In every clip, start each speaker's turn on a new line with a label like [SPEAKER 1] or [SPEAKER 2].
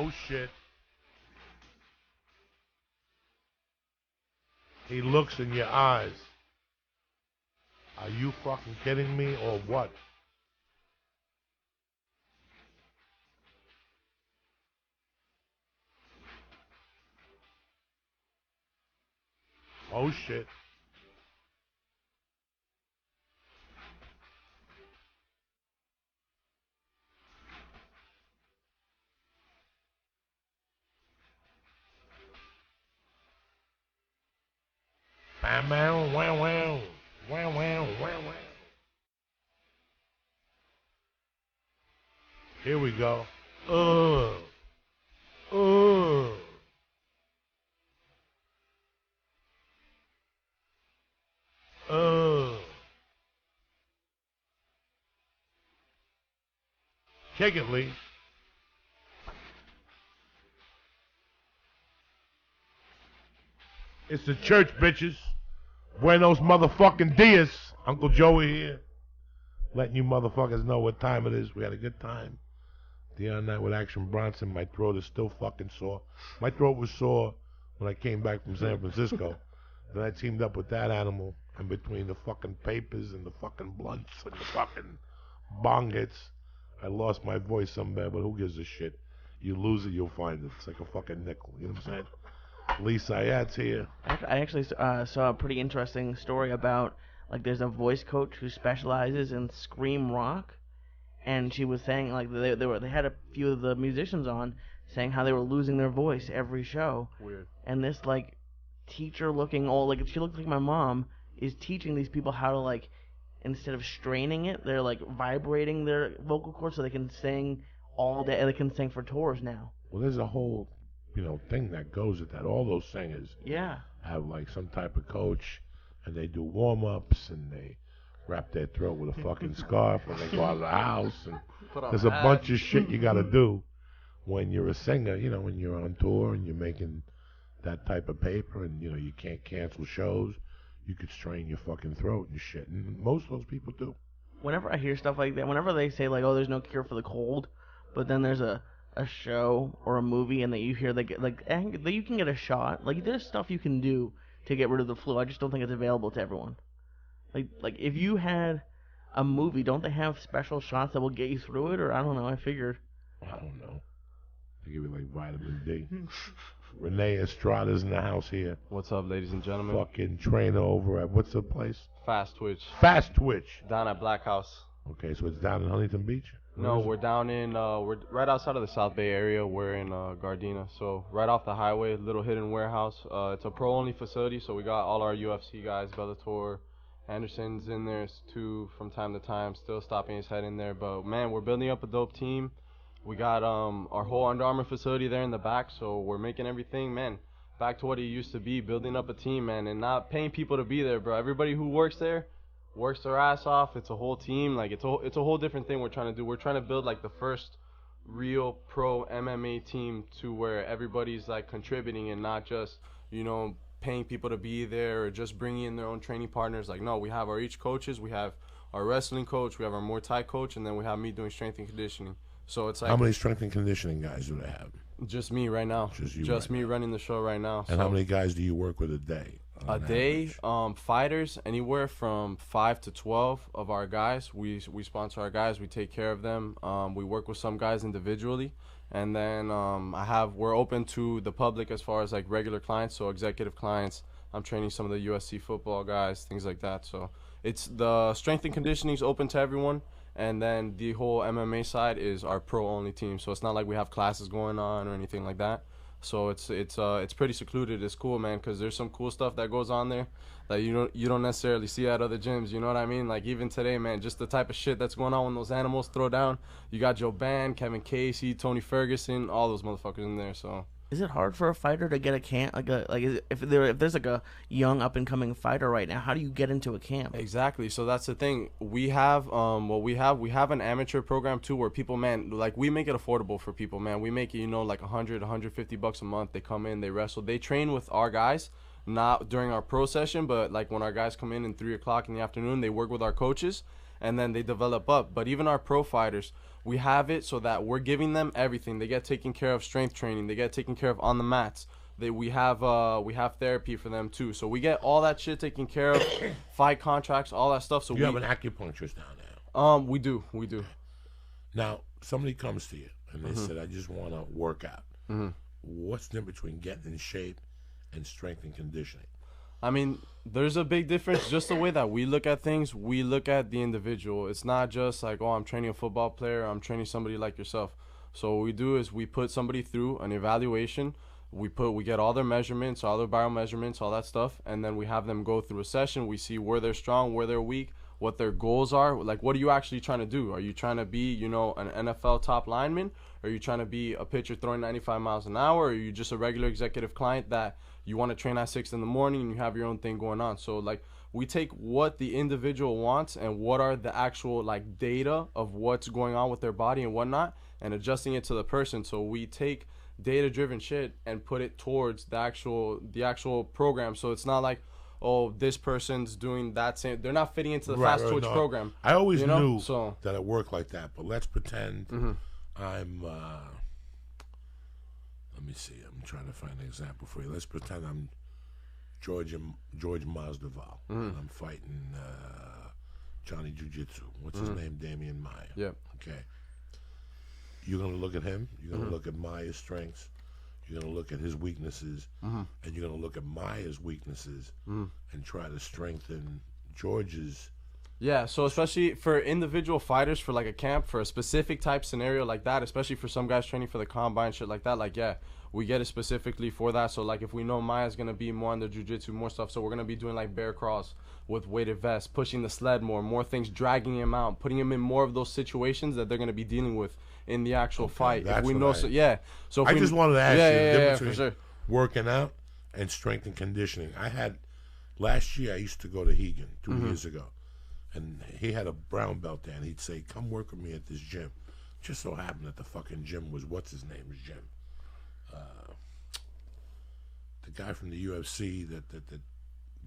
[SPEAKER 1] Oh shit. He looks in your eyes. Are you fucking kidding me or what? Oh shit. Bam, bam, wow, wow. Wow, wow, wow, wow. Here we go. Uh. Uh. Kick it, Lee. It's the church, bitches. Buenos motherfucking dias. Uncle Joey here. Letting you motherfuckers know what time it is. We had a good time. The other night with Action Bronson, my throat is still fucking sore. My throat was sore when I came back from San Francisco. Then I teamed up with that animal, and between the fucking papers and the fucking blunts and the fucking bong hits, I lost my voice some bad, but who gives a shit? You lose it, you'll find it. It's like a fucking nickel. You know what I'm saying? Lee Syed's here.
[SPEAKER 2] I actually saw a pretty interesting story about, like, there's a voice coach who specializes in scream rock, and she was saying, like, they had a few of the musicians on saying how they were losing their voice every show.
[SPEAKER 3] Weird.
[SPEAKER 2] And this, like, teacher-looking old, like, she looked like my mom, is teaching these people how to, like, instead of straining it, they're, like, vibrating their vocal cords so they can sing all day. They can sing for tours now.
[SPEAKER 1] Well, there's a whole, thing that goes with that. All those singers have, like, some type of coach, and they do warm-ups, and they wrap their throat with a fucking scarf when they go out of the house. And there's a bunch of shit you got to do when you're a singer, when you're on tour and you're making that type of paper, and, you can't cancel shows. You could strain your fucking throat and shit, and most of those people do.
[SPEAKER 2] Whenever I hear stuff like that, whenever they say, like, oh, there's no cure for the cold, but then there's a show or a movie and that you hear they get, like, you can get a shot. Like, there's stuff you can do to get rid of the flu. I just don't think it's available to everyone. Like if you had a movie, don't they have special shots that will get you through it? Or I don't know. I figured.
[SPEAKER 1] I don't know. They give you like vitamin D. Renee Estrada's in the house here.
[SPEAKER 3] What's up, ladies and gentlemen?
[SPEAKER 1] Fucking trainer over at what's the place?
[SPEAKER 3] Fast Twitch.
[SPEAKER 1] Fast Twitch.
[SPEAKER 3] Down at Black House.
[SPEAKER 1] Okay, so it's down in Huntington Beach?
[SPEAKER 3] No, we're down in we're right outside of the South Bay area. We're in Gardena, so right off the highway, little hidden warehouse. It's a pro-only facility, so we got all our UFC guys, Bellator. Anderson's in there too from time to time, still stopping his head in there. But man, we're building up a dope team. We got our whole Under Armour facility there in the back, so we're making everything, man, back to what it used to be, building up a team, man, and not paying people to be there, bro. Everybody who works there works their ass off. It's a whole team. Like, it's a whole different thing we're trying to do. We're trying to build, like, the first real pro MMA team to where everybody's, like, contributing and not just, paying people to be there or just bringing in their own training partners. Like, no, we have our each coaches. We have our wrestling coach. We have our Muay Thai coach. And then we have me doing strength and conditioning. So it's like...
[SPEAKER 1] How many strength and conditioning guys do they have?
[SPEAKER 3] Just me right now. Just me running the show right now.
[SPEAKER 1] And so how many guys do you work with a day?
[SPEAKER 3] A day, fighters, anywhere from 5 to 12 of our guys. We sponsor our guys. We take care of them. We work with some guys individually. And then we're open to the public as far as like regular clients, so executive clients. I'm training some of the USC football guys, things like that. So it's the strength and conditioning is open to everyone. And then the whole MMA side is our pro-only team. So it's not like we have classes going on or anything like that. So it's pretty secluded. It's cool, man, because there's some cool stuff that goes on there that you don't necessarily see at other gyms. You know what I mean? Like even today, man, just the type of shit that's going on when those animals throw down. You got Joe Ban, Kevin Casey, Tony Ferguson, all those motherfuckers in there. So.
[SPEAKER 2] Is it hard for a fighter to get a camp? If there's like a young up and coming fighter right now, how do you get into a camp?
[SPEAKER 3] Exactly. So that's the thing. We have we have an amateur program too, where people, man, like we make it affordable for people, man. We make it, like $100, $150 a month. They come in, they wrestle, they train with our guys, not during our pro session, but like when our guys come in 3 o'clock in the afternoon, they work with our coaches, and then they develop up. But even our pro fighters, we have it so that we're giving them everything. They get taken care of strength training. They get taken care of on the mats. We have therapy for them too. So we get all that shit taken care of, fight contracts, all that stuff. So
[SPEAKER 1] you have an acupuncturist down there.
[SPEAKER 3] We do.
[SPEAKER 1] Now, somebody comes to you and they said, I just want to work out. What's the difference between getting in shape and strength and conditioning?
[SPEAKER 3] I mean, there's a big difference. Just the way that we look at things, we look at the individual. It's not just like, oh, I'm training a football player, I'm training somebody like yourself. So what we do is we put somebody through an evaluation. We get all their measurements, all their biomeasurements, all that stuff, and then we have them go through a session. We see where they're strong, where they're weak, what their goals are. Like, what are you actually trying to do? Are you trying to be, an NFL top lineman? Are you trying to be a pitcher throwing 95 miles an hour? Or are you just a regular executive client that you want to train at 6 in the morning and you have your own thing going on? So, like, we take what the individual wants and what are the actual, like, data of what's going on with their body and whatnot, and adjusting it to the person. So we take data-driven shit and put it towards the actual program. So it's not like, oh, this person's doing that same. They're not fitting into the fast twitch program.
[SPEAKER 1] I always knew that it worked like that. But let's pretend I'm. Let me see. I'm trying to find an example for you. Let's pretend I'm George Masvidal and I'm fighting Johnny Jiu-Jitsu. What's his name? Damian Maya.
[SPEAKER 3] Yep.
[SPEAKER 1] Okay. You're going to look at him. You're going to look at Maya's strengths. You're going to look at his weaknesses. And you're going to look at Maya's weaknesses and try to strengthen George's.
[SPEAKER 3] Yeah, so especially for individual fighters, for like a camp, for a specific type scenario like that, especially for some guys training for the combine, shit like that, like, yeah, we get it specifically for that. So, like, if we know Maya's going to be more on the jiu-jitsu, more stuff, so we're going to be doing, like, bear crawls with weighted vests, pushing the sled more things, dragging him out, putting him in more of those situations that they're going to be dealing with in the actual fight. If we know, so
[SPEAKER 1] I just wanted to ask you the difference between
[SPEAKER 3] sure.
[SPEAKER 1] working out and strength and conditioning. Last year I used to go to Hegan 2 years ago, and he had a brown belt there, and he'd say, come work with me at this gym. Just so happened that the fucking gym was, what's his name, Jim? The guy from the UFC, the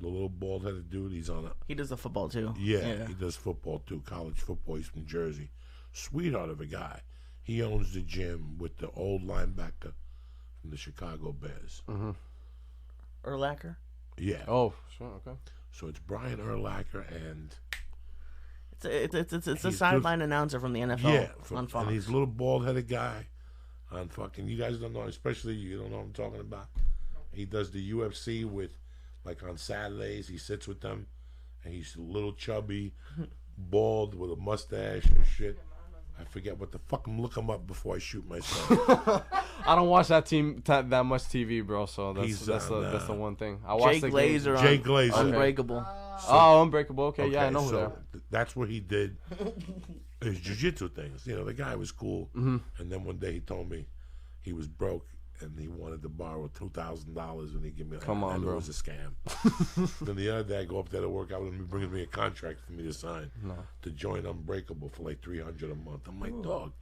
[SPEAKER 1] little bald-headed dude,
[SPEAKER 2] he does the football too.
[SPEAKER 1] Yeah, he does football too, college football. He's from Jersey. Sweetheart of a guy. He owns the gym with the old linebacker from the Chicago Bears.
[SPEAKER 2] Urlacher?
[SPEAKER 1] Yeah.
[SPEAKER 3] Oh, sure, okay.
[SPEAKER 1] So it's Brian Urlacher and...
[SPEAKER 2] It's a sideline announcer from the NFL on Fox.
[SPEAKER 1] And he's a little bald-headed guy on fucking... You guys don't know, especially you don't know what I'm talking about. He does the UFC with, like, on Saturdays, he sits with them, and he's a little chubby, bald, with a mustache and shit. I forget what the fuck. Look him up before I shoot myself.
[SPEAKER 3] I don't watch that much TV, bro. So that's the one thing. I watch
[SPEAKER 2] Jay Glazer.
[SPEAKER 1] Jay Glazer.
[SPEAKER 2] Unbreakable.
[SPEAKER 3] Unbreakable. Okay, yeah, I know who that.
[SPEAKER 1] That's where he did his jiu-jitsu things. The guy was cool. And then one day he told me he was broke and he wanted to borrow $2,000 and he gave me.
[SPEAKER 3] Come on, bro.
[SPEAKER 1] It was a scam. Then the other day I go up there to work out with him. He brings me a contract for me to sign to join Unbreakable for like $300 a month. I'm like, dog,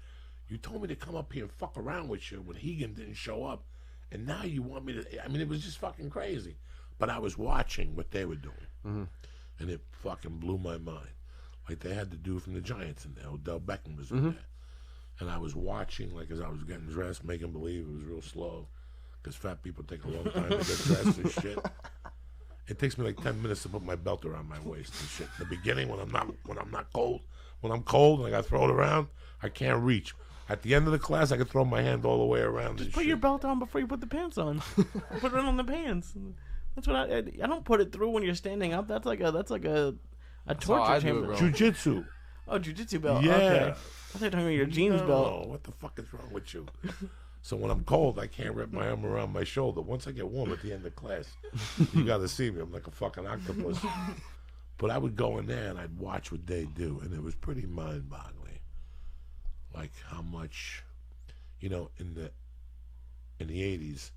[SPEAKER 1] you told me to come up here and fuck around with you when Hegan didn't show up, and now you want me to. I mean, it was just fucking crazy. But I was watching what they were doing, and it fucking blew my mind. Like they had the dude from the Giants in there. Odell Beckham was in there. And I was watching, like, as I was getting dressed, making believe it was real slow, because fat people take a long time to get dressed and shit. It takes me like 10 minutes to put my belt around my waist and shit. In the beginning, when I'm not cold, when I'm cold and I got to throw it around, I can't reach. At the end of the class, I can throw my hand all the way around.
[SPEAKER 2] Just put your belt on before you put the pants on. Put it on the pants. That's what I don't put it through when you're standing up. That's like a torture chamber.
[SPEAKER 1] Jiu-jitsu.
[SPEAKER 2] Oh, jiu-jitsu belt.
[SPEAKER 1] Yeah.
[SPEAKER 2] Okay. I thought you were talking about your jeans belt.
[SPEAKER 1] What the fuck is wrong with you? So when I'm cold, I can't wrap my arm around my shoulder. Once I get warm at the end of class, you got to see me. I'm like a fucking octopus. But I would go in there and I'd watch what they do, and it was pretty mind-boggling. Like how much, in the 80s,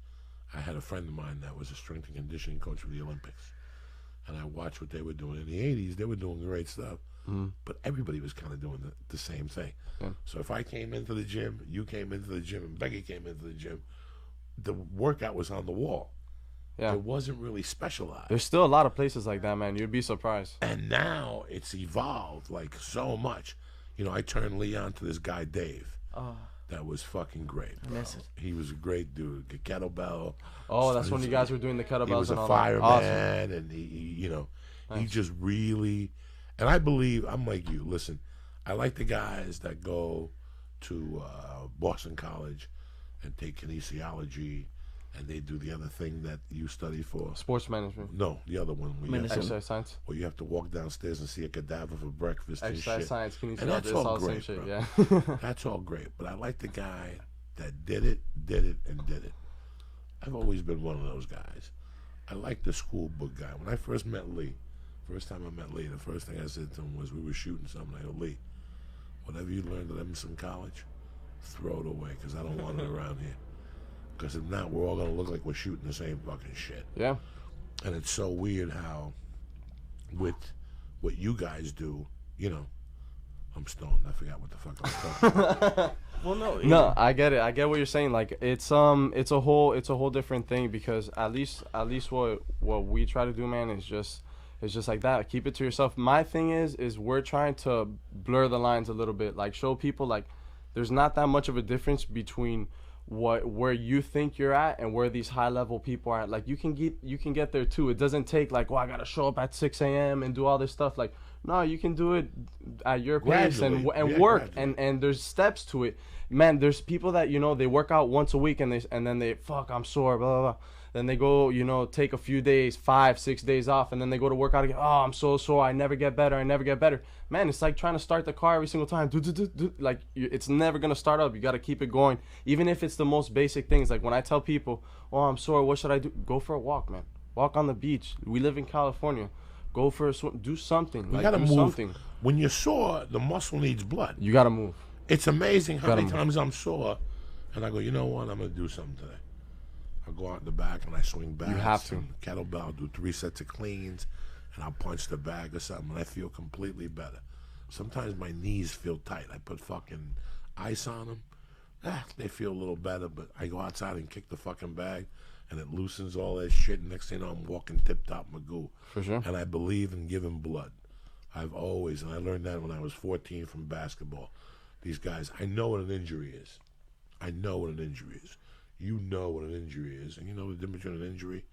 [SPEAKER 1] I had a friend of mine that was a strength and conditioning coach for the Olympics. And I watched what they were doing. In the 80s, they were doing great stuff. But everybody was kind of doing the same thing. So if I came into the gym, you came into the gym, and Becky came into the gym, the workout was on the wall.
[SPEAKER 3] Yeah.
[SPEAKER 1] It wasn't really specialized.
[SPEAKER 3] There's still a lot of places like that, man. You'd be surprised.
[SPEAKER 1] And now it's evolved like so much. You know, I turned Lee on to this guy Dave.
[SPEAKER 2] Oh,
[SPEAKER 1] That was fucking great.
[SPEAKER 2] I miss it.
[SPEAKER 1] He was a great dude. The kettlebell.
[SPEAKER 3] Oh, that's when you guys were doing the kettlebells.
[SPEAKER 1] He was
[SPEAKER 3] and
[SPEAKER 1] a
[SPEAKER 3] all
[SPEAKER 1] fireman,
[SPEAKER 3] that. Awesome.
[SPEAKER 1] and he you know, he
[SPEAKER 3] Nice.
[SPEAKER 1] just really. And I believe I'm like you. Listen, I like the guys that go to Boston College and take kinesiology, and they do the other thing that you study for.
[SPEAKER 3] Sports management.
[SPEAKER 1] No, the other one. Where you have to-
[SPEAKER 3] Exercise science.
[SPEAKER 1] where you have to walk downstairs and see a cadaver for breakfast and
[SPEAKER 3] Exercise
[SPEAKER 1] shit.
[SPEAKER 3] science.
[SPEAKER 1] And
[SPEAKER 3] Kinesiology.
[SPEAKER 1] that's
[SPEAKER 3] It's
[SPEAKER 1] all
[SPEAKER 3] all the same
[SPEAKER 1] great,
[SPEAKER 3] shit.
[SPEAKER 1] bro.
[SPEAKER 3] Yeah.
[SPEAKER 1] That's all great, but I like the guy that did it, and did it. I've always been one of those guys. I like the school book guy. When I first met Lee, first time I met Lee, the first thing I said to him was, we were shooting something. I go, Lee, whatever you learned at Emerson College, throw it away, because I don't want it around here. Because if not, we're all going to look like we're shooting the same fucking shit.
[SPEAKER 3] Yeah.
[SPEAKER 1] And it's so weird how, with what you guys do, you know, I'm stoned. I forgot what the fuck I was talking about.
[SPEAKER 2] Well, no.
[SPEAKER 3] No, I get it. I get what you're saying. Like it's a whole different thing, because at least what we try to do, man, is just like that. Keep it to yourself. My thing is we're trying to blur the lines a little bit. Like show people like there's not that much of a difference between where you think you're at and where these high level people are at. Like you can get there too. It doesn't take like, well, I gotta show up at 6 a.m. and do all this stuff. Like no, you can do it at your pace and work. And there's steps to it. Man, there's people that, you know, they work out once a week and then they fuck, I'm sore, blah, blah, blah. Then they go, you know, take a few days, 5-6 days off, and then they go to work out again. Oh, I'm so sore. I never get better. Man, it's like trying to start the car every single time. Like, it's never going to start up. You got to keep it going. Even if it's the most basic things. Like when I tell people, oh, I'm sore, what should I do? Go for a walk, man. Walk on the beach. We live in California. Go for a swim. Do something.
[SPEAKER 1] You
[SPEAKER 3] like,
[SPEAKER 1] gotta
[SPEAKER 3] do
[SPEAKER 1] move.
[SPEAKER 3] something.
[SPEAKER 1] When you're sore, the muscle needs blood.
[SPEAKER 3] You got to move.
[SPEAKER 1] It's amazing how
[SPEAKER 3] Gotta
[SPEAKER 1] many
[SPEAKER 3] move.
[SPEAKER 1] times I'm sore, and I go, you know what? I'm gonna do something today. I go out in the back and I swing bats.
[SPEAKER 3] You have to.
[SPEAKER 1] And kettlebell, I'll do 3 sets of cleans, and I'll punch the bag or something, and I feel completely better. Sometimes my knees feel tight. I put fucking ice on them. They feel a little better, but I go outside and kick the fucking bag, and it loosens all that shit. And next thing you know, I'm walking tip-top Magoo.
[SPEAKER 3] For sure.
[SPEAKER 1] And I believe in giving blood. I've always, and I learned that when I was 14 from basketball. These guys, I know what an injury is. I know what an injury is. You know what an injury is. And you know the difference between an injury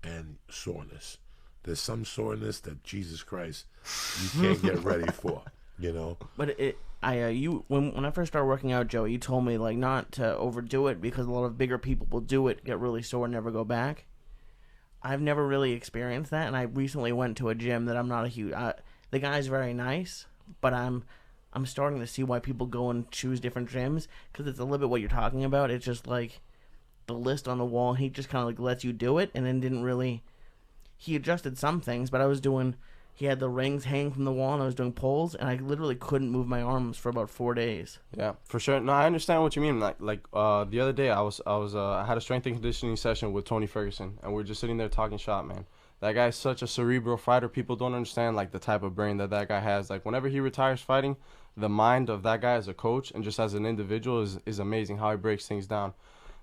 [SPEAKER 1] and soreness. There's some soreness that, Jesus Christ, you can't get ready for, you know?
[SPEAKER 2] But when I first started working out, Joey, you told me like not to overdo it because a lot of bigger people will do it, get really sore, and never go back. I've never really experienced that, and I recently went to a gym that I'm not a huge. The guy's very nice, but I'm starting to see why people go and choose different gyms, because it's a little bit what you're talking about. It's just like the list on the wall, and he just kind of like lets you do it, and then didn't really. He adjusted some things, but he had the rings hanging from the wall, and I was doing pulls, and I literally couldn't move my arms for about 4 days.
[SPEAKER 3] Yeah, for sure. No, I understand what you mean. Like the other day, I had a strength and conditioning session with Tony Ferguson, and we were just sitting there talking shop, man. That guy's such a cerebral fighter. People don't understand like the type of brain that guy has. Like whenever he retires fighting, the mind of that guy as a coach and just as an individual is amazing. How he breaks things down,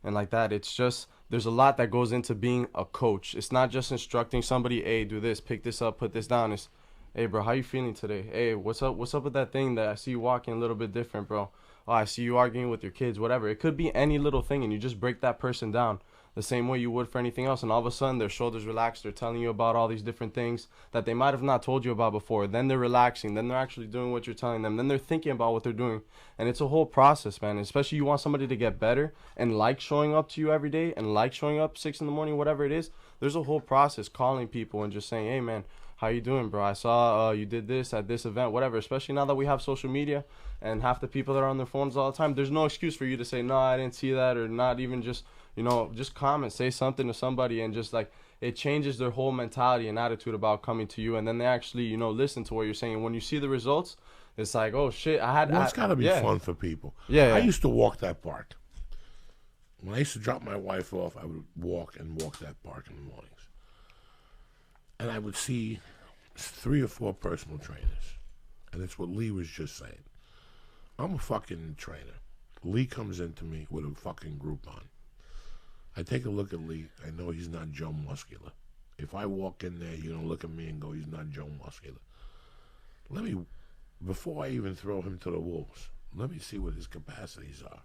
[SPEAKER 3] and like that, it's just. There's a lot that goes into being a coach. It's not just instructing somebody, hey, do this, pick this up, put this down. It's, hey, bro, how you feeling today? Hey, what's up with that thing that I see you walking a little bit different, bro? Oh, I see you arguing with your kids, whatever. It could be any little thing, and you just break that person down the same way you would for anything else. And all of a sudden, their shoulders relax. They're telling you about all these different things that they might have not told you about before. Then they're relaxing. Then they're actually doing what you're telling them. Then they're thinking about what they're doing. And it's a whole process, man. Especially you want somebody to get better and like showing up to you every day and like showing up 6 a.m, whatever it is. There's a whole process calling people and just saying, hey, man, how you doing, bro? I saw you did this at this event, whatever. Especially now that we have social media and half the people that are on their phones all the time, there's no excuse for you to say, no, I didn't see that, or not even just, you know, just comment, say something to somebody, and just like it changes their whole mentality and attitude about coming to you, and then they actually, you know, listen to what you're saying. When you see the results, it's like, oh shit,
[SPEAKER 1] It's got to be fun for people.
[SPEAKER 3] Yeah.
[SPEAKER 1] I used to walk that park. When I used to drop my wife off, I would walk that park in the mornings. And I would see 3 or 4 personal trainers. And it's what Lee was just saying. I'm a fucking trainer. Lee comes into me with a fucking group on. I take a look at Lee. I know he's not Joe Muscular. If I walk in there, you don't look at me and go, he's not Joe Muscular. Before I even throw him to the wolves, let me see what his capacities are.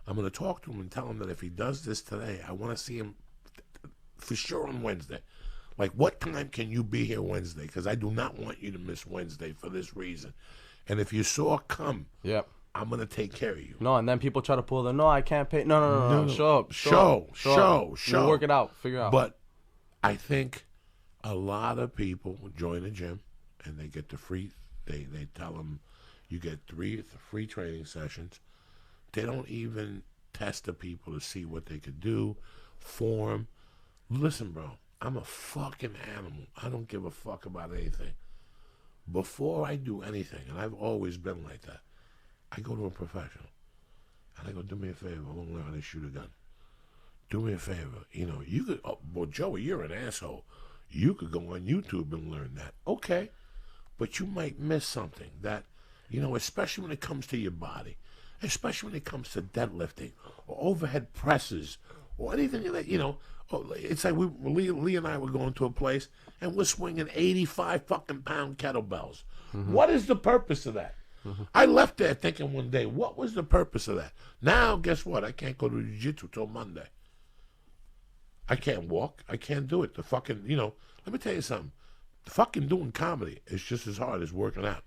[SPEAKER 1] I'm going to talk to him and tell him that if he does this today, I want to see him for sure on Wednesday. Like, what time can you be here Wednesday? Because I do not want you to miss Wednesday for this reason. And if you saw come, I'm going to take care of you.
[SPEAKER 3] No, and then people try to pull the, no, I can't pay. No. Show up.
[SPEAKER 1] Show.
[SPEAKER 3] We'll work it out. Figure it out.
[SPEAKER 1] But I think a lot of people join a gym and they get the free, they tell them you get 3 free training sessions. They don't even test the people to see what they could do, form. Listen, bro, I'm a fucking animal. I don't give a fuck about anything. Before I do anything, and I've always been like that, I go to a professional. And I go, do me a favor, I want to learn how to shoot a gun. Do me a favor. You know, you could, well, Joey, you're an asshole. You could go on YouTube and learn that. Okay. But you might miss something that, you know, especially when it comes to your body, especially when it comes to deadlifting or overhead presses or anything that, you know, it's like Lee and I were going to a place and we're swinging 85 fucking pound kettlebells. Mm-hmm. What is the purpose of that? Mm-hmm. I left there thinking one day, what was the purpose of that? Now, guess what? I can't go to jiu-jitsu till Monday. I can't walk. I can't do it. The fucking, you know, let me tell you something. The fucking doing comedy is just as hard as working out.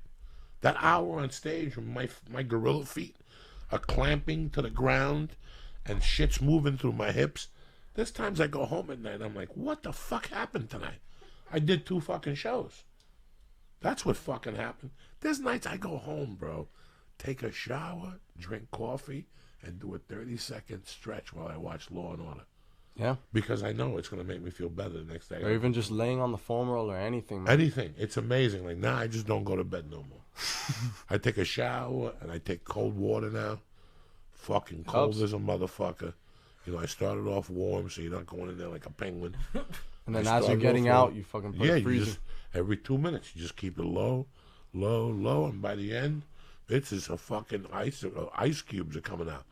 [SPEAKER 1] That hour on stage when my gorilla feet are clamping to the ground and shit's moving through my hips. There's times I go home at night and I'm like, what the fuck happened tonight? I did 2 fucking shows. That's what fucking happened. There's nights I go home, bro, take a shower, drink coffee, and do a 30-second stretch while I watch Law and Order.
[SPEAKER 3] Yeah.
[SPEAKER 1] Because I know it's going to make me feel better the next day.
[SPEAKER 3] Or even just laying on the foam roll or anything, man.
[SPEAKER 1] Anything. It's amazing. Like, now I just don't go to bed no more. I take a shower, and I take cold water now. Fucking cold as a motherfucker. You know, I started off warm, so you're not going in there like a penguin.
[SPEAKER 3] And then as you're getting out, you fucking put it freezing.
[SPEAKER 1] You just, every 2 minutes, you just keep it low, low, low, and by the end, it's just a fucking ice cubes are coming out.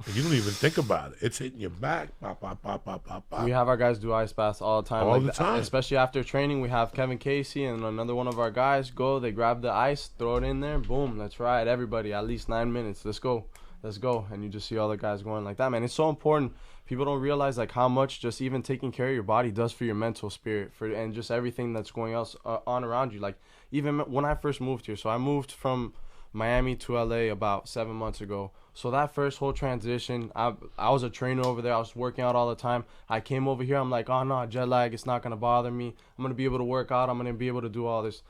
[SPEAKER 1] And you don't even think about it. It's hitting your back. Pop, pop, pop, pop, pop, pop.
[SPEAKER 3] We have our guys do ice baths all the time.
[SPEAKER 1] All the time.
[SPEAKER 3] Especially after training, we have Kevin Casey and another one of our guys go. They grab the ice, throw it in there. Boom. Let's ride. Everybody, at least 9 minutes. Let's go. Let's go. And you just see all the guys going like that, man. It's so important. People don't realize like how much just even taking care of your body does for your mental spirit and just everything that's going else on around you. Like even when I first moved here, so I moved from Miami to LA about 7 months ago. So that first whole transition, I was a trainer over there. I was working out all the time. I came over here. I'm like, oh no, jet lag. It's not gonna bother me. I'm gonna be able to work out. I'm gonna be able to do all this.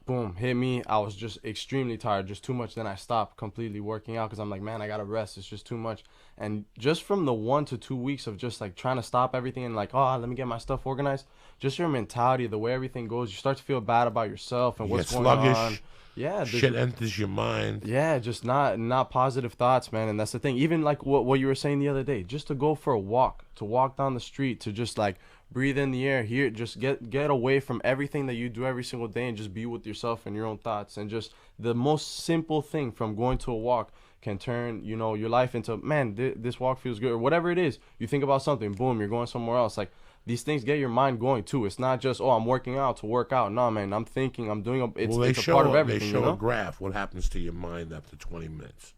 [SPEAKER 3] Boom, hit me. I was just extremely tired, just too much. Then I stopped completely working out because I'm like, man, I gotta rest. It's just too much. And just from the 1 to 2 weeks of just like trying to stop everything and like, oh, let me get my stuff organized. Just your mentality, the way everything goes, you start to feel bad about yourself and what's going on. Yeah,
[SPEAKER 1] shit enters your mind.
[SPEAKER 3] Yeah, just not positive thoughts, man. And that's the thing. Even like what you were saying the other day, just to go for a walk, to walk down the street, to just like breathe in the air here, just get away from everything that you do every single day and just be with yourself and your own thoughts. And just the most simple thing from going to a walk can turn, you know, your life into, man, this walk feels good, or whatever it is. You think about something, boom, you're going somewhere else. Like, these things get your mind going too. It's not just, oh, I'm working out to work out. No, man, I'm thinking, I'm doing it's a part of everything.
[SPEAKER 1] They show a graph what happens to your mind after 20 minutes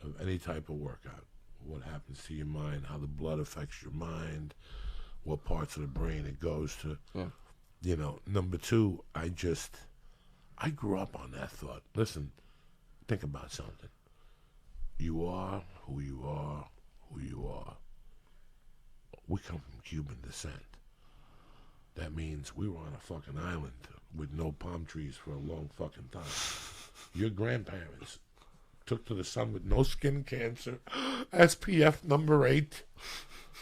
[SPEAKER 1] of any type of workout. What happens to your mind, how the blood affects your mind, what parts of the brain it goes to.
[SPEAKER 3] Yeah.
[SPEAKER 1] You know, number 2, I grew up on that thought. Listen, think about something. You are who you are, who you are. We come from Cuban descent. That means we were on a fucking island with no palm trees for a long fucking time. Your grandparents took to the sun with no skin cancer, SPF number 8.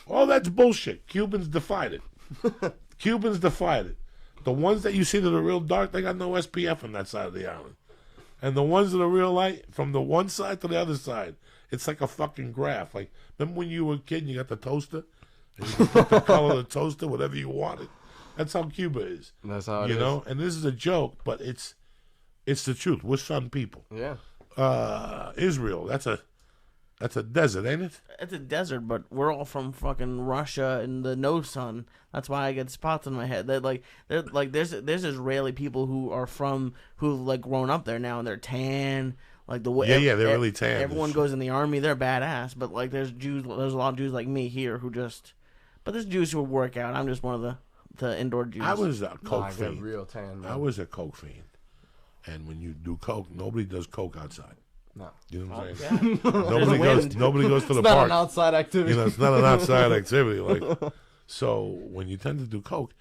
[SPEAKER 1] All that's bullshit. Cubans defied it. Cubans defied it. The ones that you see that are real dark, they got no SPF on that side of the island. And the ones that are real light, from the one side to the other side, it's like a fucking graph. Like, remember when you were a kid and you got the toaster? And you could put the color of the toaster, whatever you wanted. That's how Cuba is.
[SPEAKER 3] That's how it is.
[SPEAKER 1] You know? And this is a joke, but it's the truth. We're Sun people.
[SPEAKER 3] Yeah.
[SPEAKER 1] Israel, that's That's a desert, ain't it?
[SPEAKER 2] It's a desert, but we're all from fucking Russia and the no sun. That's why I get spots on my head. There's Israeli people who've like grown up there now and they're tan. Like the way
[SPEAKER 1] they're really tan.
[SPEAKER 2] Everyone goes in the army, they're badass. But like there's a lot of Jews like me here who just. But there's Jews who work out. I'm just one of the indoor Jews.
[SPEAKER 1] I was a coke fiend.
[SPEAKER 3] Real tan, man.
[SPEAKER 1] I was a coke fiend, and when you do coke, nobody does coke outside.
[SPEAKER 3] No.
[SPEAKER 1] You know what I'm saying? Nobody goes to the
[SPEAKER 3] It's not
[SPEAKER 1] park.
[SPEAKER 3] an outside activity.
[SPEAKER 1] You know, it's not an outside activity. Like, so when you tend to do coke,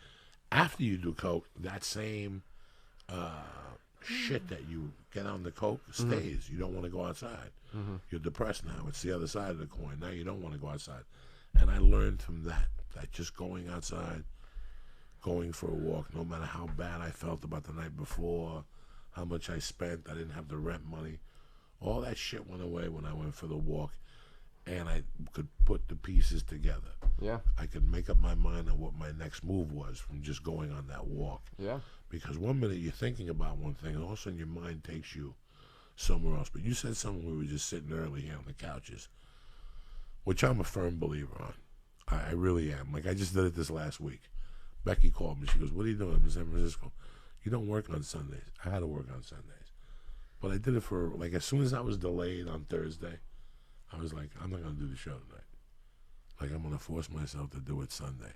[SPEAKER 1] after you do coke, that same shit that you get on the coke stays. You don't want to go outside. You're depressed now. It's the other side of the coin. Now you don't want to go outside. And I learned from that just going outside, going for a walk, no matter how bad I felt about the night before, how much I spent, I didn't have the rent money. All that shit went away when I went for the walk, and I could put the pieces together.
[SPEAKER 3] Yeah.
[SPEAKER 1] I could make up my mind on what my next move was from just going on that walk.
[SPEAKER 3] Yeah.
[SPEAKER 1] Because one minute you're thinking about one thing, and all of a sudden your mind takes you somewhere else. But you said something, we were just sitting early here on the couches, which I'm a firm believer on. I really am. Like, I just did it this last week. Becky called me. She goes, what are you doing in San Francisco? You don't work on Sundays. I had to work on Sundays. But I did it for, like, as soon as I was delayed on Thursday, I was like, I'm not going to do the show tonight. Like, I'm going to force myself to do it Sunday.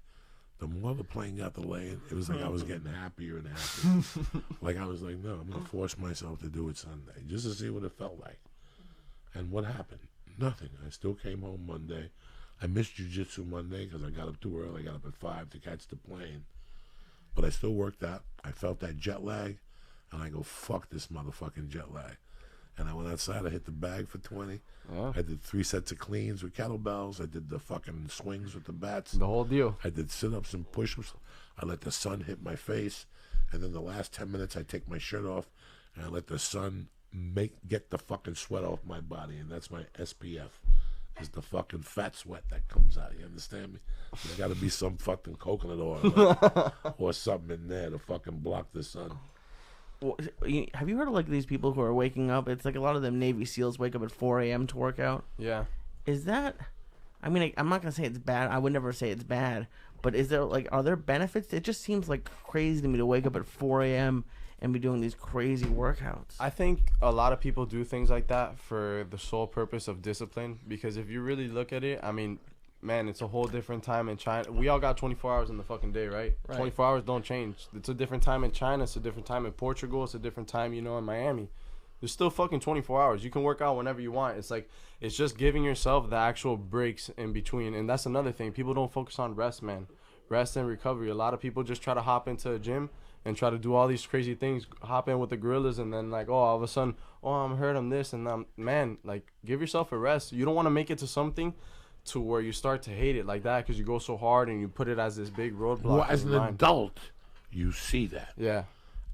[SPEAKER 1] The more the plane got delayed, it was like I was getting happier and happier. Like, I was like, no, I'm going to force myself to do it Sunday just to see what it felt like. And what happened? Nothing. I still came home Monday. I missed jiu-jitsu Monday because I got up too early. I got up at 5 to catch the plane. But I still worked out. I felt that jet lag. And I go, fuck this motherfucking jet lag. And I went outside. I hit the bag for 20.
[SPEAKER 3] Yeah.
[SPEAKER 1] I did 3 sets of cleans with kettlebells. I did the fucking swings with the bats.
[SPEAKER 3] The whole deal.
[SPEAKER 1] I did sit-ups and push-ups. I let the sun hit my face. And then the last 10 minutes, I take my shirt off. And I let the sun get the fucking sweat off my body. And that's my SPF. Is the fucking fat sweat that comes out. You understand me? There's got to be some fucking coconut oil or something in there to fucking block the sun.
[SPEAKER 2] Well, have you heard of like these people who are waking up? It's like a lot of them Navy SEALs wake up at 4 a.m. to work out.
[SPEAKER 3] Yeah.
[SPEAKER 2] Is that? I mean, I'm not gonna say it's bad. I would never say it's bad. But is there are there benefits? It just seems like crazy to me to wake up at 4 a.m. and be doing these crazy workouts.
[SPEAKER 3] I think a lot of people do things like that for the sole purpose of discipline. Because if you really look at it, I mean, man, it's a whole different time in China. We all got 24 hours in the fucking day, right? 24 hours don't change. It's a different time in China. It's a different time in Portugal. It's a different time, in Miami. There's still fucking 24 hours. You can work out whenever you want. It's like, it's just giving yourself the actual breaks in between. And that's another thing. People don't focus on rest, man. Rest and recovery. A lot of people just try to hop into a gym and try to do all these crazy things, hop in with the gorillas, and then like, oh, all of a sudden, oh, I'm hurt, I'm this, and man, like, give yourself a rest. You don't want to make it to something to where you start to hate it like that because you go so hard and you put it as this big roadblock.
[SPEAKER 1] Well, as an adult, you see that.
[SPEAKER 3] Yeah.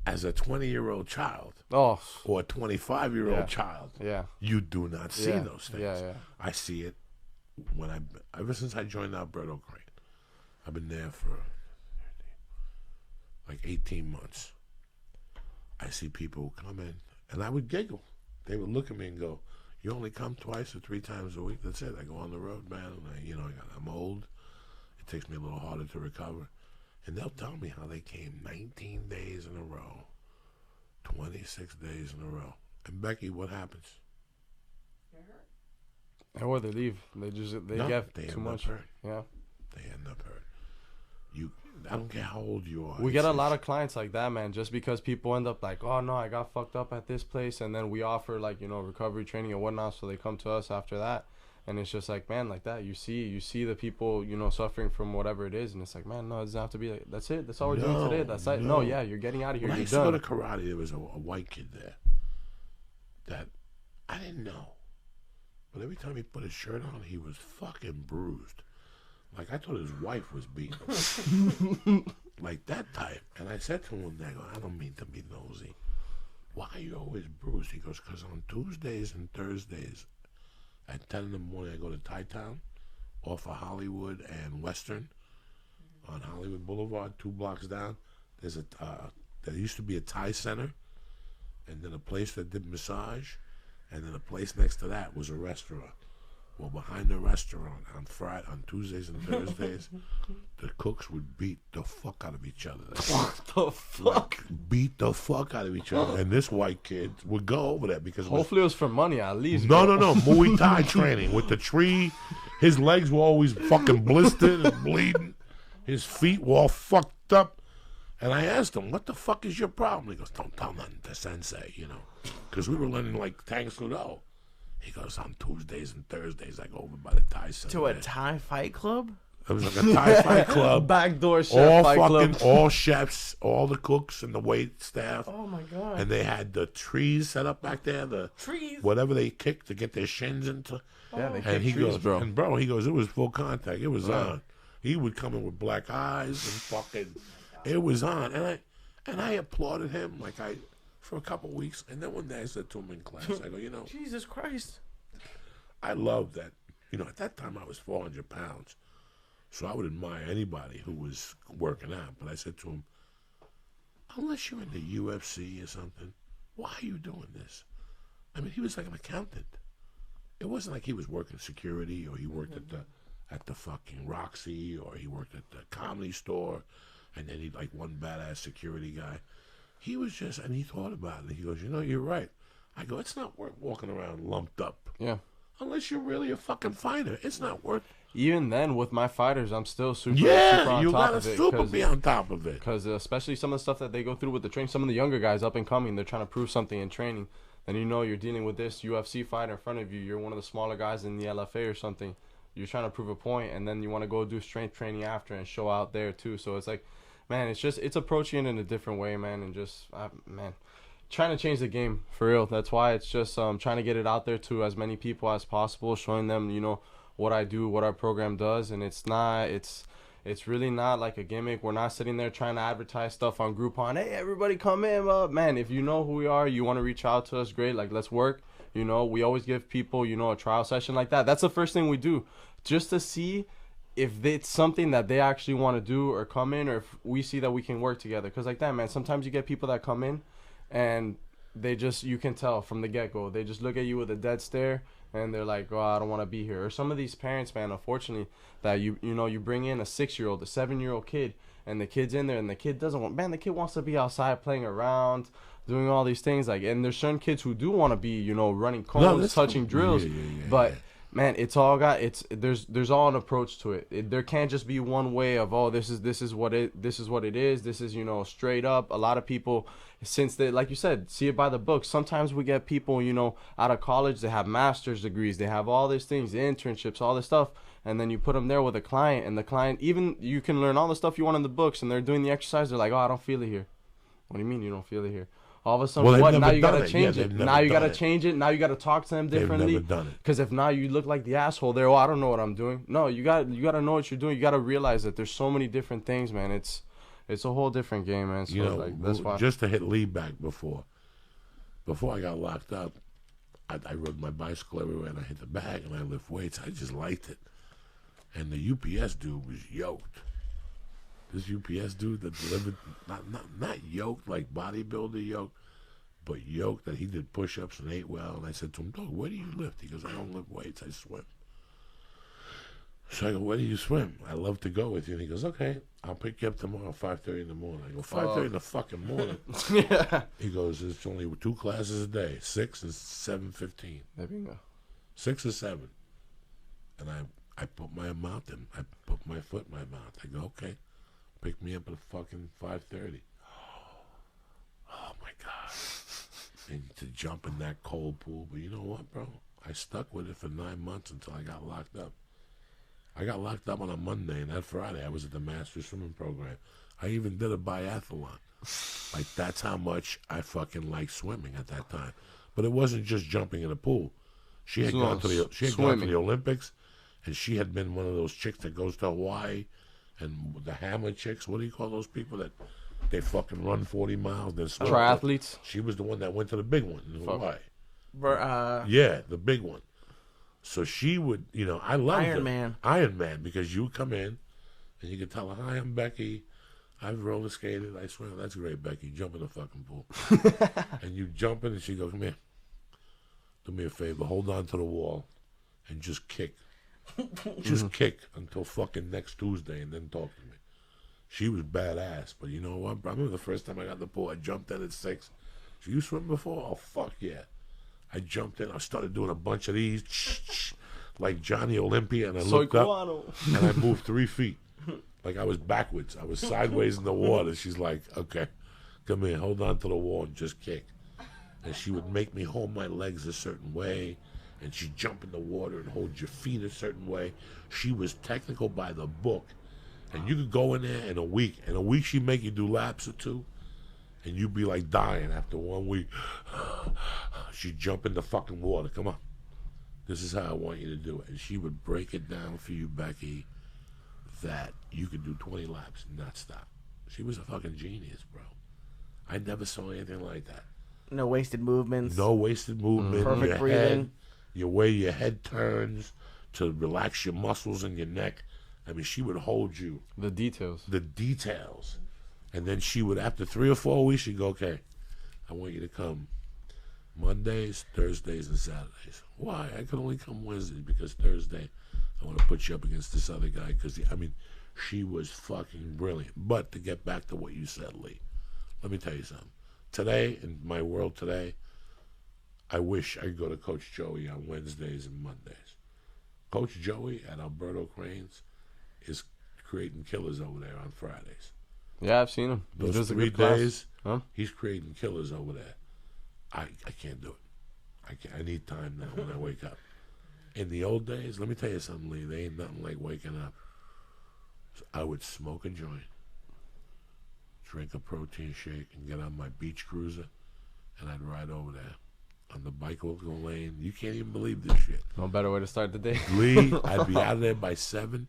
[SPEAKER 1] As a 20-year-old child
[SPEAKER 3] or
[SPEAKER 1] a 25-year-old child, you do not see those things.
[SPEAKER 3] Yeah.
[SPEAKER 1] I see it ever since I joined Alberto Crane. I've been there for like 18 months. I see people come in, and I would giggle. They would look at me and go, you only come twice or 3 times a week? That's it. I go on the road, man, and I'm old. It takes me a little harder to recover. And they'll tell me how they came 19 days in a row, 26 days in a row. And Becky, what happens?
[SPEAKER 3] Or they leave. They get too much. Yeah.
[SPEAKER 1] They end up hurt. I don't care how old you are.
[SPEAKER 3] We get a lot of clients like that, man, just because people end up like, oh, no, I got fucked up at this place. And then we offer, like, recovery training and whatnot. So they come to us after that. And it's just like, man, like that. You see the people, suffering from whatever it is. And it's like, man, no, it doesn't have to be like, that's it. That's all we're doing today. That's it. No, yeah, you're getting out of here.
[SPEAKER 1] When I
[SPEAKER 3] you're
[SPEAKER 1] used
[SPEAKER 3] done.
[SPEAKER 1] to go to karate, there was a white kid there that I didn't know. But every time he put his shirt on, he was fucking bruised. Like, I thought his wife was beating him. Like that type. And I said to him one day, I don't mean to be nosy. Why are you always bruised? He goes, because on Tuesdays and Thursdays at 10 in the morning, I go to Thai Town off of Hollywood and Western on Hollywood Boulevard, 2 blocks down. There's there used to be a Thai center, and then a place that did massage, and then a place next to that was a restaurant. Well, behind the restaurant on Tuesdays and Thursdays, the cooks would beat the fuck out of each other.
[SPEAKER 3] What the fuck?
[SPEAKER 1] Beat the fuck out of each other. And this white kid would go over there because
[SPEAKER 3] Hopefully it was for money at least.
[SPEAKER 1] No, Muay Thai training with the tree. His legs were always fucking blistered and bleeding. His feet were all fucked up. And I asked him, what the fuck is your problem? He goes, don't tell nothing to Sensei, because we were learning like Tang Sudo. He goes, on Tuesdays and Thursdays, I go over by the Thai center.
[SPEAKER 2] To a Thai fight club?
[SPEAKER 1] It was like a Thai fight club.
[SPEAKER 3] Backdoor chef fight club.
[SPEAKER 1] All chefs, all the cooks and the wait staff.
[SPEAKER 2] Oh, my God.
[SPEAKER 1] And they had the trees set up back there. The
[SPEAKER 2] trees?
[SPEAKER 1] Whatever they kicked to get their shins into.
[SPEAKER 3] Yeah, they
[SPEAKER 1] and he
[SPEAKER 3] trees,
[SPEAKER 1] goes,
[SPEAKER 3] bro.
[SPEAKER 1] And bro, he goes, it was full contact. It was on. He would come in with black eyes and fucking, it was on. And I applauded him for a couple of weeks. And then one day I said to him in class, I go,
[SPEAKER 2] Jesus Christ.
[SPEAKER 1] I love that. At that time I was 400 pounds. So I would admire anybody who was working out. But I said to him, unless you're in the UFC or something, why are you doing this? I mean, he was like an accountant. It wasn't like he was working security or he worked at the fucking Roxy or he worked at the Comedy Store and then he like one badass security guy. He was just, and he thought about it. He goes, you're right. I go, it's not worth walking around lumped up.
[SPEAKER 3] Yeah.
[SPEAKER 1] Unless you're really a fucking fighter. It's not worth.
[SPEAKER 3] Even then, with my fighters, I'm still super
[SPEAKER 1] you
[SPEAKER 3] on top
[SPEAKER 1] gotta
[SPEAKER 3] of it.
[SPEAKER 1] super be on top of it.
[SPEAKER 3] Because especially some of the stuff that they go through with the training, some of the younger guys up and coming, they're trying to prove something in training. And you're dealing with this UFC fighter in front of you. You're one of the smaller guys in the LFA or something. You're trying to prove a point, and then you want to go do strength training after and show out there too. So it's like, man, it's approaching it in a different way, man, and just, trying to change the game for real. That's why it's just trying to get it out there to as many people as possible, showing them what I do, what our program does, and it's really not like a gimmick. We're not sitting there trying to advertise stuff on Groupon. Hey, everybody come in, man. If you know who we are, you want to reach out to us, great. Like, let's work. We always give people a trial session like that. That's the first thing we do, just to see if it's something that they actually want to do or come in, or if we see that we can work together. Because like that, man, sometimes you get people that come in and you can tell from the get-go, they just look at you with a dead stare and they're like, oh, I don't want to be here. Or some of these parents, man, unfortunately, that you bring in a 6-year-old, a 7-year-old kid, and the kid's in there and the kid doesn't want, man, the kid wants to be outside playing around, doing all these things, and there's certain kids who do want to be, running cones, touching drills, but man, it's all there's all an approach to it. There can't just be one way of, oh, this is what it is. This is straight up. A lot of people, since they, like you said, see it by the book. Sometimes we get people out of college, they have master's degrees, they have all these things, the internships, all this stuff, and then you put them there with a client, and the client, even you can learn all the stuff you want in the books, and they're doing the exercise, they're like, oh, I don't feel it here. What do you mean you don't feel it here? All of a sudden, now you gotta change it. Now you gotta change it. Now you gotta talk to them differently.
[SPEAKER 1] They've never done it.
[SPEAKER 3] Because if now you look like the asshole there, I don't know what I'm doing. No, you gotta know what you're doing. You gotta realize that there's so many different things, man. It's a whole different game, man. So that's why.
[SPEAKER 1] Just to hit Lee back before I got locked up, I rode my bicycle everywhere and I hit the bag and I lift weights. I just liked it. And the UPS dude was yoked. This UPS dude that delivered, not yoked like bodybuilder yoked, but yoked that he did push-ups and ate well. And I said to him, dog, where do you lift? He goes, I don't lift weights, I swim. So I go, where do you swim? I love to go with you. And he goes, okay, I'll pick you up tomorrow, 5:30 in the morning. I go, 5:30 in the fucking morning?
[SPEAKER 3] Yeah.
[SPEAKER 1] He goes, it's only 2 classes a day, 6 and 7:15.
[SPEAKER 3] There you go.
[SPEAKER 1] 6 or 7. And I put my mouth in. I put my foot in my mouth. I go, okay. Pick me up at fucking 5:30. Oh my God. And to jump in that cold pool. But you know what, bro? I stuck with it for 9 months until I got locked up. I got locked up on a Monday, and that Friday I was at the Master Swimming Program. I even did a biathlon. Like, that's how much I fucking liked swimming at that time. But it wasn't just jumping in a pool. She had gone to the Olympics, and she had been one of those chicks that goes to Hawaii. And the hammer chicks, what do you call those people that they fucking run 40 miles? Then
[SPEAKER 3] triathletes?
[SPEAKER 1] She was the one that went to the big one in Hawaii.
[SPEAKER 2] Yeah,
[SPEAKER 1] the big one. So she would, I loved Iron Man, because you would come in and you could tell her, hi, I'm Becky. I've roller skated. I swear, that's great, Becky. Jump in the fucking pool. And you jump in and she goes, come here. Do me a favor. Hold on to the wall. and just kick. Just kick until fucking next Tuesday and then talk to me. She was badass, but you know what? I remember the first time I got in the pool, I jumped in at 6. So you swim before? Oh, fuck yeah. I jumped in. I started doing a bunch of these, like Johnny Olympia, and I looked up, and I moved 3 feet. Like I was backwards. I was sideways in the water. She's like, okay, come here, hold on to the wall and just kick. And she would make me hold my legs a certain way, and she'd jump in the water and hold your feet a certain way. She was technical by the book. And you could go in there in a week. In a week, she'd make you do laps or 2, and you'd be like dying after 1 week. She'd jump in the fucking water. Come on. This is how I want you to do it. And she would break it down for you, Becky, that you could do 20 laps and not stop. She was a fucking genius, bro. I never saw anything like that.
[SPEAKER 2] No wasted movements.
[SPEAKER 1] No wasted movement.
[SPEAKER 2] Perfect
[SPEAKER 1] your
[SPEAKER 2] breathing.
[SPEAKER 1] Head, your way your head turns to relax your muscles in your neck. I mean, she would hold you.
[SPEAKER 3] The details.
[SPEAKER 1] The details. And then she would, after 3 or 4 weeks, she'd go, okay, I want you to come Mondays, Thursdays, and Saturdays. Why? I could only come Wednesdays because Thursday I want to put you up against this other guy. Because, I mean, she was fucking brilliant. But to get back to what you said, Lee, let me tell you something. Today, in my world today, I wish I could go to Coach Joey on Wednesdays and Mondays. Coach Joey at Alberto Cranes is creating killers over there on Fridays.
[SPEAKER 3] Yeah, I've seen him.
[SPEAKER 1] Those 3 days, he's creating killers over there. I can't do it. I need time now when I wake up. In the old days, let me tell you something, Lee. There ain't nothing like waking up. So I would smoke a joint, drink a protein shake, and get on my beach cruiser, and I'd ride over there on the bicycle lane. You can't even believe this shit.
[SPEAKER 3] No better way to start the day.
[SPEAKER 1] Lee, I'd be out of there by 7.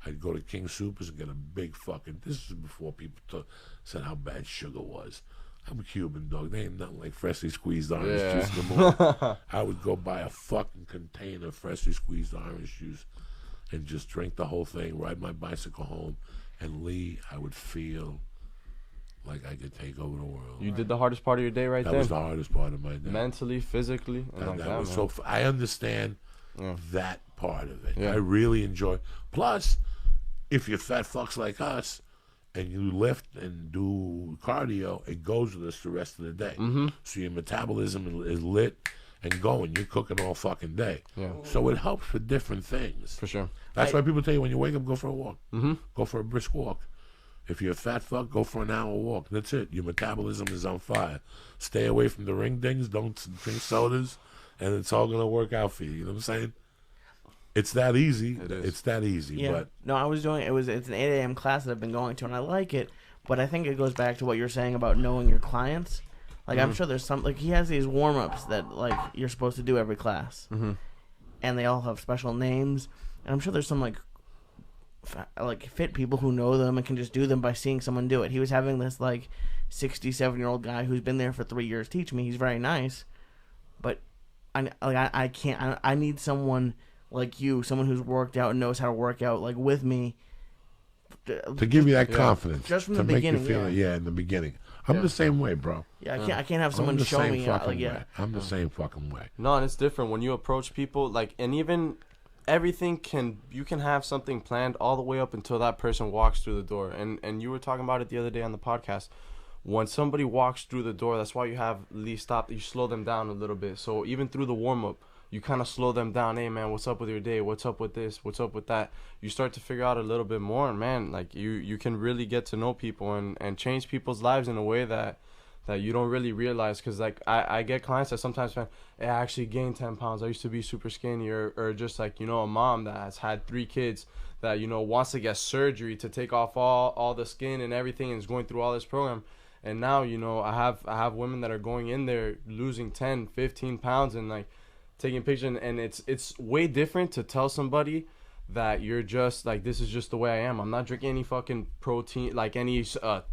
[SPEAKER 1] I'd go to King Soopers and get a big fucking... This is before people said how bad sugar was. I'm a Cuban, dog. They ain't nothing like freshly squeezed orange juice no more. I would go buy a fucking container of freshly squeezed orange juice and just drink the whole thing, ride my bicycle home, and Lee, I would feel like I could take over the world.
[SPEAKER 3] You did the hardest part of your day
[SPEAKER 1] that was the hardest part of my day.
[SPEAKER 3] Mentally, physically, and
[SPEAKER 1] that was so. I understand that part of it.
[SPEAKER 3] Yeah.
[SPEAKER 1] I really enjoy. Plus, if you're fat fucks like us and you lift and do cardio, it goes with us the rest of the day. So your metabolism is lit and going. You're cooking all fucking day.
[SPEAKER 3] Yeah.
[SPEAKER 1] So it helps for different things.
[SPEAKER 3] For sure.
[SPEAKER 1] That's why people tell you when you wake up, go for a walk. Go for a brisk walk. If you're a fat fuck, go for an hour walk. That's it. Your metabolism is on fire. Stay away from the ring dings. Don't drink sodas. And it's all going to work out for you. You know what I'm saying? It's that easy. It's that easy.
[SPEAKER 2] Yeah.
[SPEAKER 1] But
[SPEAKER 2] no, I was doing it's an 8 a.m. class that I've been going to, and I like it. But I think it goes back to what you're saying about knowing your clients. Like I'm sure there's some like he has these warm ups that like you're supposed to do every class, and they all have special names. And I'm sure there's some like fit people who know them and can just do them by seeing someone do it. He was having this like 67-year-old guy who's been there for 3 years teach me. He's very nice, but I can't. I need someone like you, someone who's worked out and knows how to work out, like with me,
[SPEAKER 1] to give you that confidence,
[SPEAKER 2] just from
[SPEAKER 1] to
[SPEAKER 2] the
[SPEAKER 1] make
[SPEAKER 2] beginning.
[SPEAKER 1] you feel in the beginning. I'm the same way, bro.
[SPEAKER 2] Yeah, I can't have someone show me.
[SPEAKER 1] I'm the same fucking way.
[SPEAKER 3] No, and it's different when you approach people and even everything you can have something planned all the way up until that person walks through the door. And you were talking about it the other day on the podcast. When somebody walks through the door, that's why you have Lee stop. You slow them down a little bit. So even through the warm up, you kind of slow them down. Hey, man, what's up with your day? What's up with this? What's up with that? You start to figure out a little bit more. And, man, like, you can really get to know people and change people's lives in a way that you don't really realize. Because, like, I get clients that sometimes, man, hey, I actually gained 10 pounds. I used to be super skinny. Or just, like, you know, a mom that has had 3 kids that, you know, wants to get surgery to take off all the skin and everything and is going through all this program. And now, you know, I have women that are going in there losing 10, 15 pounds and, like, taking pictures, and it's way different to tell somebody that you're just like, this is just the way I am. I'm not drinking any fucking protein, like any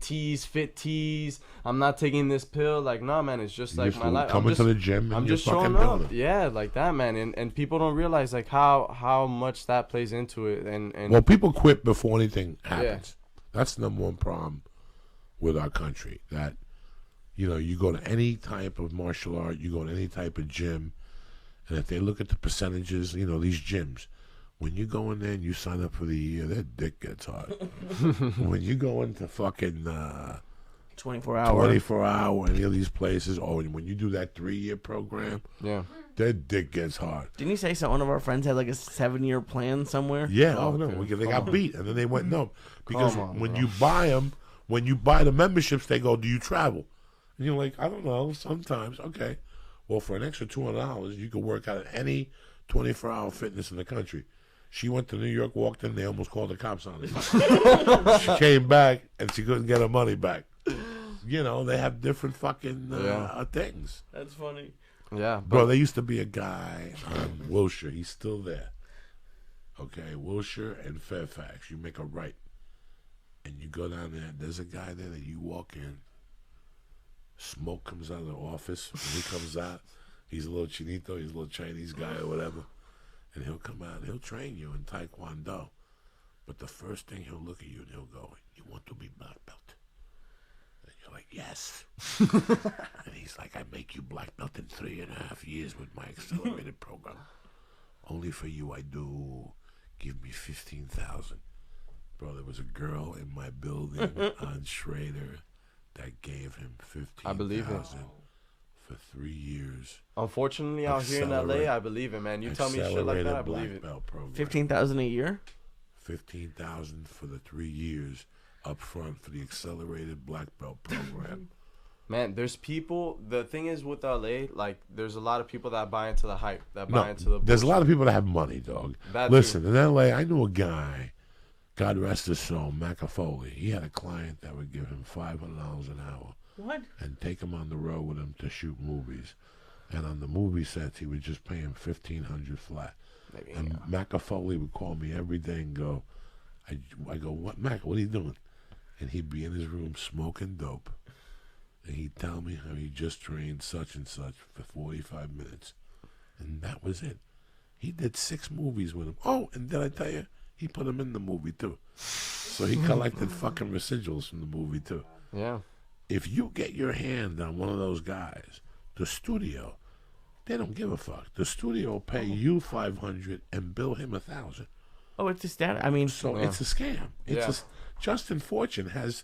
[SPEAKER 3] teas, fit teas. I'm not taking this pill. Like, nah, man, it's just like my life.
[SPEAKER 1] Coming to the gym and
[SPEAKER 3] I'm just showing up. Yeah, like that, man. And people don't realize like how much that plays into it. And
[SPEAKER 1] well, people quit before anything happens. Yeah. That's the number one problem with our country. That, you know, you go to any type of martial art, you go to any type of gym, And if they look at the percentages, you know, these gyms, when you go in there and you sign up for the year, that dick gets hard. When you go into fucking
[SPEAKER 2] 24 hour.
[SPEAKER 1] 24 hour, any of these places, or when you do that 3-year program,
[SPEAKER 3] Yeah.
[SPEAKER 1] that dick gets hard.
[SPEAKER 2] Didn't he say one of our friends had like a 7-year plan somewhere?
[SPEAKER 1] Yeah, no,
[SPEAKER 3] okay.
[SPEAKER 1] they got beat, and then they went no. Because
[SPEAKER 3] Come on,
[SPEAKER 1] when
[SPEAKER 3] bro.
[SPEAKER 1] you buy them, when you buy the memberships, they go, do you travel? And you're like, I don't know, sometimes. Okay. Well, for an extra $200, you can work out at any 24-hour fitness in the country. She went to New York, walked in, they almost called the cops on her. She came back, and she couldn't get her money back. You know, they have different fucking things.
[SPEAKER 2] That's funny.
[SPEAKER 3] Yeah.
[SPEAKER 1] Bro, there used to be a guy on Wilshire. He's still there. Okay, Wilshire and Fairfax. You make a right. And you go down there. There's a guy there that you walk in. Smoke comes out of the office. When he comes out, he's a little chinito. He's a little Chinese guy or whatever. And he'll come out and he'll train you in Taekwondo. But the first thing he'll look at you and he'll go, you want to be black belt? And you're like, yes. And he's like, I make you black belt in 3.5 years with my accelerated program. Only for you I do. Give me 15,000. Bro, there was a girl in my building on Schrader that gave him 15,000.
[SPEAKER 3] I believe it.
[SPEAKER 1] For 3 years.
[SPEAKER 3] Unfortunately, out here in LA, I believe it, man. You tell me shit like that, I believe it.
[SPEAKER 2] 15,000 a year.
[SPEAKER 1] 15,000 for the 3 years up front for the accelerated black belt program.
[SPEAKER 3] Man, there's people. The thing is with LA, like, there's a lot of people that buy into the hype, that buy into the.
[SPEAKER 1] There's a lot of people that have money, dog. Listen, in LA, I knew a guy, God rest his soul, Foley. He had a client that would give him $500 an hour.
[SPEAKER 2] What?
[SPEAKER 1] And take him on the road with him to shoot movies. And on the movie sets, he would just pay him $1,500 flat.
[SPEAKER 3] Maybe,
[SPEAKER 1] and Foley would call me every day and go, I go, what, Mac, what are you doing? And he'd be in his room smoking dope. And he'd tell me how he just trained such and such for 45 minutes. And that was it. He did 6 movies with him. Oh, and did I tell you? He put him in the movie, too. So he collected fucking residuals from the movie, too.
[SPEAKER 3] Yeah.
[SPEAKER 1] If you get your hand on one of those guys, the studio, they don't give a fuck. The studio will pay you $500 and bill him $1,000.
[SPEAKER 2] Oh, it's a stat. I mean,
[SPEAKER 1] So it's a scam. Justin Fortune has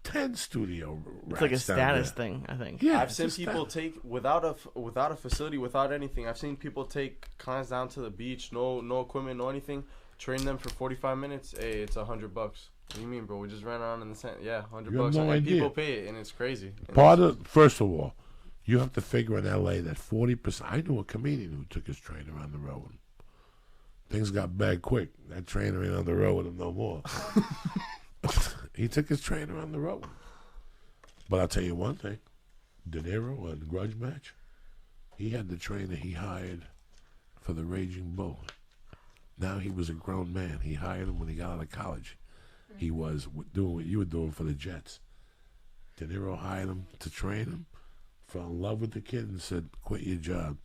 [SPEAKER 1] 10 studio racks
[SPEAKER 2] it's like a
[SPEAKER 1] down
[SPEAKER 2] status
[SPEAKER 1] there.
[SPEAKER 2] thing, I think.
[SPEAKER 1] Yeah,
[SPEAKER 3] I've seen people take without a facility, without anything. I've seen people take clients down to the beach, no equipment, no anything, train them for 45 minutes. Hey, it's $100. What do you mean, bro? We just ran around in the sand. Yeah, $100.
[SPEAKER 1] You have no
[SPEAKER 3] and
[SPEAKER 1] idea.
[SPEAKER 3] people pay it, and it's crazy. And
[SPEAKER 1] First of all, you have to figure in LA that 40%. I knew a comedian who took his trainer on the road. Things got bad quick. That trainer ain't on the road with him no more. He took his trainer on the road. But I'll tell you one thing. De Niro on the Grudge Match, he had the trainer he hired for the Raging Bull. Now he was a grown man. He hired him when he got out of college. He was doing what you were doing for the Jets. De Niro hired him to train him, fell in love with the kid, and said, quit your job.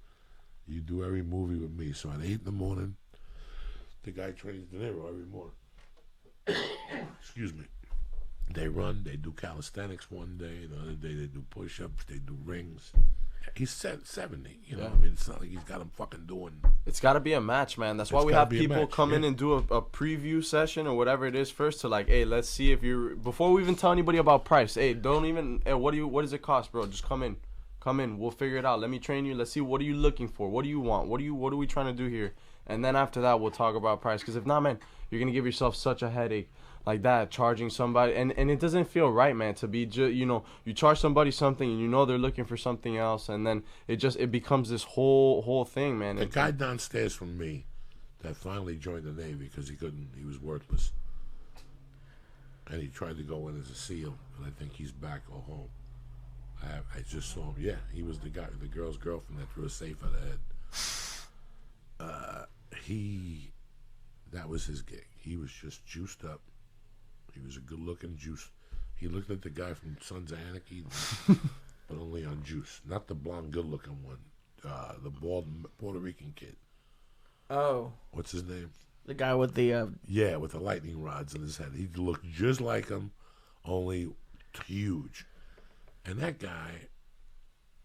[SPEAKER 1] You do every movie with me. So at 8 in the morning, the guy trains De Niro every morning. Excuse me. They run, they do calisthenics one day, the other day they do push-ups, they do rings. He's 70, you know. I mean, it's not like he's got him fucking doing.
[SPEAKER 3] it's got to be a match, man. That's why we have people come in and do a preview session or whatever it is first to like, hey, let's see if you're before we even tell anybody about price. Hey, don't even. Hey, what does it cost, bro? Just come in. We'll figure it out. Let me train you. Let's see what are you looking for. What do you want? What are we trying to do here? And then after that, we'll talk about price. Because if not, man, you're gonna give yourself such a headache. Like that, charging somebody, and it doesn't feel right, man, to be you charge somebody something and they're looking for something else, and then it becomes this whole thing, man.
[SPEAKER 1] The guy downstairs from me that finally joined the Navy because he was worthless, and he tried to go in as a SEAL, and I think he's back or home. I just saw him. Yeah, he was the guy, the girl's girlfriend that threw a safe at her head. That was his gig. He was just juiced up. He was a good-looking juice. He looked like the guy from Sons of Anarchy, but only on juice. Not the blonde, good-looking one. The bald Puerto Rican kid.
[SPEAKER 2] Oh.
[SPEAKER 1] What's his name?
[SPEAKER 2] The guy with the...
[SPEAKER 1] Yeah, with the lightning rods in his head. He looked just like him, only huge. And that guy,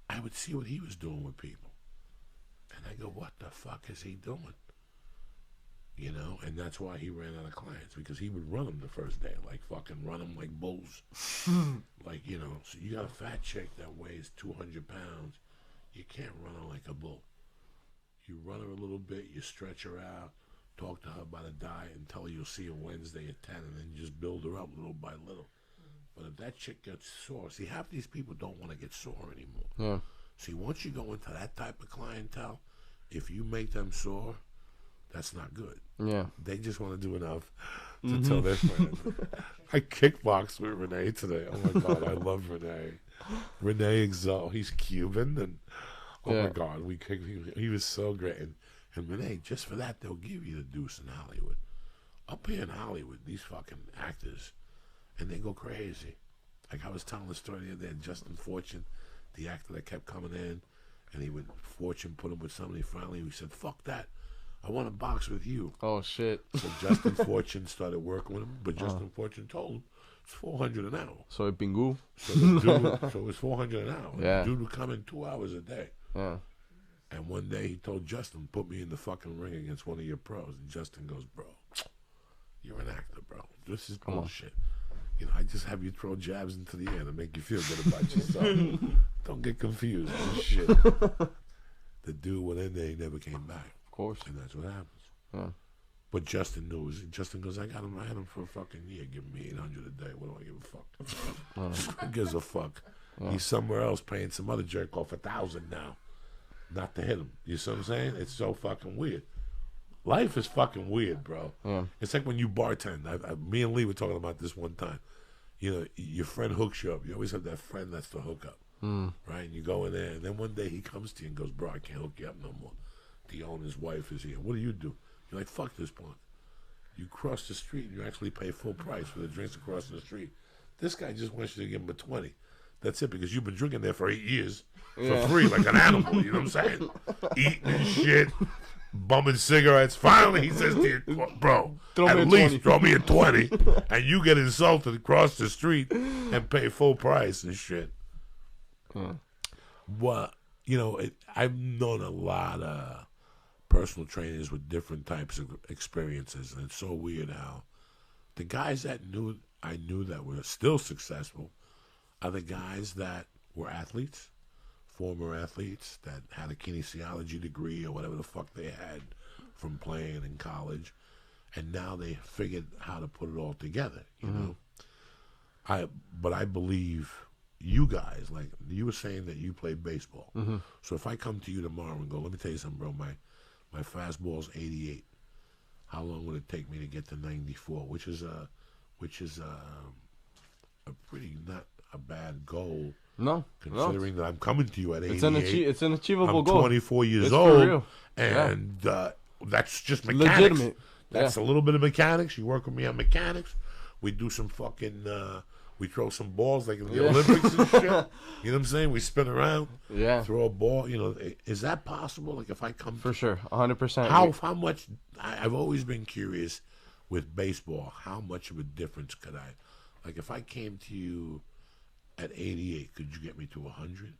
[SPEAKER 1] I would see what he was doing with people. And And I go, what the fuck is he doing? You know, and that's why he ran out of clients, because he would run them the first day, like fucking run them like bulls. Like, you know, so you got a fat chick that weighs 200 pounds. You can't run her like a bull. You run her a little bit, you stretch her out, talk to her about a diet, and tell her you'll see her Wednesday at 10, and then you just build her up little by little. But if that chick gets sore, see, half these people don't want to get sore anymore.
[SPEAKER 3] Yeah. See,
[SPEAKER 1] once you go into that type of clientele, if you make them sore, that's not good.
[SPEAKER 3] Yeah.
[SPEAKER 1] They just want to do enough to tell their friends. I kickboxed with Renee today. Oh my God, I love Renee. Renee Exo, he's Cuban, and my God, we kicked. He was so great. And Renee, just for that, they'll give you the deuce in Hollywood. Up here in Hollywood, these fucking actors, and they go crazy. Like I was telling the story the other day, Justin Fortune, the actor that kept coming in, and he would Fortune put him with somebody. Finally, he said, "Fuck that, I want to box with you."
[SPEAKER 3] Oh shit!
[SPEAKER 1] So Justin Fortune started working with him, but Justin Fortune told him it's $400 an hour.
[SPEAKER 3] So it bingo.
[SPEAKER 1] So the dude, so it was $400 an hour.
[SPEAKER 3] Yeah.
[SPEAKER 1] The dude would come in 2 hours a day.
[SPEAKER 3] Yeah.
[SPEAKER 1] And one day he told Justin, "Put me in the fucking ring against one of your pros." And Justin goes, "Bro, you're an actor, bro. This is bullshit. You know, I just have you throw jabs into the air to make you feel good about yourself. Don't get confused. This shit." The dude went in there, he never came back.
[SPEAKER 3] Of course.
[SPEAKER 1] And that's what happens.
[SPEAKER 3] Yeah.
[SPEAKER 1] But Justin knows. Justin goes, I had him for a fucking year. Give me $800 a day. What do I give a fuck? Who gives a fuck? He's somewhere else paying some other jerk off $1,000 now, not to hit him. You see what I'm saying? It's so fucking weird. Life is fucking weird, bro.
[SPEAKER 3] Yeah.
[SPEAKER 1] It's like when you bartend. Me and Lee were talking about this one time. You know, your friend hooks you up. You always have that friend that's the hookup, right? And you go in there, and then one day he comes to you and goes, "Bro, I can't hook you up no more. The owner's wife is here." What do? You're like, "Fuck this punk." You cross the street and you actually pay full price for the drinks across the street. This guy just wants you to give him a 20. That's it, because you've been drinking there for 8 years for free, like an animal. You know what I'm saying? Eating and shit, bumming cigarettes. Finally, he says to you, "Bro, at least throw me a 20," and you get insulted across the street and pay full price and shit. Well, you know, I've known a lot of personal trainers with different types of experiences, and it's so weird how the guys that I knew that were still successful are the guys that were athletes, former athletes that had a kinesiology degree or whatever the fuck they had from playing in college, and now they figured how to put it all together, you know. But I believe you guys, like you were saying that you play baseball. So if I come to you tomorrow and go, "Let me tell you something, bro, my fastball's 88. How long would it take me to get to 94?" Which is a pretty not a bad goal.
[SPEAKER 3] No,
[SPEAKER 1] considering that I'm coming to you at 88.
[SPEAKER 3] It's an achievable
[SPEAKER 1] I'm
[SPEAKER 3] goal.
[SPEAKER 1] 24 years
[SPEAKER 3] it's
[SPEAKER 1] old,
[SPEAKER 3] for real.
[SPEAKER 1] and that's just mechanics.
[SPEAKER 3] Legitimate.
[SPEAKER 1] That's a little bit of mechanics. You work with me on mechanics. We do some fucking. We throw some balls like in the Olympics and shit. You know what I'm saying? We spin around. Yeah. Throw a ball. You know, is that possible? Like if I come
[SPEAKER 3] for sure, 100%.
[SPEAKER 1] How much? I've always been curious with baseball. How much of a difference could I? Like if I came to you at 88, could you get me to 100?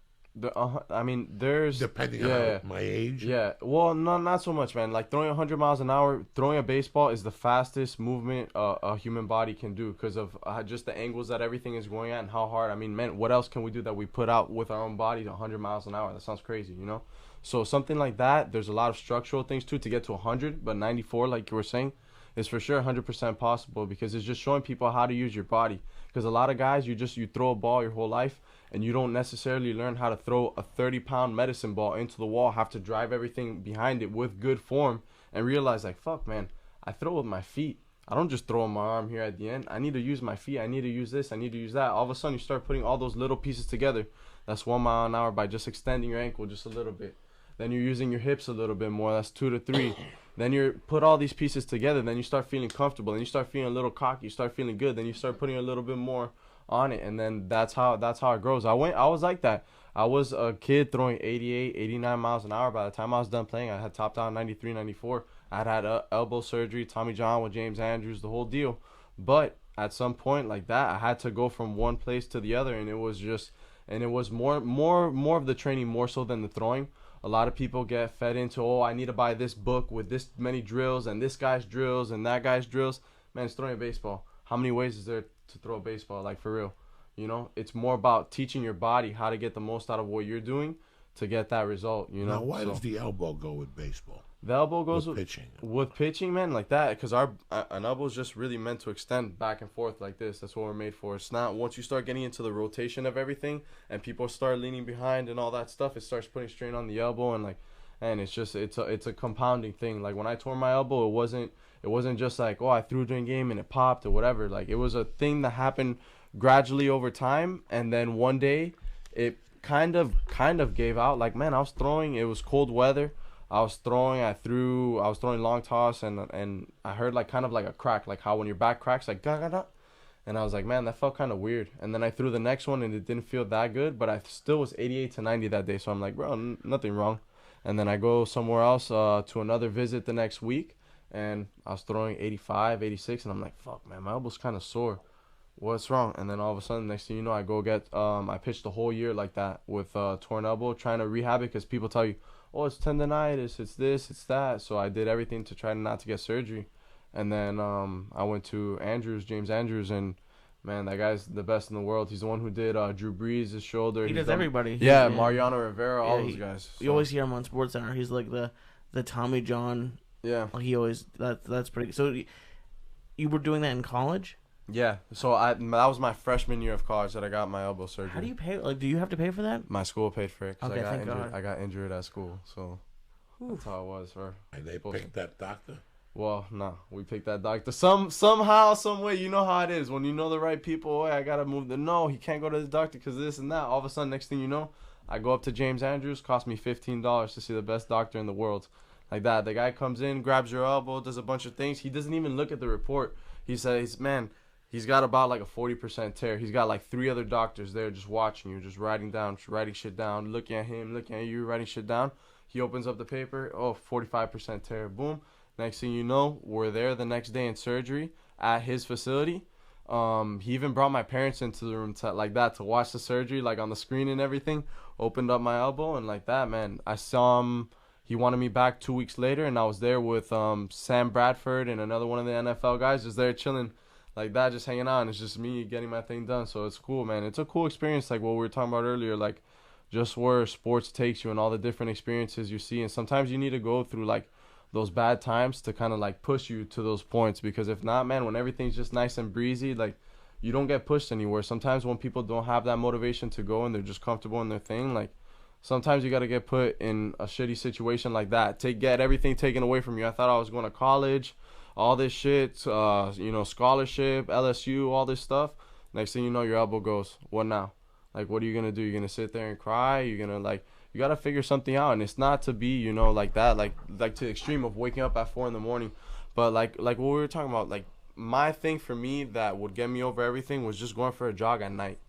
[SPEAKER 3] I mean, there's
[SPEAKER 1] depending on my age.
[SPEAKER 3] Yeah, well, not so much, man. Like throwing 100 miles an hour, throwing a baseball is the fastest movement a human body can do because of just the angles that everything is going at and how hard. I mean, man, what else can we do that we put out with our own body to 100 miles an hour? That sounds crazy, you know. So something like that, there's a lot of structural things too to get to 100, but 94, like you were saying, is for sure 100% possible because it's just showing people how to use your body. Because a lot of guys, you throw a ball your whole life and you don't necessarily learn how to throw a 30-pound medicine ball into the wall, have to drive everything behind it with good form and realize like, fuck, man, I throw with my feet. I don't just throw my arm here at the end. I need to use my feet. I need to use this. I need to use that. All of a sudden, you start putting all those little pieces together. That's 1 mile an hour by just extending your ankle just a little bit. Then you're using your hips a little bit more. That's 2 to 3. Then you put all these pieces together. Then you start feeling comfortable. Then you start feeling a little cocky. You start feeling good. Then you start putting a little bit more on it. And then that's how it grows. I was like that. I was a kid throwing 88, 89 miles an hour. By the time I was done playing, I had topped out 93, 94. I had elbow surgery, Tommy John with James Andrews, the whole deal. But at some point like that, I had to go from one place to the other. And it was more of the training more so than the throwing. A lot of people get fed into, oh, I need to buy this book with this many drills and this guy's drills and that guy's drills. Man, it's throwing a baseball. How many ways is there to throw a baseball? Like, for real. You know, it's more about teaching your body how to get the most out of what you're doing to get that result, you know.
[SPEAKER 1] Now, why does the elbow go with baseball?
[SPEAKER 3] The elbow goes
[SPEAKER 1] with pitching.
[SPEAKER 3] With pitching, man, like that, because an elbow is just really meant to extend back and forth like this. That's what we're made for. It's not, once you start getting into the rotation of everything and people start leaning behind and all that stuff, it starts putting strain on the elbow, and it's just it's a compounding thing. Like when I tore my elbow, it wasn't just like, oh, I threw during game and it popped or whatever. Like it was a thing that happened gradually over time, and then one day it kind of gave out. Like, man, I was throwing, it was cold weather. I was throwing long toss, and I heard like kind of like a crack, like how when your back cracks, like ga ga da. And I was like, man, that felt kind of weird. And then I threw the next one, and it didn't feel that good, but I still was 88 to 90 that day. So I'm like, bro, nothing wrong. And then I go somewhere else to another visit the next week, and I was throwing 85, 86, and I'm like, fuck, man, my elbow's kind of sore. What's wrong? And then all of a sudden, next thing you know, I go get I pitched the whole year like that with torn elbow, trying to rehab it, because people tell you, oh, it's tendonitis, it's this, it's that. So I did everything to try not to get surgery. And then I went to James Andrews, and man, that guy's the best in the world. He's the one who did Drew Brees' shoulder.
[SPEAKER 2] He does everybody.
[SPEAKER 3] Yeah, Mariano Rivera, all those guys.
[SPEAKER 2] You always hear him on SportsCenter. He's like the Tommy John.
[SPEAKER 3] Yeah.
[SPEAKER 2] Like he always, that's pretty good. So you were doing that in college?
[SPEAKER 3] Yeah, so that was my freshman year of college that I got my elbow surgery.
[SPEAKER 2] How do you pay? Like, do you have to pay for that?
[SPEAKER 3] My school paid for it, because
[SPEAKER 2] okay, thank God.
[SPEAKER 3] I got injured at school, so that's how it was.
[SPEAKER 1] And they picked that doctor?
[SPEAKER 3] Well, no, we picked that doctor. Somehow, some way, you know how it is. When you know the right people, oh, I gotta move. No, he can't go to the doctor because this and that. All of a sudden, next thing you know, I go up to James Andrews. Cost me $15 to see the best doctor in the world. Like that, the guy comes in, grabs your elbow, does a bunch of things. He doesn't even look at the report. He says, man, he's got about like a 40% tear. He's got like 3 other doctors there just watching you, just writing shit down, looking at him, looking at you, writing shit down. He opens up the paper, 45% tear, boom. Next thing you know, we're there the next day in surgery at his facility. He even brought my parents into the room to watch the surgery, like on the screen and everything. Opened up my elbow, and like that, man, I saw him. He wanted me back 2 weeks later, and I was there with Sam Bradford and another one of the NFL guys, just there chilling like that, just hanging out. And it's just me getting my thing done. So it's cool, man. It's a cool experience, like what we were talking about earlier, like just where sports takes you and all the different experiences you see. And sometimes you need to go through like those bad times to kind of like push you to those points, because if not, man, when everything's just nice and breezy, like you don't get pushed anywhere. Sometimes when people don't have that motivation to go and they're just comfortable in their thing, like sometimes you got to get put in a shitty situation like that to get everything taken away from you. I thought I was going to college, all this shit, scholarship, LSU, all this stuff. Next thing you know, your elbow goes. What now? Like, what are you going to do? You're going to sit there and cry? You're going to like, you got to figure something out. And it's not to be, like that, like to the extreme of waking up at 4 a.m. But like what we were talking about, like my thing for me that would get me over everything was just going for a jog at night.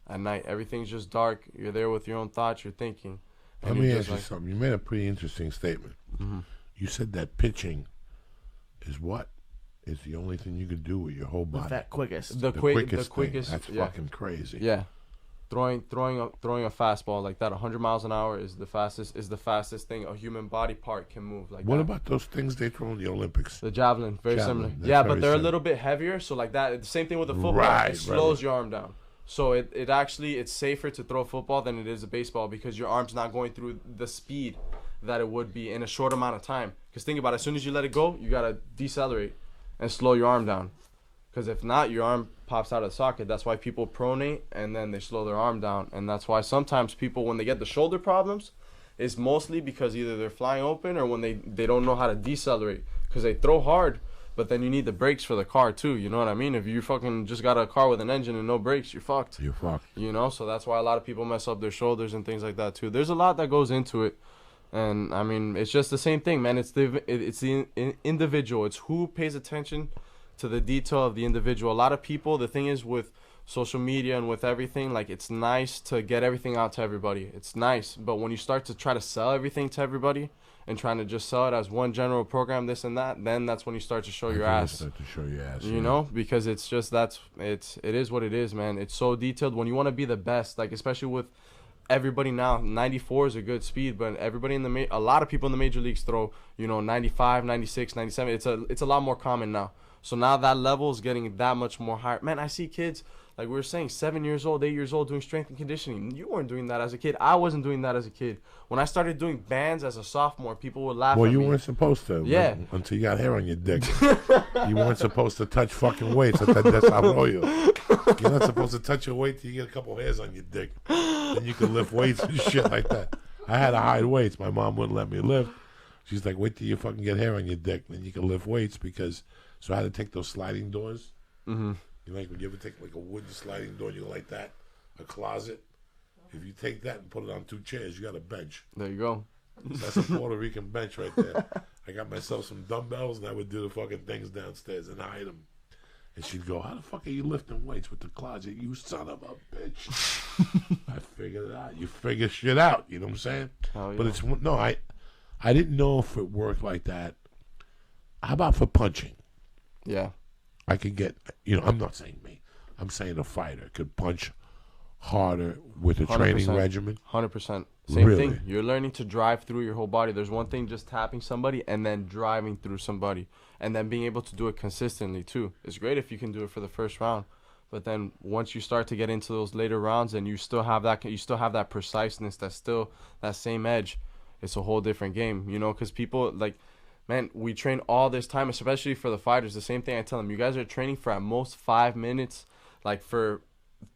[SPEAKER 3] At night, everything's just dark. You're there with your own thoughts. You're thinking.
[SPEAKER 1] Let me ask you something. You made a pretty interesting statement.
[SPEAKER 3] Mm-hmm.
[SPEAKER 1] You said that pitching is the only thing you could do with your whole body.
[SPEAKER 2] That quickest.
[SPEAKER 3] The quickest.
[SPEAKER 1] That's fucking crazy.
[SPEAKER 3] Yeah, throwing a fastball like that, 100 miles an hour is the fastest thing a human body part can move. Like
[SPEAKER 1] what
[SPEAKER 3] that.
[SPEAKER 1] about those things they throw in the Olympics?
[SPEAKER 3] The javelin, very similar. Yeah, but they're a little bit heavier. So like that, the same thing with the football. It slows your arm down. So it's safer to throw football than it is a baseball, because your arm's not going through the speed that it would be in a short amount of time. Because think about it, as soon as you let it go, you got to decelerate and slow your arm down. Because if not, your arm pops out of the socket. That's why people pronate and then they slow their arm down. And that's why sometimes people, when they get the shoulder problems, it's mostly because either they're flying open or when they don't know how to decelerate. Because they throw hard, but then you need the brakes for the car too. You know what I mean? If you fucking just got a car with an engine and no brakes, you're fucked.
[SPEAKER 1] You're fucked.
[SPEAKER 3] So that's why a lot of people mess up their shoulders and things like that too. There's a lot that goes into it. And I mean, it's just the same thing, man. It's the individual. It's who pays attention to the detail of the individual. A lot of people, the thing is with social media and with everything, like it's nice to get everything out to everybody. It's nice, but when you start to try to sell everything to everybody and trying to just sell it as one general program, this and that, then that's when you start to show your ass.
[SPEAKER 1] Start to show your ass.
[SPEAKER 3] You know, because it's just it is what it is, man. It's so detailed. When you want to be the best, like especially with everybody now, 94 is a good speed, but everybody in a lot of people in the major leagues throw, 95, 96, 97. It's a lot more common now. So now that level is getting that much more higher. Man, I see kids, like we were saying, 7 years old, 8 years old, doing strength and conditioning. You weren't doing that as a kid. I wasn't doing that as a kid. When I started doing bands as a sophomore, people would laugh at me.
[SPEAKER 1] Well, you weren't supposed to.
[SPEAKER 3] Yeah.
[SPEAKER 1] Until you got hair on your dick. You weren't supposed to touch fucking weights at that desarrollo. You're not supposed to touch your weight till you get a couple hairs on your dick. Then you can lift weights and shit like that. I had to hide weights. My mom wouldn't let me lift. She's like, wait till you fucking get hair on your dick, then you can lift weights because... So I had to take those sliding doors.
[SPEAKER 3] Mm-hmm.
[SPEAKER 1] When you ever take like a wooden sliding door, you go like that, a closet. If you take that and put it on 2 chairs, you got a bench.
[SPEAKER 3] There you go.
[SPEAKER 1] So that's a Puerto Rican bench right there. I got myself some dumbbells and I would do the fucking things downstairs and hide them. And she'd go, how the fuck are you lifting weights with the closet, you son of a bitch? I figured it out. You figure shit out, you know what I'm saying?
[SPEAKER 3] Oh, yeah.
[SPEAKER 1] But it's, no, I didn't know if it worked like that. How about for punching?
[SPEAKER 3] Yeah.
[SPEAKER 1] I could get, I'm not saying me. I'm saying a fighter could punch harder with a
[SPEAKER 3] 100%.
[SPEAKER 1] Training regimen.
[SPEAKER 3] 100%. Same
[SPEAKER 1] Really?
[SPEAKER 3] thing. You're learning to drive through your whole body. There's one thing just tapping somebody and then driving through somebody. And then being able to do it consistently, too. It's great if you can do it for the first round. But then once you start to get into those later rounds and you still have that preciseness, that's still that same edge, it's a whole different game, because people, like... Man, we train all this time, especially for the fighters. The same thing I tell them. You guys are training for at most 5 minutes. Like for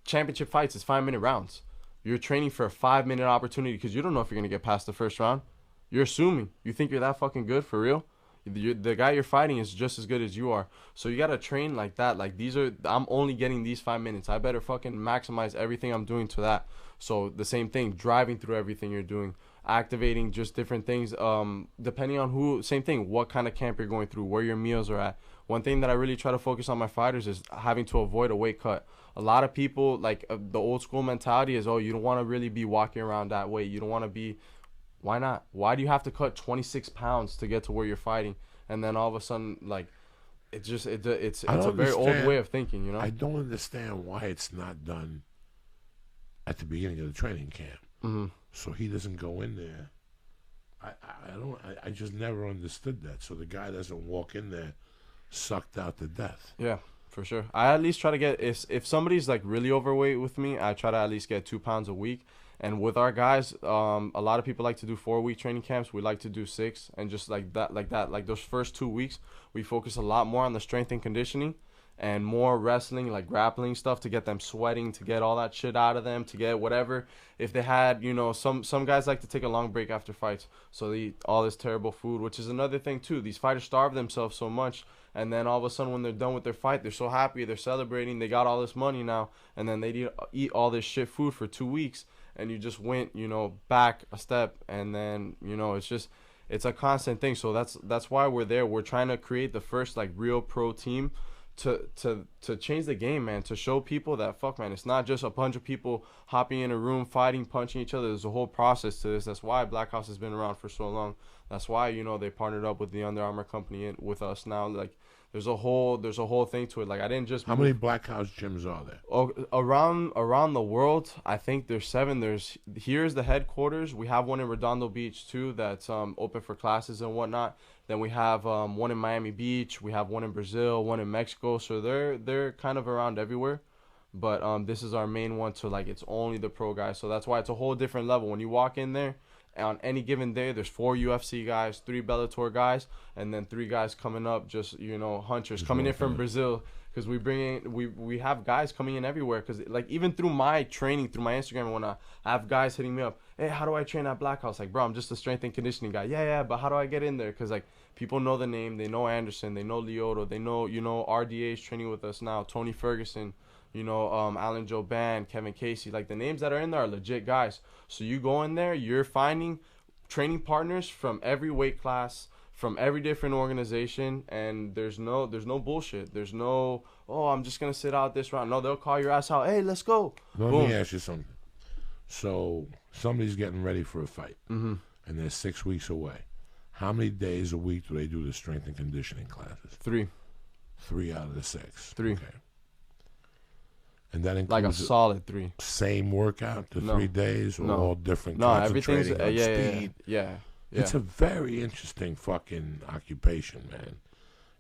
[SPEAKER 3] championship fights, it's 5-minute rounds. You're training for a 5-minute opportunity because you don't know if you're going to get past the first round. You're assuming. You think you're that fucking good for real? The guy you're fighting is just as good as you are. So you got to train like that. Like I'm only getting these 5 minutes. I better fucking maximize everything I'm doing to that. So the same thing, driving through everything you're doing. Activating just different things depending on same thing, what kind of camp you're going through, where your meals are at. One thing that I really try to focus on my fighters is having to avoid a weight cut. A lot of people, like the old school mentality is, you don't want to really be walking around that weight. You don't want to be, why not? Why do you have to cut 26 pounds to get to where you're fighting? And then all of a sudden, like, it's a very old way of thinking,
[SPEAKER 1] I don't understand why it's not done at the beginning of the training camp.
[SPEAKER 3] Mm-hmm.
[SPEAKER 1] So he doesn't go in there. I just never understood that. So the guy doesn't walk in there sucked out to death.
[SPEAKER 3] Yeah, for sure. I at least try to get, if somebody's like really overweight with me, I try to at least get 2 pounds a week. And with our guys, a lot of people like to do 4-week training camps. We like to do 6, and just like those first 2 weeks, we focus a lot more on the strength and conditioning. And more wrestling, like grappling stuff, to get them sweating, to get all that shit out of them, to get whatever. If they had, some guys like to take a long break after fights, so they eat all this terrible food, which is another thing too. These fighters starve themselves so much, and then all of a sudden when they're done with their fight, they're so happy, they're celebrating, they got all this money now, and then they eat all this shit food for 2 weeks, and you just went, back a step, and then, it's a constant thing. So that's why we're there. We're trying to create the first like real pro team to change the game, man, to show people that, fuck, man, it's not just a bunch of people hopping in a room, fighting, punching each other. There's a whole process to this. That's why Black House has been around for so long. That's why, they partnered up with the Under Armour company and with us now. Like, there's a whole thing to it. Like, I didn't just
[SPEAKER 1] How many Black House gyms are there?
[SPEAKER 3] Oh, around the world, I think there's 7. Here's the headquarters. We have one in Redondo Beach too that's open for classes and whatnot. Then we have one in Miami Beach. We have one in Brazil, one in Mexico. So they're kind of around everywhere. But this is our main one. So like, it's only the pro guys. So that's why it's a whole different level. When you walk in there, on any given day, there's 4 UFC guys, 3 Bellator guys, and then 3 guys coming up, just hunters coming in from Brazil. Because we have guys coming in everywhere. Because like, even through my training, through my Instagram, when I have guys hitting me up, hey, how do I train at Black House? Like, bro, I'm just a strength and conditioning guy. Yeah, but how do I get in there? Because like, people know the name, they know Anderson, they know Lyoto, they know RDA is training with us now, Tony Ferguson, Alan Joban, Kevin Casey. Like, the names that are in there are legit guys. So you go in there, you're finding training partners from every weight class, from every different organization, and there's no bullshit. There's no, I'm just gonna sit out this round. No, they'll call your ass out. Hey, let's go.
[SPEAKER 1] Let me ask you something. So somebody's getting ready for a fight, and they're 6 weeks away. How many days a week do they do the strength and conditioning classes?
[SPEAKER 3] 3.
[SPEAKER 1] 3 out of the 6.
[SPEAKER 3] 3.
[SPEAKER 1] Okay. And that includes
[SPEAKER 3] like a solid 3.
[SPEAKER 1] Same workout, the 3 days, or all different
[SPEAKER 3] everything's
[SPEAKER 1] concentrating on speed.
[SPEAKER 3] Yeah.
[SPEAKER 1] It's a very interesting fucking occupation, man.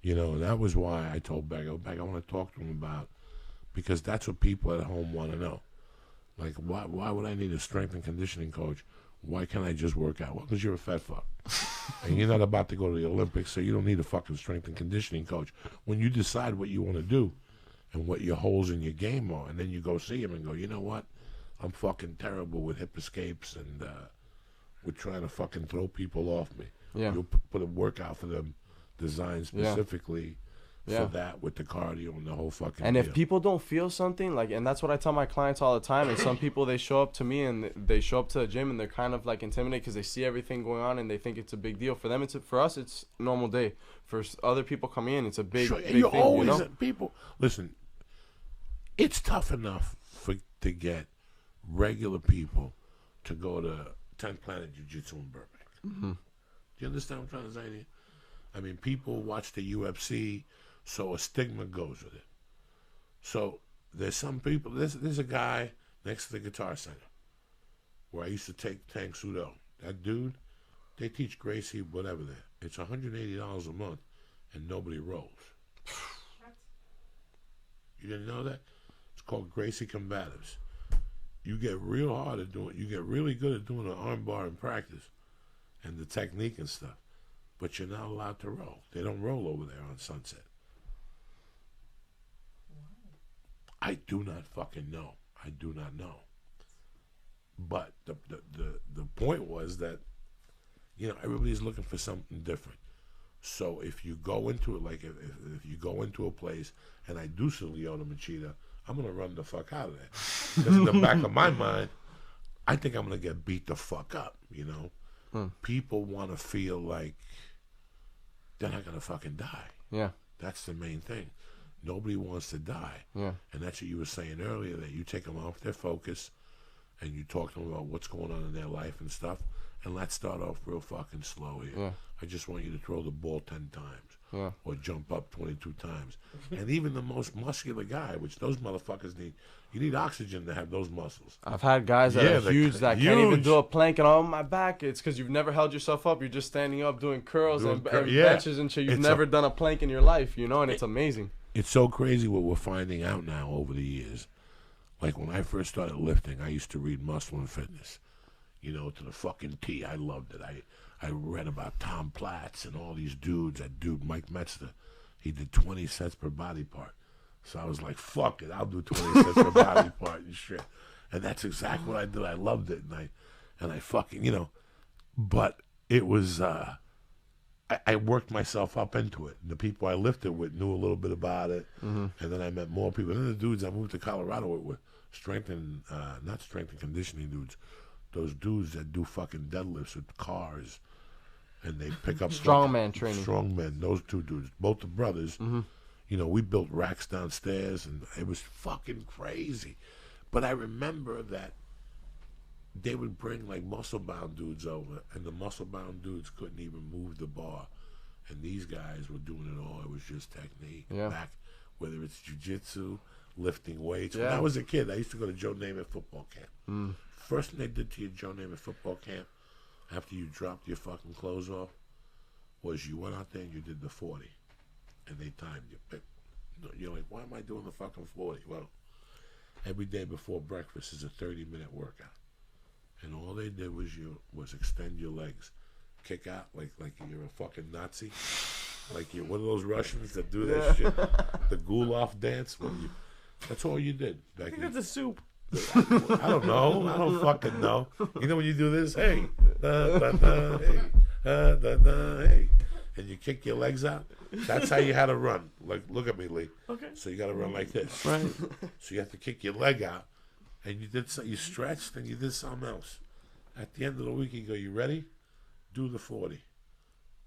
[SPEAKER 1] You know, and that was why I told Beck, I want to talk to him about, because that's what people at home want to know. Like, why would I need a strength and conditioning coach? Why can't I just work out? Well, because you're a fat fuck. And you're not about to go to the Olympics, so you don't need a fucking strength and conditioning coach. When you decide what you want to do and what your holes in your game are, and then you go see him and go, you know what? I'm fucking terrible with hip escapes, and we're trying to fucking throw people off me.
[SPEAKER 3] Yeah.
[SPEAKER 1] You'll put a workout for them designed specifically for that, with the cardio and the whole fucking
[SPEAKER 3] And
[SPEAKER 1] deal.
[SPEAKER 3] if people don't feel something, like, and that's what I tell my clients all the time, and some people, they show up to me and they show up to the gym and they're kind of like intimidated because they see everything going on and they think it's a big deal. For them, for us, it's a normal day. For other people coming in, it's a big, big thing,
[SPEAKER 1] always,
[SPEAKER 3] you know?
[SPEAKER 1] People, listen, it's tough enough to get regular people to go to 10th Planet Jiu-Jitsu in Burbank.
[SPEAKER 3] Mm-hmm.
[SPEAKER 1] Do you understand what I'm trying to say to you? I mean, people watch the UFC, so a stigma goes with it. So there's some people, there's a guy next to the Guitar Center where I used to take Tank Sudo. That dude, they teach Gracie whatever there. It's $180 a month and nobody rolls. You didn't know that? It's called Gracie Combatives. You get real hard at doing, you get really good at doing an arm bar in practice and the technique and stuff, but you're not allowed to roll. They don't roll over there on Sunset. I do not fucking know. I do not know. But the point was that, you know, everybody's looking for something different. So if you go into it, like if you go into a place and I do see Leona Machida, I'm going to run the fuck out of there. Because in the back of my mind, I think I'm going to get beat the fuck up, you know? People want to feel like they're not going to fucking die.
[SPEAKER 3] Yeah.
[SPEAKER 1] That's the main thing. Nobody wants to die.
[SPEAKER 3] Yeah.
[SPEAKER 1] And that's what you were saying earlier, that you take them off their focus and you talk to them about what's going on in their life and stuff. And let's start off real fucking slow here.
[SPEAKER 3] Yeah.
[SPEAKER 1] I just want you to throw the ball 10 times.
[SPEAKER 3] Yeah.
[SPEAKER 1] Or jump up 22 times. And even the most muscular guy, which those motherfuckers need, you need oxygen to have those muscles.
[SPEAKER 3] I've had guys that are huge that can't even do a plank, and my back, it's because you've never held yourself up. You're just standing up doing curls and benches and shit. You've never done a plank in your life, you know, and it's amazing.
[SPEAKER 1] It's so crazy what we're finding out now over the years. Like when I first started lifting, I used to read Muscle and Fitness, you know, to the fucking T. I loved it. I read about Tom Platz and all these dudes. That dude, Mike Metzger, he did 20 sets per body part. So I was like, fuck it, I'll do 20 sets per body part and shit. And that's exactly what I did. I loved it. And I fucking, you know, but it was, I worked myself up into it. The people I lifted with knew a little bit about it. And then I met more people. And then the dudes I moved to Colorado with were not strength and conditioning dudes. Those dudes that do fucking deadlifts with cars, and they pick up
[SPEAKER 3] strongman training.
[SPEAKER 1] Strongmen, those two dudes, both the brothers. You know, we built racks downstairs, and it was fucking crazy. But I remember that they would bring like muscle-bound dudes over, and the muscle-bound dudes couldn't even move the bar, and these guys were doing it all. It was just technique. Back, whether it's jiu-jitsu, lifting weights. When I was a kid, I used to go to Joe Namath football camp. First thing they did to you at Joe Namath football camp, after you dropped your fucking clothes off, was you went out there and you did the 40. And they timed you. But you're like, why am I doing the fucking 40? Well, every day before breakfast is a 30-minute workout. And all they did was extend your legs. Kick out like you're a fucking Nazi. Like you're one of those Russians that do that shit. The Gulov dance. That's all you did.
[SPEAKER 2] I think that's a soup.
[SPEAKER 1] I don't know. I don't fucking know. You know when you do this? Hey. Hey. Hey. And you kick your legs out. That's how you had to run. Like, look at me, Lee.
[SPEAKER 2] Okay.
[SPEAKER 1] So you got to run like this.
[SPEAKER 2] Right.
[SPEAKER 1] So you have to kick your leg out, and you stretched, and you did something else. At the end of the week, you go, you ready? Do the 40.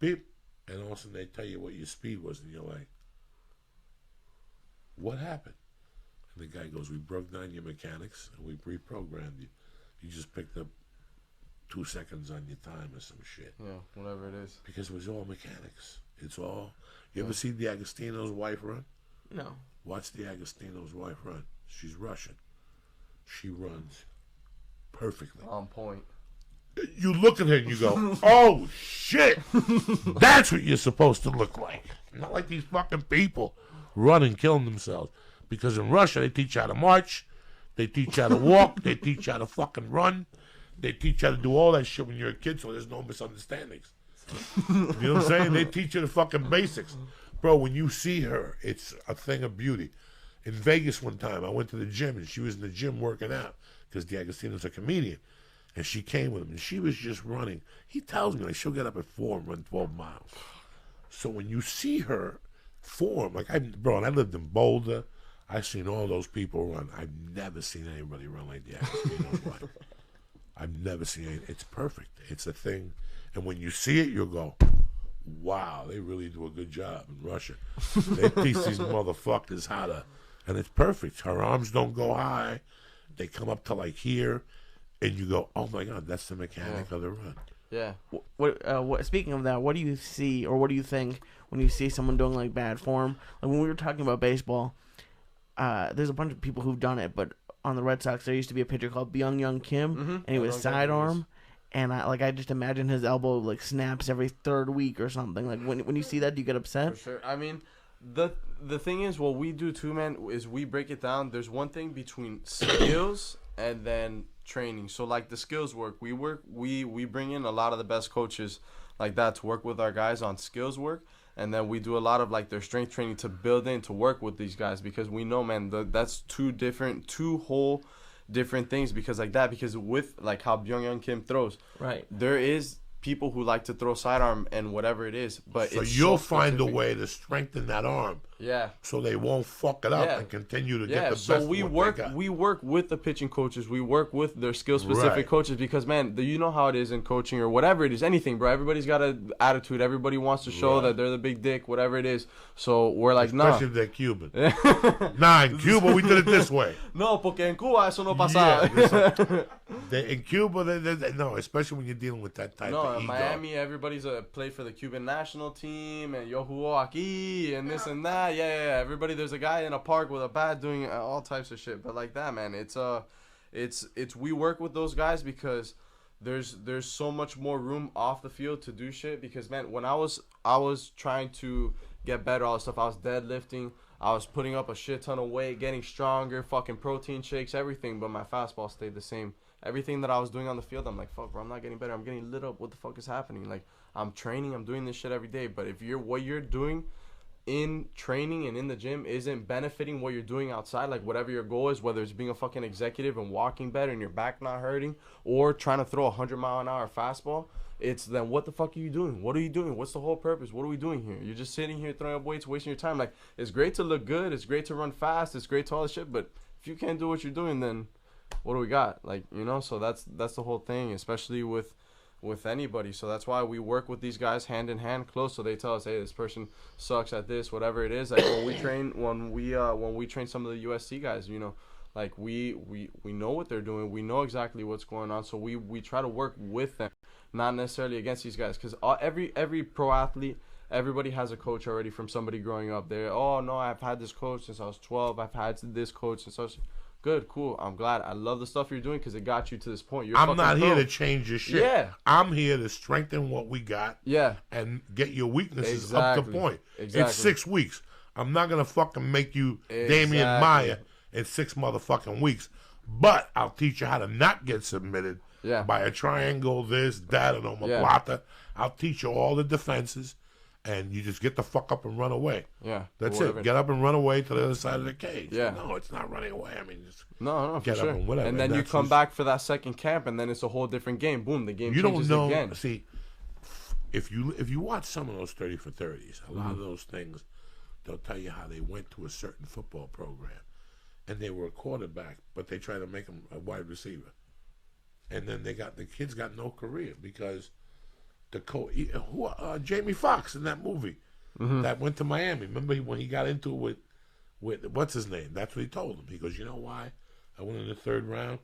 [SPEAKER 1] Beep. And all of a sudden they tell you what your speed was, and you're like, what happened? And the guy goes, we broke down your mechanics, and we reprogrammed you. You just picked up 2 seconds on your time or some shit.
[SPEAKER 3] Yeah, whatever it is.
[SPEAKER 1] Because it was all mechanics. It's all... You ever see the Agostino's wife run?
[SPEAKER 2] No.
[SPEAKER 1] Watch the Agostino's wife run. She's Russian. She runs perfectly.
[SPEAKER 3] On point.
[SPEAKER 1] You look at her and you go, oh, shit. That's what you're supposed to look like. Not like these fucking people running, killing themselves. Because in Russia, they teach you how to march. They teach you how to walk. They teach you how to fucking run. They teach you how to do all that shit when you're a kid so there's no misunderstandings. You know what I'm saying? They teach you the fucking basics. Bro, when you see her, it's a thing of beauty. In Vegas one time, I went to the gym, and she was in the gym working out because D'Agostino's a comedian. And she came with him, and she was just running. He tells me, like, she'll get up at 4 and run 12 miles. So when you see her form, like, and I lived in Boulder. I've seen all those people run. I've never seen anybody run like D'Agostino's run. I've never seen it. It's perfect. It's a thing. And when you see it, you'll go, wow, they really do a good job in Russia. They teach these motherfuckers how to, and it's perfect. Her arms don't go high. They come up to like here. And you go, oh my God, that's the mechanic of the run.
[SPEAKER 3] Yeah.
[SPEAKER 2] What? Speaking of that, what do you see or what do you think when you see someone doing like bad form? Like when we were talking about baseball, there's a bunch of people who've done it, but on the Red Sox there used to be a pitcher called Byung Kim, and he was sidearm, and I just imagine his elbow like snaps every third week or something. Like when you see that, do you get upset?
[SPEAKER 3] For sure. I mean, the thing is, what we do too, man, is we break it down. There's one thing between skills and then training. So like the skills work, we bring in a lot of the best coaches like that to work with our guys on skills work, and then we do a lot of like their strength training to build in to work with these guys, because we know, man, that's two whole different things. Because with like how Byung Kim throws,
[SPEAKER 2] right,
[SPEAKER 3] there is people who like to throw sidearm and whatever it is, but
[SPEAKER 1] so
[SPEAKER 3] it's
[SPEAKER 1] you'll
[SPEAKER 3] so
[SPEAKER 1] find a
[SPEAKER 3] specific.
[SPEAKER 1] way to strengthen that arm.
[SPEAKER 3] Yeah.
[SPEAKER 1] So they won't fuck it up and continue to get the best.
[SPEAKER 3] So we
[SPEAKER 1] of what
[SPEAKER 3] work
[SPEAKER 1] they got.
[SPEAKER 3] we work with the pitching coaches. We work with their skill specific
[SPEAKER 1] Right.
[SPEAKER 3] coaches, because man, you know how it is in coaching or whatever it is, anything, bro. Everybody's got an attitude. Everybody wants to show
[SPEAKER 1] Right.
[SPEAKER 3] that they're the big dick, whatever it is. So we're like,
[SPEAKER 1] Especially if they're Cuban. Nah, in Cuba we did it this way.
[SPEAKER 3] No, porque en Cuba eso no pasa.
[SPEAKER 1] In Cuba, no, especially when you're dealing with that type
[SPEAKER 3] No,
[SPEAKER 1] of
[SPEAKER 3] in
[SPEAKER 1] ego.
[SPEAKER 3] Miami, everybody's played for the Cuban national team, and yo jugó aquí, and this and that. Yeah. Everybody, there's a guy in a park with a bat doing all types of shit. But like that, man, it's we work with those guys because there's so much more room off the field to do shit. Because man, when I was trying to get better, all this stuff, I was deadlifting, I was putting up a shit ton of weight, getting stronger, fucking protein shakes, everything, but my fastball stayed the same. Everything that I was doing on the field, I'm like, fuck, bro, I'm not getting better. I'm getting lit up. What the fuck is happening? Like, I'm training, I'm doing this shit every day. But if what you're doing in training and in the gym isn't benefiting what you're doing outside, like whatever your goal is, whether it's being a fucking executive and walking better and your back not hurting, or trying to throw a 100-mile-an-hour fastball, it's then what the fuck are you doing? What are you doing? What's the whole purpose? What are we doing here? You're just sitting here throwing up weights, wasting your time. Like, it's great to look good, it's great to run fast, it's great to all this shit, but if you can't do what you're doing, then what do we got? Like, you know, so that's the whole thing, especially with anybody. So that's why we work with these guys hand in hand, close. So they tell us, hey, this person sucks at this, whatever it is. Like when we train some of the USC guys, you know, like we know what they're doing, we know exactly what's going on. So we try to work with them, not necessarily against these guys, because every pro athlete, everybody has a coach already from somebody growing up. They're, oh no, I've had this coach since I was 12. I've had this coach since I was. Good, cool. I'm glad. I love the stuff you're doing because it got you to this point.
[SPEAKER 1] I'm not here to change your shit.
[SPEAKER 3] Yeah.
[SPEAKER 1] I'm here to strengthen what we got.
[SPEAKER 3] Yeah.
[SPEAKER 1] And get your weaknesses
[SPEAKER 3] Exactly.
[SPEAKER 1] up to point.
[SPEAKER 3] Exactly.
[SPEAKER 1] It's 6 weeks. I'm not going to fucking make you Damian
[SPEAKER 3] Exactly.
[SPEAKER 1] Maya in 6 motherfucking weeks. But I'll teach you how to not get submitted by a triangle, this, that, and omoplata. I'll teach you all the defenses. And you just get the fuck up and run away.
[SPEAKER 3] Yeah.
[SPEAKER 1] That's it. Get up and run away to the other side of the cage.
[SPEAKER 3] Yeah.
[SPEAKER 1] No, it's not running away. I mean, just
[SPEAKER 3] no,
[SPEAKER 1] get
[SPEAKER 3] for
[SPEAKER 1] up
[SPEAKER 3] sure.
[SPEAKER 1] and whatever.
[SPEAKER 3] And then you come back for that second camp, and then it's a whole different game. Boom, the game changes
[SPEAKER 1] don't know.
[SPEAKER 3] again.
[SPEAKER 1] See, if you watch some of those 30 for 30s, a lot of those things, they'll tell you how they went to a certain football program, and they were a quarterback, but they try to make them a wide receiver, and then the kids got no career because Jamie Foxx in that movie that went to Miami. Remember when he got into it with what's his name? That's what he told him. He goes, you know why I went in the 3rd round?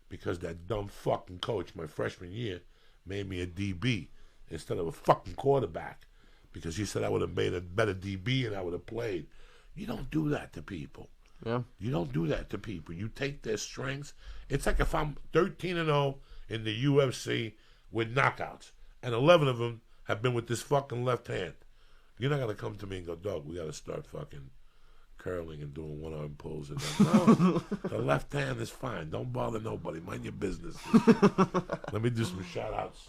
[SPEAKER 1] Because that dumb fucking coach my freshman year made me a DB instead of a fucking quarterback. Because he said I would have made a better DB and I would have played. You don't do that to people.
[SPEAKER 3] Yeah.
[SPEAKER 1] You don't do that to people. You take their strengths. It's like if I'm 13-0 in the UFC with knockouts, and 11 of them have been with this fucking left hand. You're not gonna come to me and go, dog, we gotta start fucking curling and doing one-arm pulls. And no, the left hand is fine. Don't bother nobody. Mind your business. Let me do some shout-outs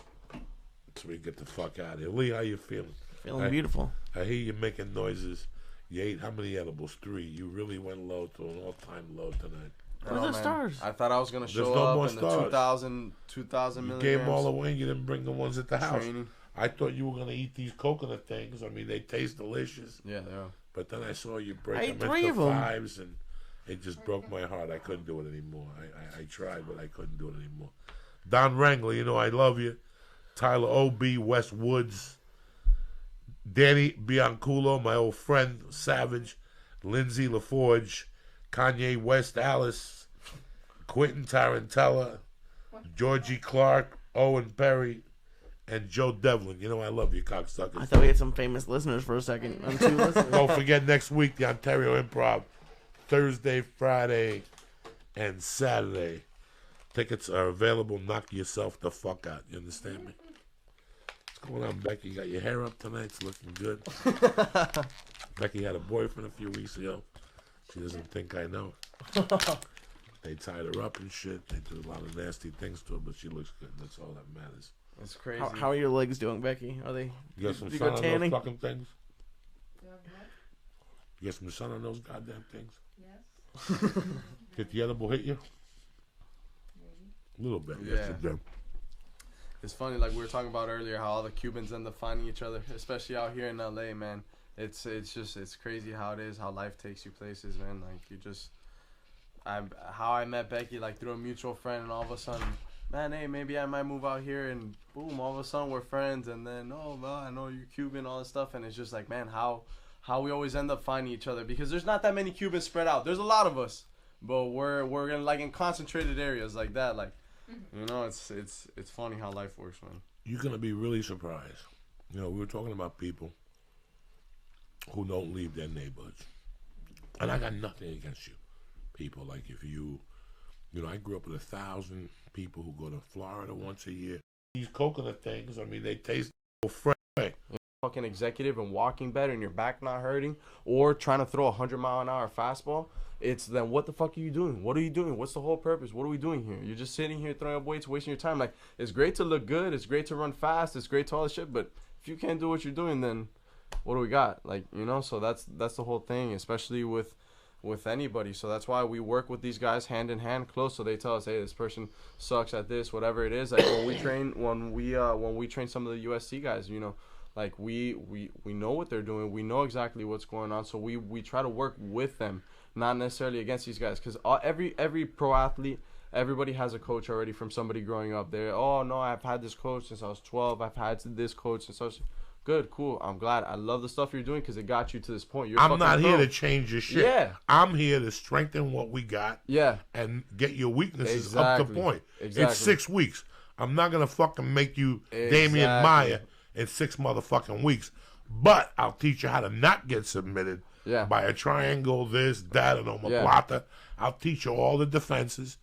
[SPEAKER 1] so we get the fuck out of here. Lee, how you feeling?
[SPEAKER 2] Feeling beautiful.
[SPEAKER 1] I hear you making noises. You ate how many edibles? 3. You really went low to an all-time low tonight.
[SPEAKER 2] Where's the stars?
[SPEAKER 3] I thought I was gonna show
[SPEAKER 1] no
[SPEAKER 3] up
[SPEAKER 1] more
[SPEAKER 3] in the
[SPEAKER 1] stars.
[SPEAKER 3] 2,000
[SPEAKER 1] You
[SPEAKER 3] milligrams.
[SPEAKER 1] gave them all away and you didn't bring the ones at the house.
[SPEAKER 3] Training.
[SPEAKER 1] I thought you were going to eat these coconut things. I mean, they taste delicious.
[SPEAKER 3] Yeah, they are.
[SPEAKER 1] But then I saw you break
[SPEAKER 2] I ate
[SPEAKER 1] them
[SPEAKER 2] 3
[SPEAKER 1] into
[SPEAKER 2] of 'em.
[SPEAKER 1] 5s, and it just broke my heart. I couldn't do it anymore. I tried, but I couldn't do it anymore. Don Wrangler, you know I love you. Tyler O.B., Wes Woods, Danny Bianculo, my old friend, Savage, Lindsay LaForge, Kanye West, Alice, Quentin Tarantella, Georgie Clark, Owen Perry, and Joe Devlin. You know I love you, cocksuckers.
[SPEAKER 2] I thought we had some famous listeners for a second. I'm 2 listeners.
[SPEAKER 1] Don't forget next week, the Ontario Improv, Thursday, Friday, and Saturday. Tickets are available. Knock yourself the fuck out. You understand me? What's going on, Becky? You got your hair up tonight. It's looking good. Becky had a boyfriend a few weeks ago. She doesn't think I know. They tied her up and shit. They did a lot of nasty things to her, but she looks good. That's all that matters.
[SPEAKER 3] It's crazy.
[SPEAKER 2] How are your legs doing, Becky? Are they?
[SPEAKER 1] You got some
[SPEAKER 2] you
[SPEAKER 1] sun
[SPEAKER 2] go
[SPEAKER 1] on
[SPEAKER 2] tanning?
[SPEAKER 1] those fucking things? You got some sun on those goddamn things?
[SPEAKER 4] Yes.
[SPEAKER 1] Did the edible hit you? A little bit.
[SPEAKER 3] Yeah.
[SPEAKER 1] Yes, it did.
[SPEAKER 3] It's funny, like we were talking about earlier, how all the Cubans end up finding each other, especially out here in LA, man. It's crazy how it is, how life takes you places, man. Like you just, how I met Becky, like through a mutual friend, and all of a sudden, man, hey, maybe I might move out here, and boom, all of a sudden we're friends, and then oh well, I know you're Cuban, all this stuff, and it's just like, man, how we always end up finding each other, because there's not that many Cubans spread out. There's a lot of us, but we're in like in concentrated areas like that, like. You know, it's funny how life works, man.
[SPEAKER 1] You're going to be really surprised. You know, we were talking about people who don't leave their neighborhoods. And I got nothing against you. People, like if you know, I grew up with 1,000 people who go to Florida once a year. These coconut things, I mean, they taste so fresh.
[SPEAKER 3] Fucking executive and walking better and your back not hurting, or trying to throw a 100-mile-an-hour fastball. It's then what the fuck are you doing? What are you doing? What's the whole purpose? What are we doing here? You're just sitting here throwing up weights, wasting your time. Like, it's great to look good. It's great to run fast. It's great to all this shit. But if you can't do what you're doing, then what do we got? Like, you know, so that's the whole thing, especially with anybody. So that's why we work with these guys hand in hand, close. So they tell us, hey, this person sucks at this, whatever it is. Like when we train some of the USC guys, you know, like we know what they're doing. We know exactly what's going on. So we try to work with them, not necessarily against these guys, because every pro athlete, everybody has a coach already from somebody growing up. They're, oh no, I've had this coach since I was 12. I've had this coach since I was good, cool. I'm glad. I love the stuff you're doing because it got you to this point.
[SPEAKER 1] I'm not here to change your shit.
[SPEAKER 3] Yeah.
[SPEAKER 1] I'm here to strengthen what we got.
[SPEAKER 3] Yeah.
[SPEAKER 1] And get your weaknesses
[SPEAKER 3] Exactly.
[SPEAKER 1] up to point.
[SPEAKER 3] Exactly.
[SPEAKER 1] It's 6 weeks. I'm not gonna fucking make you Damian Maya in 6 motherfucking weeks. But I'll teach you how to not get submitted by a triangle, this, that, and omoplata. I'll teach you all the defenses,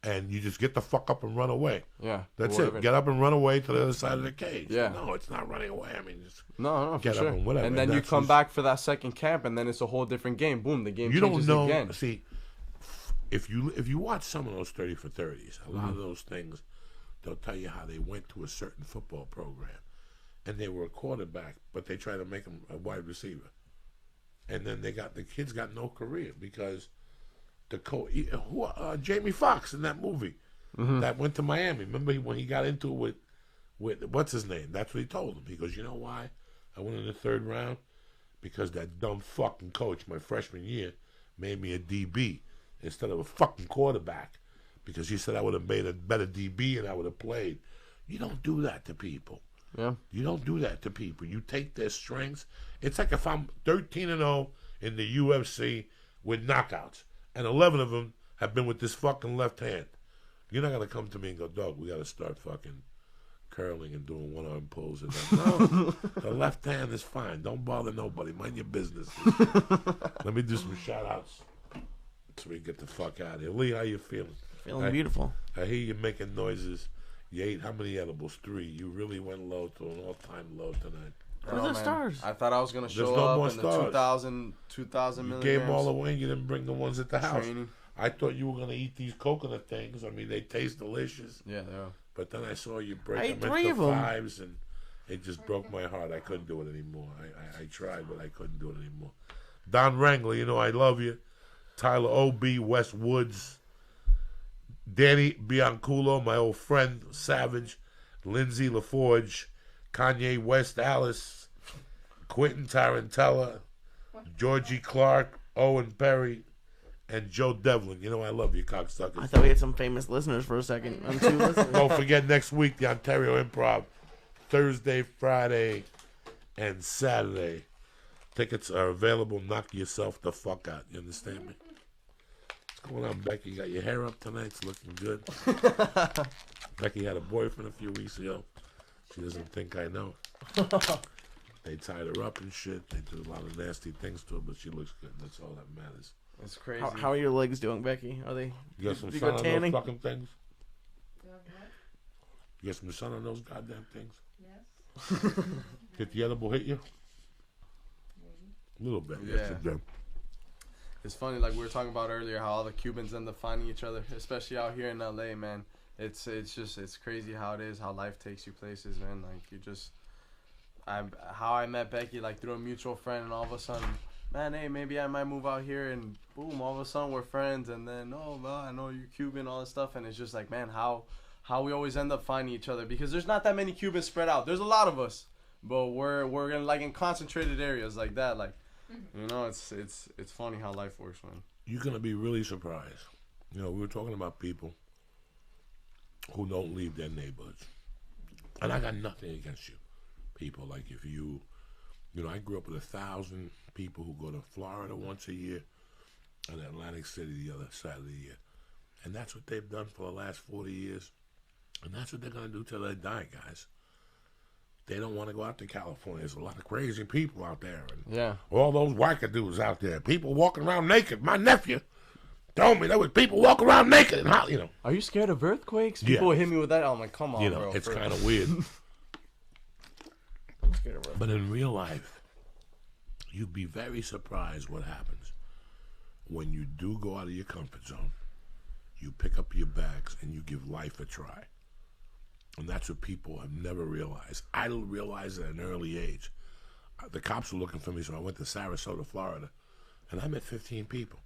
[SPEAKER 1] and you just get the fuck up and run away.
[SPEAKER 3] Yeah.
[SPEAKER 1] That's it. Get up and run away to the other side of the cage.
[SPEAKER 3] Yeah.
[SPEAKER 1] No, it's not running away. I mean, just
[SPEAKER 3] no,
[SPEAKER 1] get
[SPEAKER 3] for
[SPEAKER 1] up
[SPEAKER 3] sure.
[SPEAKER 1] and whatever.
[SPEAKER 3] And then you come back for that second camp, and then it's a whole different game. Boom, the game changes
[SPEAKER 1] don't know.
[SPEAKER 3] again.
[SPEAKER 1] See, if you watch some of those 30 for 30s, a lot of those things, they'll tell you how they went to a certain football program, and they were a quarterback, but they try to make them a wide receiver, and then the kids got no career because Jamie Foxx in that movie that went to Miami. Remember when he got into it with what's his name? That's what he told him. He goes, you know why I went in the 3rd round? Because that dumb fucking coach my freshman year made me a DB instead of a fucking quarterback. Because he said I would have made a better DB and I would have played. You don't do that to people.
[SPEAKER 3] Yeah.
[SPEAKER 1] You don't do that to people. You take their strengths. It's like if I'm 13-0 in the UFC with knockouts, and 11 of them have been with this fucking left hand. You're not gonna come to me and go, dog, we gotta start fucking curling and doing one-arm pulls. And no, the left hand is fine. Don't bother nobody. Mind your business. Let me do some shout-outs So we get the fuck out of here. Lee, how you feeling?
[SPEAKER 2] Feeling beautiful.
[SPEAKER 1] I hear you making noises. You ate how many edibles? 3. You really went low to an all-time low tonight.
[SPEAKER 2] Where's the stars?
[SPEAKER 3] I thought I was going to show
[SPEAKER 1] no
[SPEAKER 3] up
[SPEAKER 1] more
[SPEAKER 3] in the
[SPEAKER 1] stars.
[SPEAKER 3] 2,000
[SPEAKER 1] You
[SPEAKER 3] milligrams.
[SPEAKER 1] gave them all away and you didn't bring the ones at the house.
[SPEAKER 3] Training.
[SPEAKER 1] I thought you were going to eat these coconut things. I mean, they taste delicious.
[SPEAKER 3] Yeah, they are.
[SPEAKER 1] But then I saw you break
[SPEAKER 2] I ate
[SPEAKER 1] them
[SPEAKER 2] 3
[SPEAKER 1] into
[SPEAKER 2] of them.
[SPEAKER 1] 5s, and it just broke my heart. I couldn't do it anymore. I tried, but I couldn't do it anymore. Don Wrangler, you know I love you. Tyler O.B., West Woods. Danny Bianculo, my old friend, Savage. Lindsay LaForge. Kanye West, Alice. Quentin Tarantella. Georgie Clark. Owen Perry. And Joe Devlin. You know I love you, cocksuckers.
[SPEAKER 2] I thought we had some famous listeners for a second. I'm 2 listeners.
[SPEAKER 1] Don't forget next week, the Ontario Improv. Thursday, Friday, and Saturday. Tickets are available. Knock yourself the fuck out. You understand me? What's going on, Becky? You got your hair up tonight. It's looking good. Becky had a boyfriend a few weeks ago. She doesn't think I know. They tied her up and shit. They did a lot of nasty things to her, but she looks good. That's all that matters.
[SPEAKER 3] It's crazy.
[SPEAKER 2] How are your legs doing, Becky? Are they?
[SPEAKER 1] You got some
[SPEAKER 2] you
[SPEAKER 1] sun
[SPEAKER 2] got
[SPEAKER 1] on
[SPEAKER 2] tanning?
[SPEAKER 1] those fucking things? You got some sun on those goddamn things?
[SPEAKER 4] Yes.
[SPEAKER 1] Did the edible hit you? A little bit. Yes,
[SPEAKER 3] Yeah.
[SPEAKER 1] it did.
[SPEAKER 3] It's funny, like we were talking about earlier, how all the Cubans end up finding each other, especially out here in LA, man. It's crazy how it is, how life takes you places, man. Like you just, how I met Becky, like through a mutual friend, and all of a sudden, man, hey, maybe I might move out here, and boom, all of a sudden we're friends, and then oh, well, I know you're Cuban, all this stuff, and it's just like, man, how we always end up finding each other, because there's not that many Cubans spread out. There's a lot of us, but we're in like in concentrated areas like that, like. You know, it's funny how life works, man.
[SPEAKER 1] You're gonna be really surprised. You know, we were talking about people who don't leave their neighborhoods, and I got nothing against you. People like if you know, I grew up with 1,000 people who go to Florida once a year, and Atlantic City the other side of the year, and that's what they've done for the last 40 years, and that's what they're gonna do till they die, guys. They don't want to go out to California. There's a lot of crazy people out there. And
[SPEAKER 3] Yeah.
[SPEAKER 1] all those wackadoos out there. People walking around naked. My nephew told me there was people walking around naked. And how, you know.
[SPEAKER 3] Are you scared of earthquakes?
[SPEAKER 1] Yeah.
[SPEAKER 3] People would hit me with that. I'm like, come on,
[SPEAKER 1] You know,
[SPEAKER 3] bro.
[SPEAKER 1] it's kind of weird.
[SPEAKER 2] I'm scared of
[SPEAKER 1] But in real life, you'd be very surprised what happens when you do go out of your comfort zone. You pick up your bags and you give life a try. And that's what people have never realized. I didn't realize it at an early age. The cops were looking for me, so I went to Sarasota, Florida, and I met 15 people.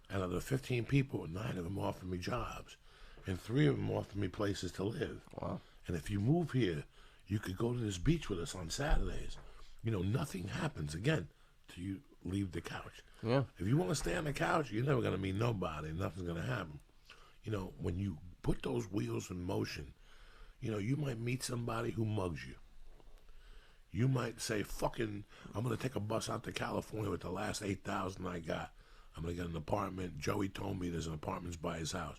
[SPEAKER 1] And of the 15 people, 9 of them offered me jobs, and 3 of them offered me places to live.
[SPEAKER 3] Wow.
[SPEAKER 1] And if you move here, you could go to this beach with us on Saturdays. You know, nothing happens, again, till you leave the couch.
[SPEAKER 3] Yeah.
[SPEAKER 1] If you want to stay on the couch, you're never going to meet nobody. Nothing's going to happen. You know, when you put those wheels in motion, you know, you might meet somebody who mugs you. You might say, fucking, I'm going to take a bus out to California with the last 8,000 I got. I'm going to get an apartment. Joey told me there's an apartment by his house.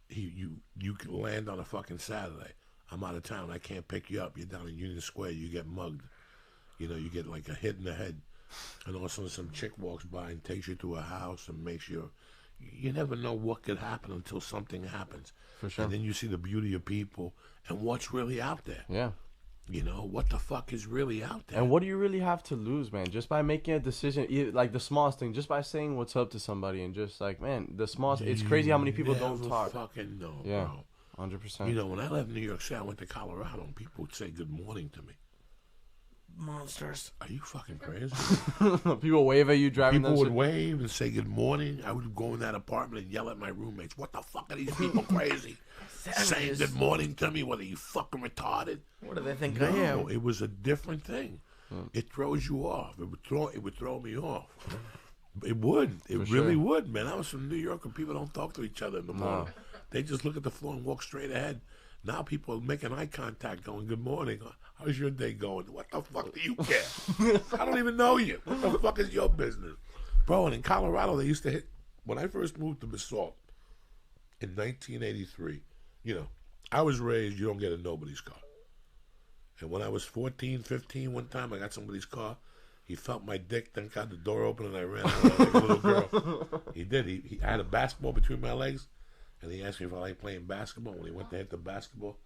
[SPEAKER 1] You can land on a fucking Saturday. I'm out of town. I can't pick you up. You're down in Union Square. You get mugged. You know, you get like a hit in the head. And all of a sudden some chick walks by and takes you to a house and makes you... You never know what could happen until something happens.
[SPEAKER 3] For sure.
[SPEAKER 1] And then you see the beauty of people and what's really out there.
[SPEAKER 3] Yeah.
[SPEAKER 1] You know, what the fuck is really out there?
[SPEAKER 3] And what do you really have to lose, man? Just by making a decision, like the smallest thing, just by saying what's up to somebody, and just like, man, the smallest. It's crazy how many people don't
[SPEAKER 1] never
[SPEAKER 3] talk.
[SPEAKER 1] Fucking know,
[SPEAKER 3] Yeah.
[SPEAKER 1] bro.
[SPEAKER 3] 100%.
[SPEAKER 1] You know, when I lived in New York City, I went to Colorado, and people would say good morning to me.
[SPEAKER 2] monsters.
[SPEAKER 1] Are you fucking crazy?
[SPEAKER 3] People wave at you driving.
[SPEAKER 1] People
[SPEAKER 3] that
[SPEAKER 1] would
[SPEAKER 3] shit.
[SPEAKER 1] wave and say good morning. I would go in that apartment and yell at my roommates, what the fuck are these people crazy? Saying good morning to me, what are you fucking retarded?
[SPEAKER 2] What do they think
[SPEAKER 1] No,
[SPEAKER 2] I am?
[SPEAKER 1] it was a different thing. It throws you off. It would throw me off. It would. It
[SPEAKER 3] For
[SPEAKER 1] really
[SPEAKER 3] sure.
[SPEAKER 1] would, man. I was from New York and people don't talk to each other in the morning. They just look at the floor and walk straight ahead. Now people are making eye contact going, good morning. How's your day going? What the fuck do you care? I don't even know you. What the fuck is your business? Bro, and in Colorado, they used to hit, when I first moved to Basalt in 1983, you know, I was raised, you don't get in nobody's car. And when I was 14, 15, one time I got somebody's car, He felt my dick, then got the door open, and I ran out like a little girl. He did. I had a basketball between my legs, and he asked me if I liked playing basketball. When he went to hit the basketball,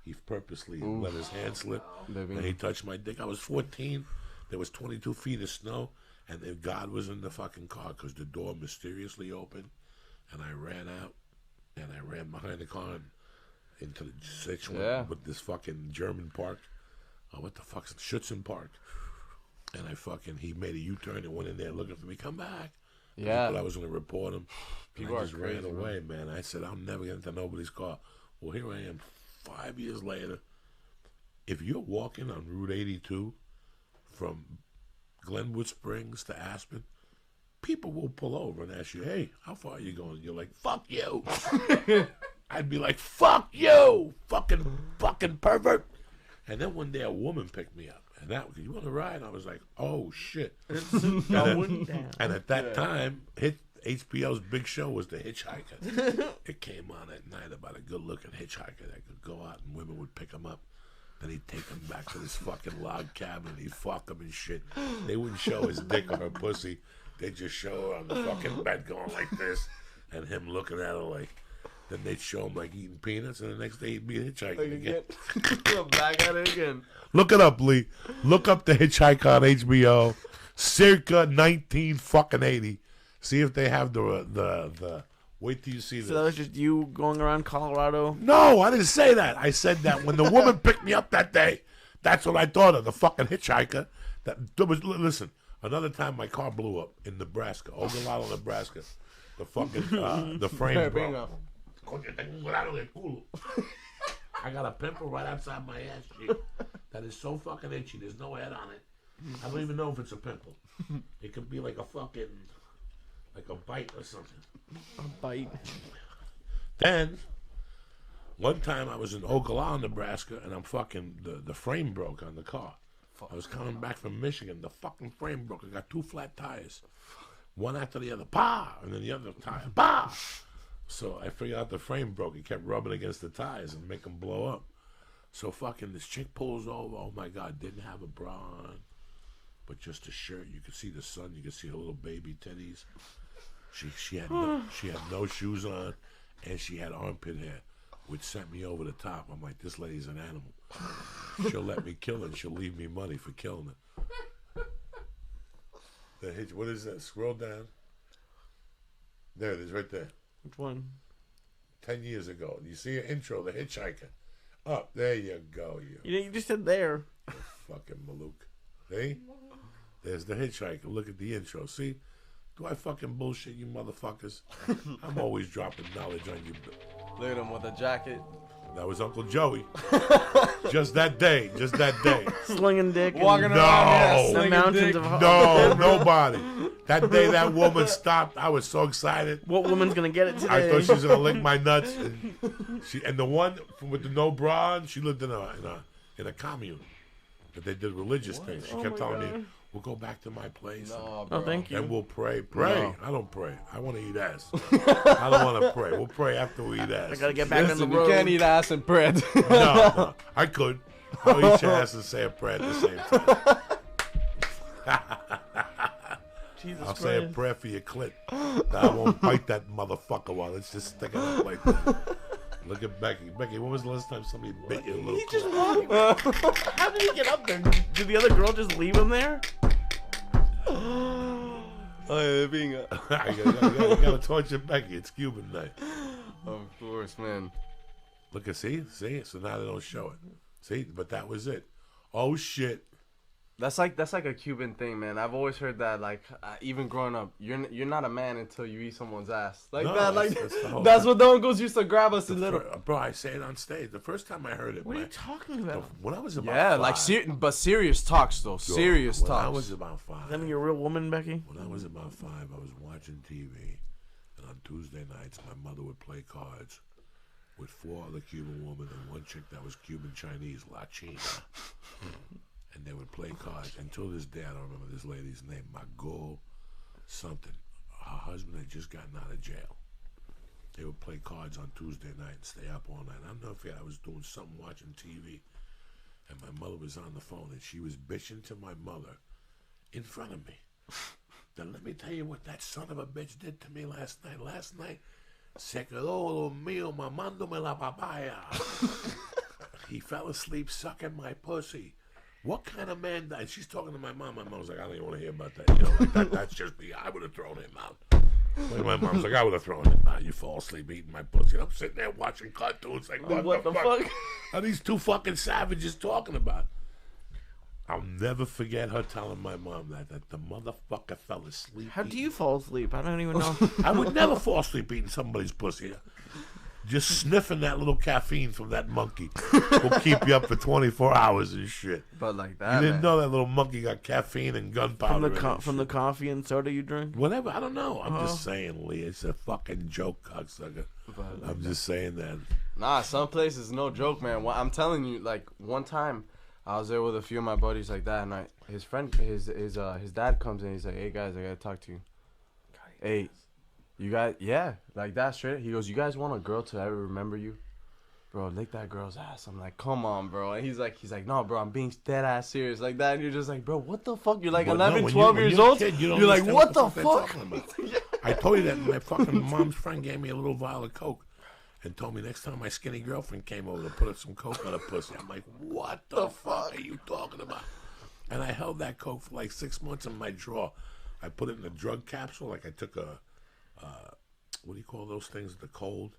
[SPEAKER 1] he purposely let his hand slip, and he touched my dick. I was 14. There was 22 feet of snow, and if God was in the fucking car because the door mysteriously opened, and I ran out, and I ran behind the car and into the section with this fucking German park. What the fuck's Schützen Park? And he made a U-turn and went in there looking for me. Come back.
[SPEAKER 3] Yeah.
[SPEAKER 1] But I was going to report him.
[SPEAKER 3] People
[SPEAKER 1] I just
[SPEAKER 3] are crazy,
[SPEAKER 1] ran away, man. I said, I'm never getting into nobody's car. Well, here I am 5 years later. If you're walking on Route 82 from Glenwood Springs to Aspen, people will pull over and ask you, hey, how far are you going? And you're like, fuck you. I'd be like, fuck you, fucking pervert. And then one day a woman picked me up. And that, you want to ride? I was like, oh, shit. And at that time, HBO's big show was The Hitchhiker. It came on at night about a good-looking hitchhiker that could go out and women would pick him up. Then he'd take him back to this fucking log cabin and he'd fuck him and shit. They wouldn't show his dick or her pussy. They'd just show her on the fucking bed going like this and him looking at her like... Then they'd show him like eating peanuts, and the next day he'd be hitchhiking again.
[SPEAKER 3] Back at it again.
[SPEAKER 1] Look it up, Lee. Look up The Hitchhiker on HBO, circa 1980. See if they have the. Wait till you see this.
[SPEAKER 2] So that was just you going around Colorado?
[SPEAKER 1] No, I didn't say that. I said that when the woman picked me up that day. That's what I thought of, the fucking hitchhiker. Listen, another time my car blew up in Nebraska, Ogallala, Nebraska. The fucking the frame broke. I got a pimple right outside my ass cheek that is so fucking itchy. There's no head on it. I don't even know if it's a pimple. It could be like a fucking, like a bite or something.
[SPEAKER 2] A bite.
[SPEAKER 1] Then, one time I was in Ogallala, Nebraska, and I'm fucking, the frame broke on the car. I was coming back from Michigan. The fucking frame broke. I got 2 flat tires. One after the other. Bah! And then the other tire. Bah! So I figured out the frame broke. He kept rubbing against the tires and make them blow up. So fucking this chick pulls over. Oh my God, didn't have a bra on, but just a shirt. You could see the sun. You could see her little baby titties. She had no shoes on, and she had armpit hair, which sent me over the top. I'm like, this lady's an animal. She'll let me kill her, and she'll leave me money for killing her. What is that? Scroll down. There it is, right there.
[SPEAKER 2] Which one?
[SPEAKER 1] 10 years ago. You see your intro, The Hitchhiker. Oh, there you go.
[SPEAKER 2] You just said there.
[SPEAKER 1] You fucking Malouk. See? There's The Hitchhiker. Look at the intro. See? Do I fucking bullshit you motherfuckers? I'm always dropping knowledge on you.
[SPEAKER 3] Look at him with a jacket.
[SPEAKER 1] That was Uncle Joey. Just that day.
[SPEAKER 2] Slinging dick.
[SPEAKER 3] Walking around
[SPEAKER 2] the mountains of...
[SPEAKER 1] No, nobody. That day that woman stopped, I was so excited.
[SPEAKER 2] What woman's going to get it today?
[SPEAKER 1] I thought she was going to lick my nuts. And the one with the no bra on, she lived in a commune. But they did religious things. She kept telling me, we'll go back to my place.
[SPEAKER 3] No, bro.
[SPEAKER 2] Oh, thank you.
[SPEAKER 1] And we'll pray.
[SPEAKER 3] No.
[SPEAKER 1] I don't pray. I want to eat ass. I don't want to pray. We'll pray after we eat ass.
[SPEAKER 2] I got to get back on the road.
[SPEAKER 3] You can't eat ass and bread.
[SPEAKER 1] No, I could. I'll eat your ass and say a prayer at the same time.
[SPEAKER 2] Jesus
[SPEAKER 1] I'll
[SPEAKER 2] Christ.
[SPEAKER 1] say a prayer for your clit. I won't bite that motherfucker while it's just sticking up like that. Look at Becky. Becky, when was the last time somebody bit your little
[SPEAKER 2] He just
[SPEAKER 1] clit?
[SPEAKER 2] walked. How did he get up there? Did the other girl just leave him there?
[SPEAKER 3] Oh, yeah, being a...
[SPEAKER 1] You gotta torture Becky. It's Cuban night.
[SPEAKER 3] Of course, man.
[SPEAKER 1] Look at see. So now they don't show it. See, but that was it. Oh shit.
[SPEAKER 3] That's like a Cuban thing, man. I've always heard that, like, even growing up, you're not a man until you eat someone's ass. Like
[SPEAKER 1] No,
[SPEAKER 3] that, like
[SPEAKER 1] that's
[SPEAKER 3] what the uncles used to grab us a little.
[SPEAKER 1] Bro, I say it on stage. The first time I heard it,
[SPEAKER 2] What are you talking about?
[SPEAKER 1] when I was about
[SPEAKER 3] Yeah,
[SPEAKER 1] 5,
[SPEAKER 3] like but serious talks though. Serious
[SPEAKER 1] when
[SPEAKER 3] talks.
[SPEAKER 1] I was about 5.
[SPEAKER 2] Does that mean you're a real woman, Becky?
[SPEAKER 1] When I was about 5, I was watching TV, and on Tuesday nights, my mother would play cards with 4 other Cuban women and one chick that was Cuban Chinese, La China. And they would play cards. Until this day, I don't remember this lady's name, Margot something. Her husband had just gotten out of jail. They would play cards on Tuesday night and stay up all night. I'll never forget, I was doing something watching TV, and my mother was on the phone, and she was bitching to my mother in front of me. Then let me tell you what that son of a bitch did to me last night. Last night, se quedó dormido mamándome la papaya. He fell asleep sucking my pussy. What kind of man died? She's talking to my mom. My mom's like, I don't even want to hear about that. You know, like that's just me. I would have thrown him out. Like my mom's like, I would have thrown him out. You fall asleep eating my pussy. And I'm sitting there watching cartoons like, what the fuck are these two fucking savages talking about? I'll never forget her telling my mom that the motherfucker fell asleep.
[SPEAKER 2] How do you fall asleep? I don't even know.
[SPEAKER 1] I would never fall asleep eating somebody's pussy. Just sniffing that little caffeine from that monkey will keep you up for 24 hours and shit.
[SPEAKER 3] But like that,
[SPEAKER 1] You didn't
[SPEAKER 3] man.
[SPEAKER 1] know that little monkey got caffeine and gunpowder
[SPEAKER 2] From the coffee and soda you drink?
[SPEAKER 1] Whatever, I don't know. I'm just saying, Lee. It's a fucking joke, cocksucker. I'm just saying that.
[SPEAKER 3] Nah, some places no joke, man. I'm telling you, like one time, I was there with a few of my buddies like that, and his dad comes in. He's like, "Hey guys, I gotta talk to you. Hey, you guys, yeah, like that straight." He goes, "You guys want a girl to ever remember you, bro? Lick that girl's ass." I'm like, "Come on, bro." And he's like, "No, bro, I'm being dead ass serious like that." And you're just like, "Bro, what the fuck? You're like 11, 12 years old. You're like, what the fuck?"
[SPEAKER 1] I told you that my fucking mom's friend gave me a little vial of Coke and told me next time my skinny girlfriend came over to put some Coke on her pussy. I'm like, what the fuck are you talking about? And I held that Coke for like 6 months in my drawer. I put it in a drug capsule, like I took a, what do you call those things, the cold?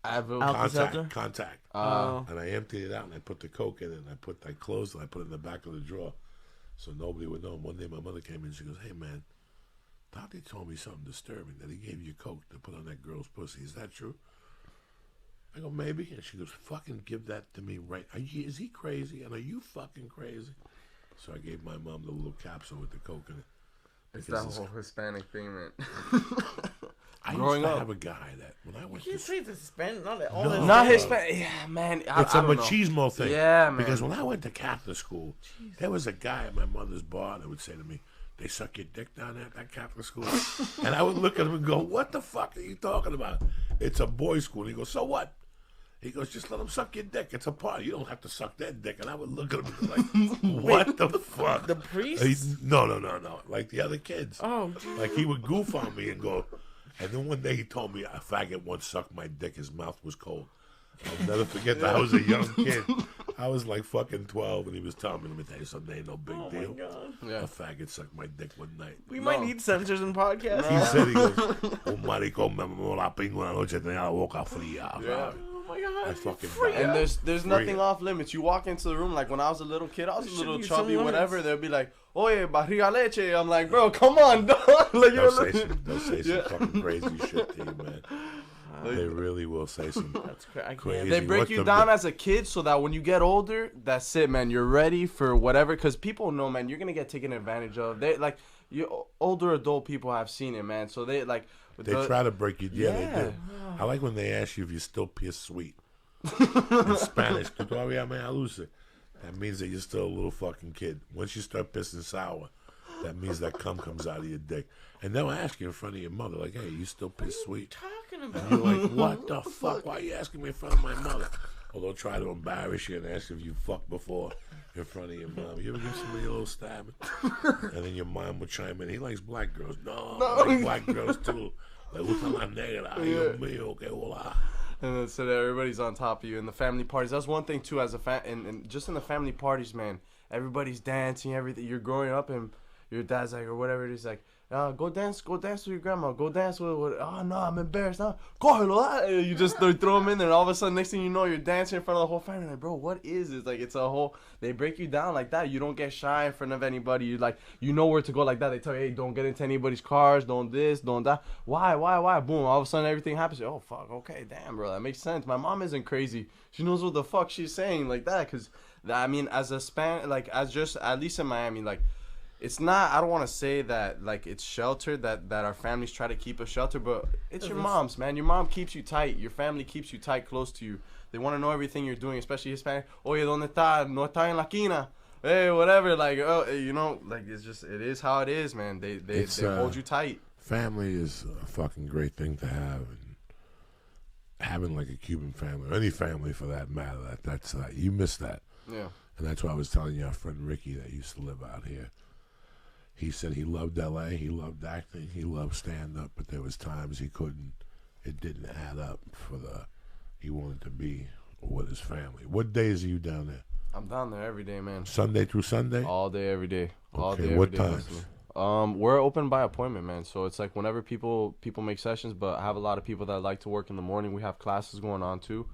[SPEAKER 1] Contact. And I emptied it out and I put the Coke in it and I closed it, I put it in the back of the drawer so nobody would know. And one day my mother came in and she goes, "Hey man, Daddy told me something disturbing, that he gave you Coke to put on that girl's pussy. Is that true?" I go, "Maybe." And she goes, "Fucking give that to me right." Is he crazy? And are you fucking crazy? So I gave my mom the little capsule with the Coke in it.
[SPEAKER 3] It's that whole Hispanic thing, man.
[SPEAKER 1] I used to have a guy that when I went
[SPEAKER 2] You
[SPEAKER 1] to
[SPEAKER 2] say it's Hispanic, not
[SPEAKER 3] not Hispanic. Yeah, man.
[SPEAKER 1] it's a machismo thing.
[SPEAKER 3] Yeah, man.
[SPEAKER 1] Because when I went to Catholic school, there was a guy at my mother's bar that would say to me, "They suck your dick down there at that Catholic school?" And I would look at him and go, "What the fuck are you talking about? It's a boys' school." And he goes, "So what?" He goes, "Just let them suck your dick. It's a party. You don't have to suck their dick." And I would look at him and be like, "What the fuck?"
[SPEAKER 2] The priest?
[SPEAKER 1] No. Like the other kids.
[SPEAKER 2] Oh, geez.
[SPEAKER 1] Like he would goof on me and go. And then one day he told me a faggot once sucked my dick. His mouth was cold. I'll never forget that. I was a young kid. I was like fucking 12, and he was telling me, "Let me tell you something, ain't no big deal."
[SPEAKER 2] My God.
[SPEAKER 3] Yeah.
[SPEAKER 1] A faggot sucked my dick one night.
[SPEAKER 2] We might need censors in podcasts.
[SPEAKER 1] He said, he goes, "Un maricón me mamó la pinga una noche, tenía la boca fría."
[SPEAKER 3] Yeah.
[SPEAKER 2] Oh my God.
[SPEAKER 1] I fucking
[SPEAKER 3] And there's nothing off limits. You walk into the room, like when I was a little kid, I was a little
[SPEAKER 2] be
[SPEAKER 3] chubby,
[SPEAKER 2] some
[SPEAKER 3] whatever.
[SPEAKER 2] limits.
[SPEAKER 3] They'll be like, "Oye, barriga leche." I'm like, "Bro, come on, dog." Like,
[SPEAKER 1] They'll say some fucking crazy shit to you, man. They really will say some
[SPEAKER 2] That's crazy.
[SPEAKER 1] crazy.
[SPEAKER 3] They break you down as a kid so that when you get older, that's it, man. You're ready for whatever. Because people know, man, you're going to get taken advantage of. They like, you older adult people have seen it, man. So they like.
[SPEAKER 1] They try to break you. Yeah, they do. I like when they ask you if you still piss sweet. In Spanish, "Tu todavía me aluce?" That means that you're still a little fucking kid. Once you start pissing sour, that means that cum comes out of your dick. And they'll ask you in front of your mother, like, "Hey, you still piss sweet?"
[SPEAKER 2] Talking about.
[SPEAKER 1] And you're like, "What the fuck? Why are you asking me in front of my mother?" Or they'll try to embarrass you and ask if you fucked before in front of your mom. "You ever give somebody a little stab?" And then your mom would chime in, "He likes black girls." "No, I like black girls too. Le gustan las negras. Ay, Dios mío, que hola."
[SPEAKER 3] And then so that everybody's on top of you in the family parties. That's one thing too, as a and just in the family parties, man. Everybody's dancing, everything. You're growing up, and your dad's like, or whatever it is, like, go dance with your grandma. Go dance with. Oh no, I'm embarrassed. No, cógelo. You just throw them in there, and all of a sudden, next thing you know, you're dancing in front of the whole family. Like, bro, what is this? Like, it's a whole. They break you down like that. You don't get shy in front of anybody. You like, you know where to go like that. They tell you, "Hey, don't get into anybody's cars. Don't this, don't that." Why? Boom. All of a sudden, everything happens. Oh fuck. Okay, damn, bro, that makes sense. My mom isn't crazy. She knows what the fuck she's saying like that. Cause I mean, as a like as just at least in Miami, like. It's not, I don't want to say that, like, it's sheltered, that our families try to keep us sheltered, but it's your mom's, man. Your mom keeps you tight. Your family keeps you tight, close to you. They want to know everything you're doing, especially Hispanic. "Oye, ¿dónde está? No está en la quina." Hey, whatever. Like, oh, you know, like, it's just, it is how it is, man. They hold you tight.
[SPEAKER 1] Family is a fucking great thing to have. And having, like, a Cuban family, or any family for that matter, that's you miss that.
[SPEAKER 3] Yeah.
[SPEAKER 1] And that's why I was telling you, our friend Ricky that used to live out here. He said he loved L.A., he loved acting, he loved stand-up, but there was times he couldn't. It didn't add up for the. He wanted to be with his family. What days are you down there?
[SPEAKER 3] I'm down there every day, man.
[SPEAKER 1] Sunday through Sunday?
[SPEAKER 3] All day, every day. All
[SPEAKER 1] Okay,
[SPEAKER 3] day, every
[SPEAKER 1] what
[SPEAKER 3] day,
[SPEAKER 1] times?
[SPEAKER 3] mostly. We're open by appointment, man. So it's like whenever people make sessions, but I have a lot of people that like to work in the morning. We have classes going on too.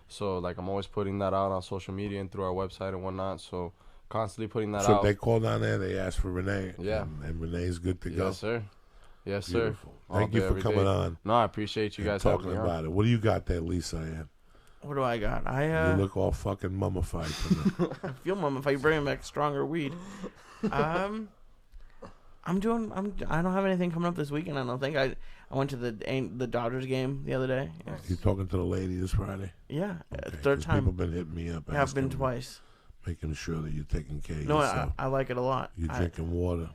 [SPEAKER 3] So like I'm always putting that out on social media and through our website and whatnot. So constantly putting that
[SPEAKER 1] So
[SPEAKER 3] out.
[SPEAKER 1] if they call down there, they ask for Renee.
[SPEAKER 3] Yeah.
[SPEAKER 1] And Renee's good to go.
[SPEAKER 3] Yes, sir. Yes,
[SPEAKER 1] Beautiful.
[SPEAKER 3] sir.
[SPEAKER 1] Thank you for coming on.
[SPEAKER 3] No, I appreciate you
[SPEAKER 1] and
[SPEAKER 3] guys
[SPEAKER 1] talking
[SPEAKER 3] having me
[SPEAKER 1] about
[SPEAKER 3] on.
[SPEAKER 1] it. What do you got there, Lisa? Ann?
[SPEAKER 2] What do I got?
[SPEAKER 1] You look all fucking mummified to me.
[SPEAKER 2] I feel mummified. You bring back stronger weed. I don't have anything coming up this weekend. I don't think. I went to the Dodgers game the other day. Yes.
[SPEAKER 1] You talking to the lady this Friday?
[SPEAKER 2] Yeah,
[SPEAKER 1] Okay,
[SPEAKER 2] third
[SPEAKER 1] 'cause
[SPEAKER 2] time.
[SPEAKER 1] People been hitting me up.
[SPEAKER 2] Yeah, I've been
[SPEAKER 1] asking me,
[SPEAKER 2] twice.
[SPEAKER 1] Making sure that you're taking care of
[SPEAKER 2] No,
[SPEAKER 1] yourself.
[SPEAKER 2] I like it a lot.
[SPEAKER 1] You drinking water?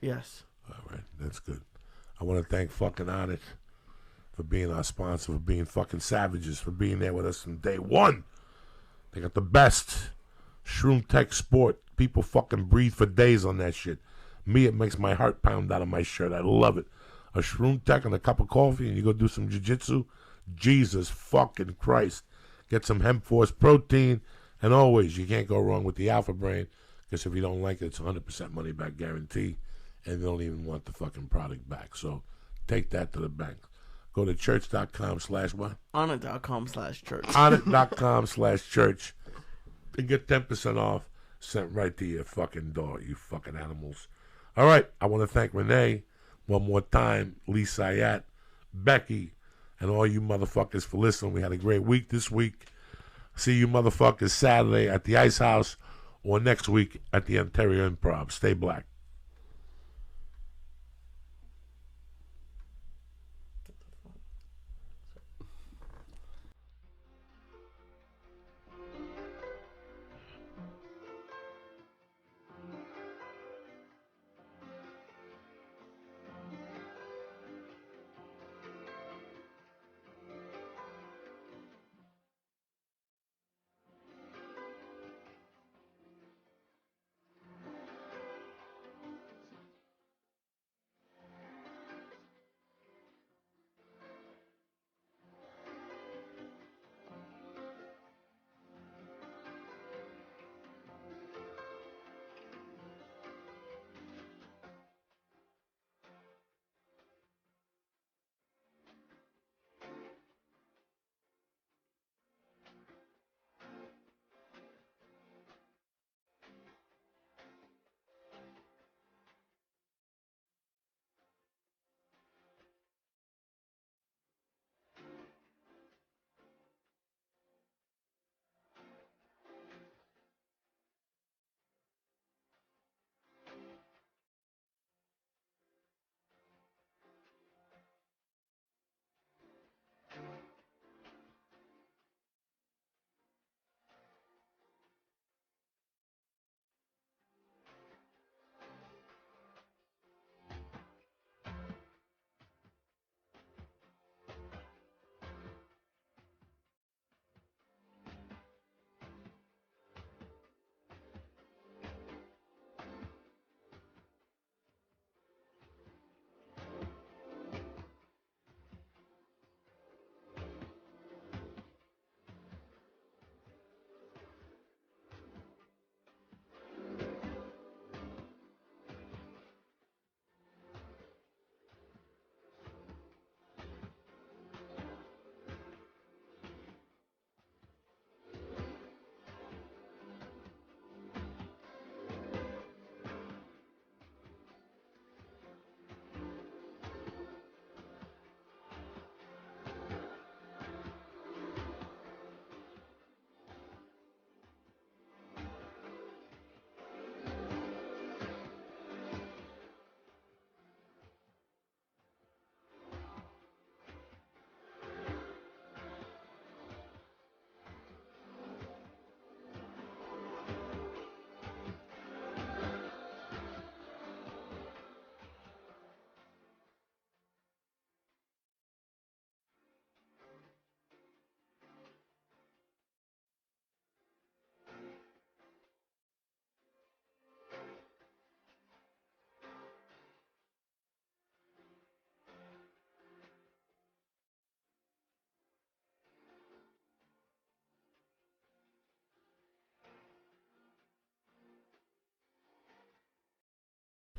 [SPEAKER 2] Yes.
[SPEAKER 1] All right, that's good. I want to thank fucking Onyx for being our sponsor, for being fucking savages, for being there with us from day one. They got the best Shroom Tech Sport. People fucking breathe for days on that shit. Me, it makes my heart pound out of my shirt. I love it. A Shroom Tech and a cup of coffee, and you go do some jiu-jitsu. Jesus fucking Christ. Get some Hemp Force protein, and always, you can't go wrong with the Alpha Brain, because if you don't like it, it's 100% money back guarantee, and they don't even want the fucking product back. So take that to the bank. Go to church.com/what?
[SPEAKER 2] Onnit.com/church.
[SPEAKER 1] Onnit.com/church. And get 10% off sent right to your fucking door, you fucking animals. All right, I want to thank Renee one more time, Lee Sayat, Becky, and all you motherfuckers for listening. We had a great week this week. See you motherfuckers Saturday at the Ice House or next week at the Ontario Improv. Stay black.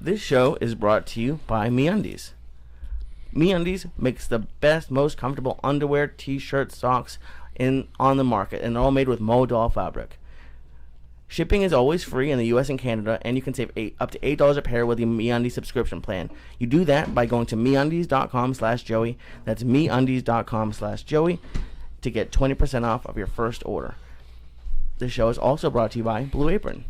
[SPEAKER 2] This show is brought to you by MeUndies. MeUndies makes the best, most comfortable underwear, t-shirts, socks on the market, and they're all made with Modal fabric. Shipping is always free in the U.S. and Canada, and you can save up to $8 a pair with the MeUndies subscription plan. You do that by going to MeUndies.com/Joey. That's MeUndies.com/Joey to get 20% off of your first order. This show is also brought to you by Blue Apron.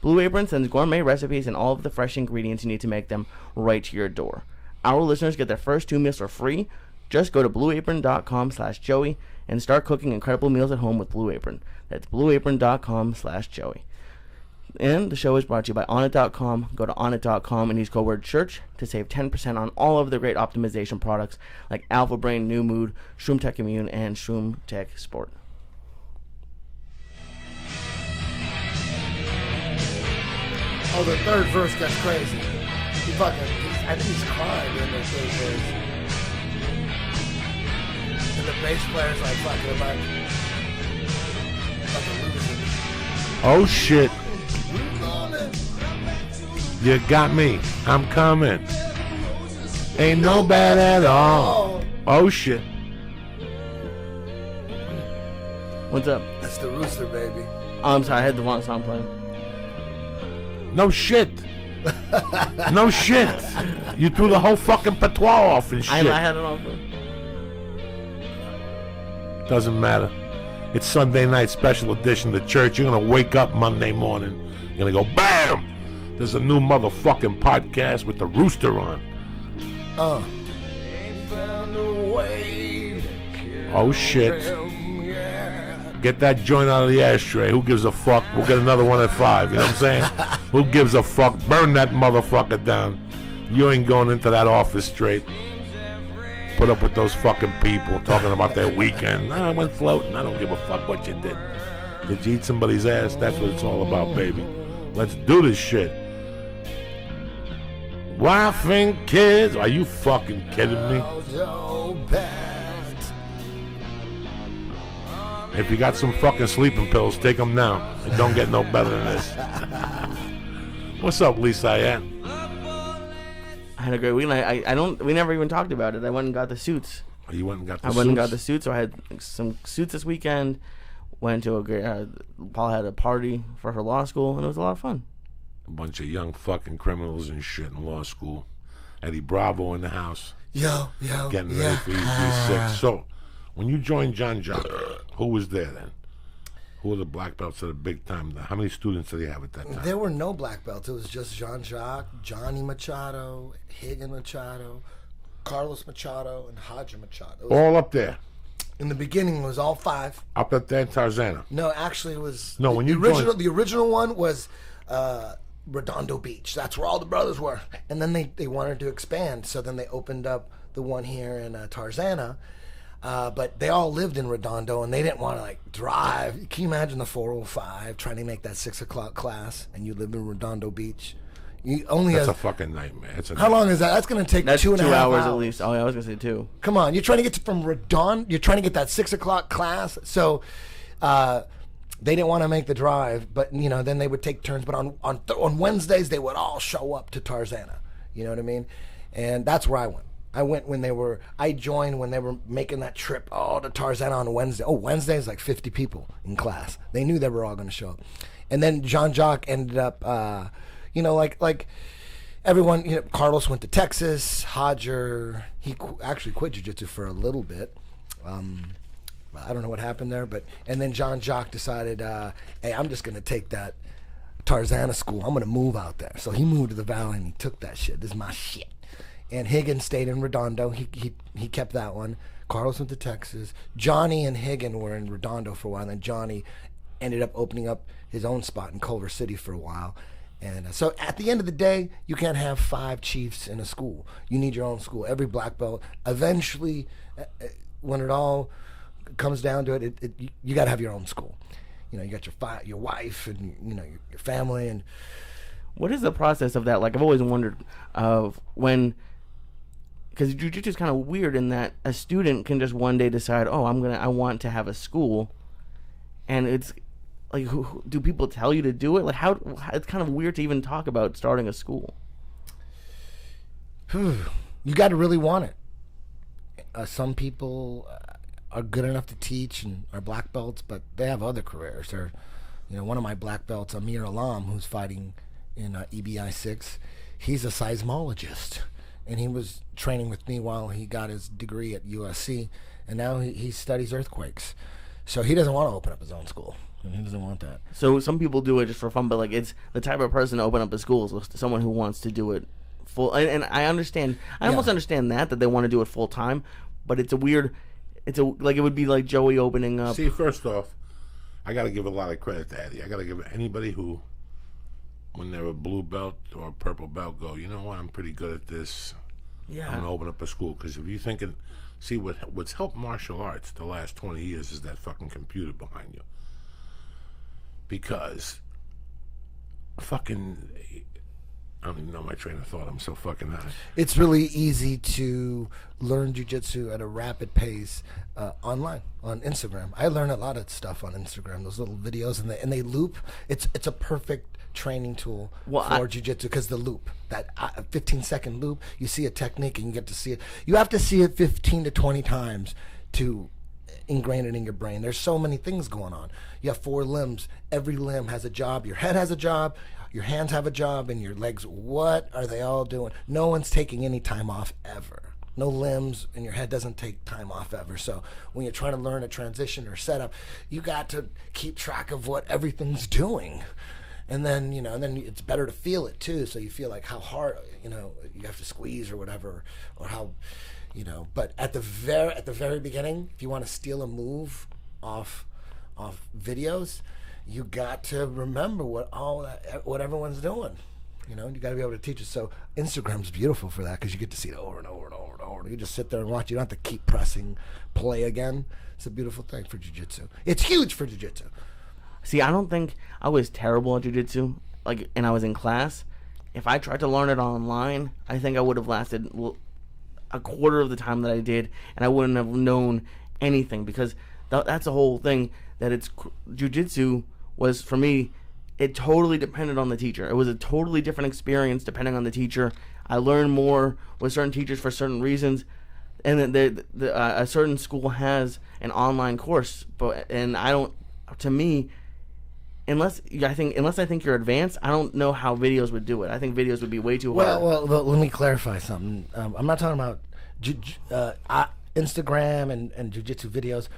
[SPEAKER 2] Blue Apron sends gourmet recipes and all of the fresh ingredients you need to make them right to your door. Our listeners get their first 2 meals for free. Just go to blueapron.com/Joey and start cooking incredible meals at home with Blue Apron. That's blueapron.com/Joey. And the show is brought to you by Onnit.com. Go to Onnit.com and use code word church to save 10% on all of the great optimization products like Alpha Brain, New Mood, Shroom Tech Immune, and Shroom Tech Sport.
[SPEAKER 4] Oh, the third verse gets crazy. I think he's crying in the third verse. And the bass player's like fucking about to lose it.
[SPEAKER 1] Oh shit. You got me. I'm coming. Ain't no bad at all. Oh shit.
[SPEAKER 2] What's up?
[SPEAKER 4] That's the Rooster, baby.
[SPEAKER 2] Oh, I'm sorry, I had the wrong song playing.
[SPEAKER 1] No shit. No shit. You threw the whole fucking patois off and shit.
[SPEAKER 2] I had it off.
[SPEAKER 1] Doesn't matter. It's Sunday night special edition of the church. You're gonna wake up Monday morning. You're gonna go BAM! There's a new motherfucking podcast with the Rooster on. Oh shit. Get that joint out of the ashtray. Who gives a fuck? We'll get another one at 5. You know what I'm saying? Who gives a fuck? Burn that motherfucker down. You ain't going into that office straight. Put up with those fucking people talking about their weekend. I went floating. I don't give a fuck what you did. Did you eat somebody's ass? That's what it's all about, baby. Let's do this shit. Wife and kids. Are you fucking kidding me? If you got some fucking sleeping pills, take them now. It don't get no better than this. What's up, Lisa?
[SPEAKER 2] I had a great weekend. We never even talked about it. I went and got the suits.
[SPEAKER 1] Oh, you went and got the
[SPEAKER 2] suits?
[SPEAKER 1] suits?
[SPEAKER 2] I went and got the suits. So I had some suits this weekend. Went to a great. Paula had a party for her law school, and it was a lot of fun.
[SPEAKER 1] A bunch of young fucking criminals and shit in law school. Eddie Bravo in the house.
[SPEAKER 4] Yo.
[SPEAKER 1] Getting ready for E36. So, when you joined John Jacques, who was there then? Who were the black belts at the big time? How many students did he have at that time?
[SPEAKER 4] There were no black belts. It was just Jean-Jacques, Johnny Machado, Higgin Machado, Carlos Machado, and Haja Machado.
[SPEAKER 1] All up there?
[SPEAKER 4] In the beginning, it was all 5.
[SPEAKER 1] Up at there in Tarzana?
[SPEAKER 4] No, actually, it was...
[SPEAKER 1] No, when you
[SPEAKER 4] joined... The original one was Redondo Beach. That's where all the brothers were. And then they wanted to expand, so then they opened up the one here in Tarzana. But they all lived in Redondo, and they didn't want to drive. Can you imagine the 405 trying to make that 6 o'clock class, and you live in Redondo Beach? That's
[SPEAKER 1] a fucking nightmare.
[SPEAKER 4] How long is that? That's going to take
[SPEAKER 2] That's
[SPEAKER 4] 2.5 hours
[SPEAKER 2] at least. Oh, yeah, I was going to say 2.
[SPEAKER 4] Come on, you're trying to get from Redondo. You're trying to get that 6 o'clock class. So they didn't want to make the drive, but then they would take turns. But on Wednesdays, they would all show up to Tarzana. You know what I mean? And that's where I went. I joined when they were making that trip to Tarzana on Wednesday. Oh, Wednesday's like 50 people in class. They knew they were all going to show up. And then Jean-Jacques ended up, like everyone, Carlos went to Texas. Hodger, he actually quit jiu-jitsu for a little bit. I don't know what happened there, and then Jean-Jacques decided, hey, I'm just going to take that Tarzana school. I'm going to move out there. So he moved to the Valley and he took that shit. This is my shit. And Higgins stayed in Redondo. He kept that one. Carlos went to Texas. Johnny and Higgin were in Redondo for a while. And then Johnny ended up opening up his own spot in Culver City for a while. And so at the end of the day, you can't have 5 chiefs in a school. You need your own school. Every black belt. Eventually, when it all comes down to it, you got to have your own school. You got your wife and your family. And
[SPEAKER 2] what is the process of that? Like, I've always wondered of when. Because jiu-jitsu is kind of weird in that a student can just one day decide, I want to have a school, and it's like, do people tell you to do it? Like, how? It's kind of weird to even talk about starting a school.
[SPEAKER 4] You got to really want it. Some people are good enough to teach and are black belts, but they have other careers. Or, one of my black belts, Amir Alam, who's fighting in EBI 6, he's a seismologist, and he was training with me while he got his degree at USC, and now he studies earthquakes. So he doesn't want to open up his own school. He doesn't want that.
[SPEAKER 2] So some people do it just for fun, but like it's the type of person to open up a school is someone who wants to do it full. And I understand. I almost understand that they want to do it full time, but it's a weird. Like it would be like Joey opening up.
[SPEAKER 1] See, first off, I got to give a lot of credit to Eddie. I got to give anybody who, when they're a blue belt or a purple belt, go, you know what, I'm pretty good at this.
[SPEAKER 2] Yeah.
[SPEAKER 1] I'm gonna open up a school, because if you're thinking, see what's helped martial arts the last 20 years is that fucking computer behind you. Because fucking, I don't even know my train of thought. I'm so fucking high.
[SPEAKER 4] It's really easy to learn jiu-jitsu at a rapid pace online on Instagram. I learn a lot of stuff on Instagram. Those little videos and they loop. It's a perfect training tool for jiu-jitsu, because the loop, that 15-second loop, you see a technique and you get to see it. You have to see it 15 to 20 times to ingrain it in your brain. There's so many things going on. You have 4 limbs. Every limb has a job. Your head has a job. Your hands have a job, and your legs, what are they all doing? No one's taking any time off ever. No limbs, and your head doesn't take time off ever. So when you're trying to learn a transition or setup, you got to keep track of what everything's doing. And then, then it's better to feel it too. So you feel like how hard, you have to squeeze or whatever, or how, but at the very beginning, if you want to steal a move off videos, you got to remember what everyone's doing. You got to be able to teach it. So Instagram's beautiful for that, because you get to see it over and over and over and over. You just sit there and watch. You don't have to keep pressing play again. It's a beautiful thing for jiu-jitsu. It's huge for jiu-jitsu.
[SPEAKER 2] See, I don't think I was terrible at jiu-jitsu, and I was in class. If I tried to learn it online, I think I would have lasted a quarter of the time that I did, and I wouldn't have known anything, because that's the whole thing, that it's jiu-jitsu was, for me, it totally depended on the teacher. It was a totally different experience depending on the teacher. I learned more with certain teachers for certain reasons, and then a certain school has an online course, and I don't, to me, unless I think you're advanced, I don't know how videos would do it. I think videos would be way too hard.
[SPEAKER 4] Well, let me clarify something. I'm not talking about Instagram and jiu-jitsu videos.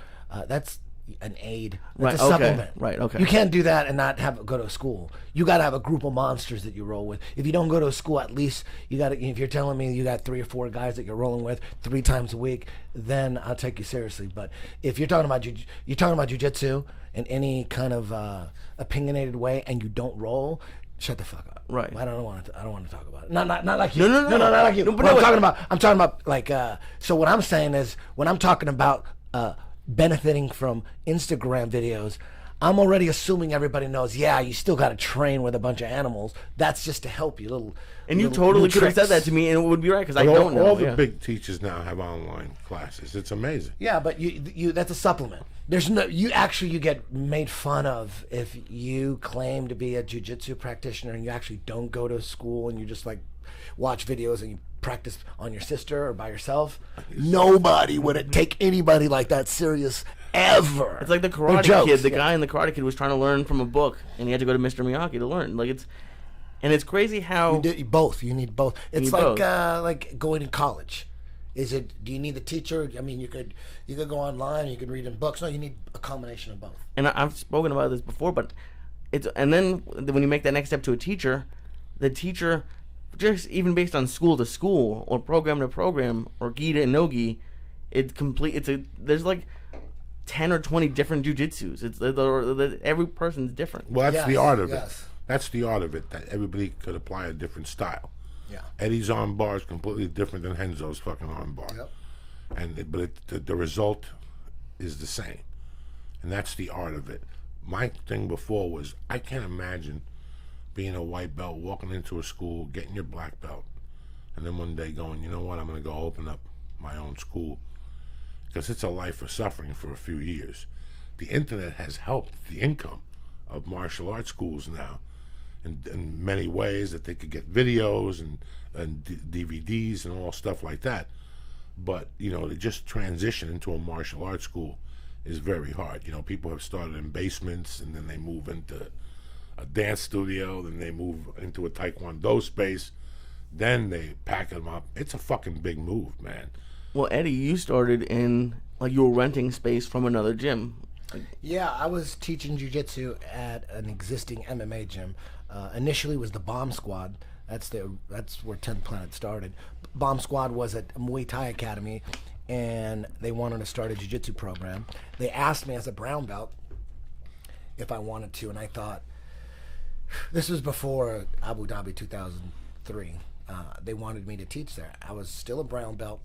[SPEAKER 4] That's an aid. That's a supplement.
[SPEAKER 2] Right, okay.
[SPEAKER 4] You can't do that and not go to a school. You got to have a group of monsters that you roll with. If you don't go to a school, at least you got to. If you're telling me you got 3 or 4 guys that you're rolling with 3 times a week, then I'll take you seriously. But if you're talking about jiu-jitsu in any kind of opinionated way, and you don't roll, shut the fuck up.
[SPEAKER 2] Right.
[SPEAKER 4] I don't want to talk about it. Not like you.
[SPEAKER 2] No,
[SPEAKER 4] not like you.
[SPEAKER 2] No, but
[SPEAKER 4] I'm talking about like. So what I'm saying is, when I'm talking about benefiting from Instagram videos, I'm already assuming everybody knows, you still got to train with a bunch of animals. That's just to help you.
[SPEAKER 2] And you totally could have said that to me, and it would be right, because I don't know.
[SPEAKER 1] All the big teachers now have online classes. It's amazing.
[SPEAKER 4] Yeah, but you that's a supplement. There's no, you get made fun of if you claim to be a jiu-jitsu practitioner and you actually don't go to school and you just like watch videos and you practice on your sister or by yourself. Nobody would take anybody like that serious ever.
[SPEAKER 2] It's like the Karate Kid. The guy in the Karate Kid was trying to learn from a book, and he had to go to Mr. Miyagi to learn. It's crazy how
[SPEAKER 4] you need both. It's like going to college. Do you need the teacher? I mean, you could go online, you could read in books. No, you need a combination of both.
[SPEAKER 2] And I've spoken about this before, but then when you make that next step to a teacher, the teacher, just even based on school to school or program to program or gi to no-gi, there's like 10 or 20 different jiu-jitsus. Every person's different.
[SPEAKER 1] Well, that's the art of it. That's the art of it, that everybody could apply a different style.
[SPEAKER 4] Yeah.
[SPEAKER 1] Eddie's arm bar is completely different than Henzo's fucking arm bar. Yep. But the result is the same. And that's the art of it. My thing before was, I can't imagine being a white belt, walking into a school, getting your black belt, and then one day going, you know what, I'm going to go open up my own school. Because it's a life of suffering for a few years. The internet has helped the income of martial arts schools now in many ways, that they could get videos and DVDs and all stuff like that. But, you know, to just transition into a martial arts school is very hard. You know, people have started in basements, and then they move into a dance studio, then they move into a taekwondo space, then they pack them up. It's a fucking big move, man.
[SPEAKER 2] Well, Eddie, you started in, like, you were renting space from another gym.
[SPEAKER 4] Yeah, I was teaching jiu-jitsu at an existing MMA gym. Initially was the Bomb Squad. That's where 10th Planet started. Bomb Squad was at Muay Thai Academy, and they wanted to start a jiu-jitsu program. They asked me as a brown belt if I wanted to, and I thought, this was before Abu Dhabi 2003. They wanted me to teach there. I was still a brown belt,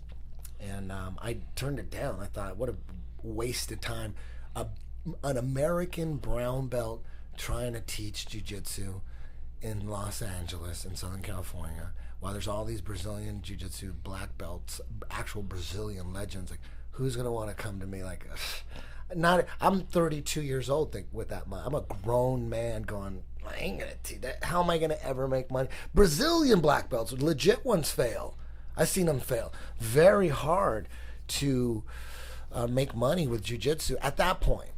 [SPEAKER 4] and I turned it down. I thought, what a waste of time. An American brown belt trying to teach jiu-jitsu in Los Angeles, in Southern California, while there's all these Brazilian jiu-jitsu black belts, actual Brazilian legends. Like, who's gonna want to come to me? Like, I'm 32 years old. With that, I'm a grown man going, I ain't gonna teach that. How am I gonna ever make money? Brazilian black belts, legit ones, fail. I've seen them fail. Very hard to make money with jiu-jitsu at that point.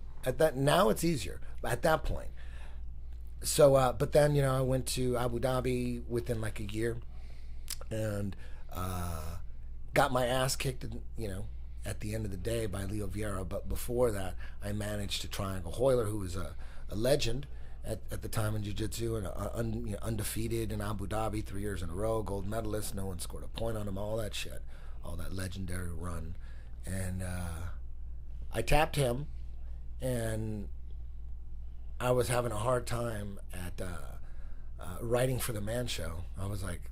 [SPEAKER 4] Now it's easier, but at that point. So, but then, you know, I went to Abu Dhabi within like a year, and got my ass kicked, you know, at the end of the day by Leo Vieira. But before that, I managed to triangle Hoyler, who was a legend at the time in jiu-jitsu, and you know, undefeated in Abu Dhabi 3 years in a row, gold medalist. No one scored a point on him. All that shit, all that legendary run, and I tapped him, and I was having a hard time at writing for the Man Show. I was like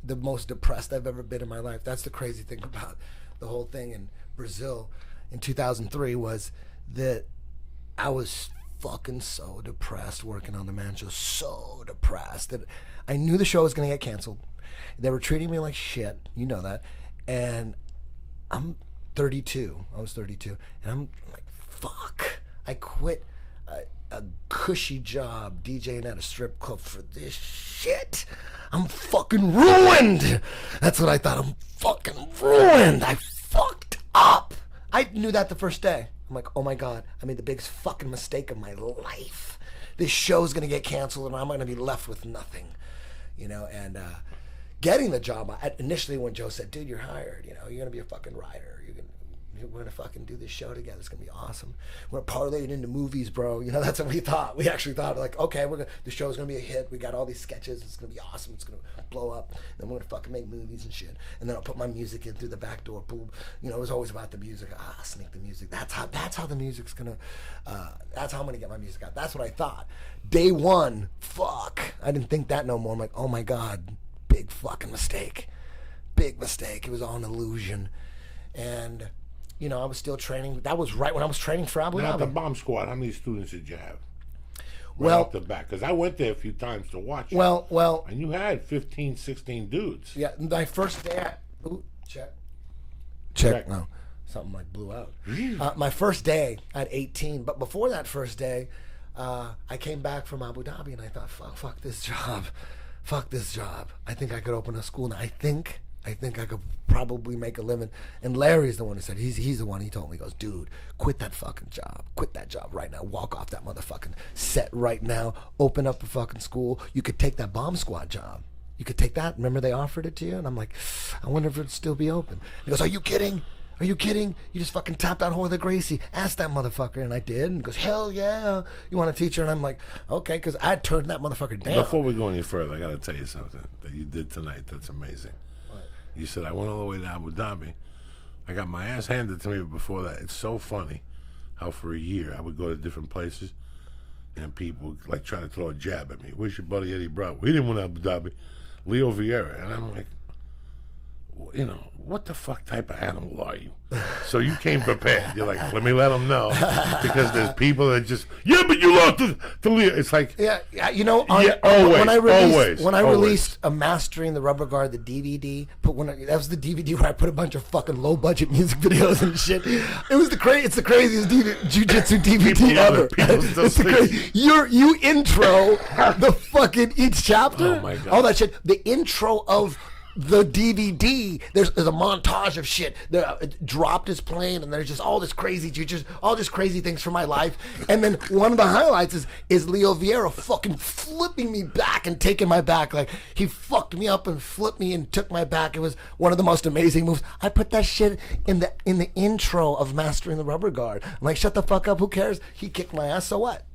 [SPEAKER 4] the most depressed I've ever been in my life. That's the crazy thing about the whole thing in Brazil in 2003 was that I was fucking so depressed working on the Man Show, so depressed that I knew the show was going to get canceled. They were treating me like shit, you know that, and I'm 32. I was 32, and I'm like, fuck. I quit a cushy job DJing at a strip club for this shit. I'm fucking ruined. That's what I thought. I'm fucking ruined. I fucked up. I knew that the first day. I'm like, oh my God, I made the biggest fucking mistake of my life. This show's gonna get canceled, and I'm gonna be left with nothing, you know. And getting the job, initially when Joe said, dude, you're hired, you know, you're gonna be a fucking writer. We're gonna fucking do this show together. It's gonna be awesome. We're parlaying into movies, bro. You know, that's what we thought. We actually thought, like, okay, the show's gonna be a hit. We got all these sketches. It's gonna be awesome. It's gonna blow up. Then we're gonna fucking make movies and shit. And then I'll put my music in through the back door. Boom. You know, it was always about the music. Sneak the music. That's how the music's gonna. That's how I'm gonna get my music out. That's what I thought. Day one, fuck. I didn't think that no more. I'm like, oh my God, big fucking mistake. Big mistake. It was all an illusion. And you know, I was still training. That was right when I was training for Abu Dhabi.
[SPEAKER 1] Now, the Bomb Squad, how many students did you have? Right
[SPEAKER 4] Well,
[SPEAKER 1] off the back, because I went there a few times to watch it.
[SPEAKER 4] Well,
[SPEAKER 1] And you had 15, 16 dudes.
[SPEAKER 4] yeah. My first day check. No, something like blew out. My first day at 18, but before that first day, I came back from Abu Dhabi and I thought, fuck this job. I think I could open a school now. I think I could probably make a living. And Larry's the one who said, he's the one, he told me, he goes, dude, quit that fucking job. Quit that job right now. Walk off that motherfucking set right now. Open up a fucking school. You could take that Bomb Squad job. You could take that. Remember they offered it to you? And I'm like, I wonder if it'd still be open. He goes, are you kidding? Are you kidding? You just fucking tapped out Hoyler Gracie. Ask that motherfucker. And I did. And he goes, hell yeah. You want to teach her? And I'm like, okay, because I turned that motherfucker down.
[SPEAKER 1] Before we go any further, I got to tell you something that you did tonight that's amazing. You said, I went all the way to Abu Dhabi. I got my ass handed to me before that. It's so funny how for a year I would go to different places and people would like try to throw a jab at me. Where's your buddy Eddie Bravo? He didn't win Abu Dhabi. Leo Vieira. And I'm like, you know, what the fuck type of animal are you? So you came prepared. You're like, let me let them know. Because there's people that just, yeah, but you lost to Leo. It's like,
[SPEAKER 4] yeah, you know,
[SPEAKER 1] when
[SPEAKER 4] I released a Mastering the Rubber Guard, the DVD, that was the DVD where I put a bunch of fucking low budget music videos and shit. It was it's the craziest jiu-jitsu DVD ever. It's the you intro the fucking each chapter,
[SPEAKER 1] oh my God,
[SPEAKER 4] all that shit. The intro of the DVD, there's a montage of shit. Dropped his plane, and there's just all this crazy, all just crazy things from my life. And then one of the highlights is Leo Vieira fucking flipping me back and taking my back. Like, he fucked me up and flipped me and took my back. It was one of the most amazing moves. I put that shit in the intro of Mastering the Rubber Guard. I'm like, shut the fuck up, who cares? He kicked my ass, so what?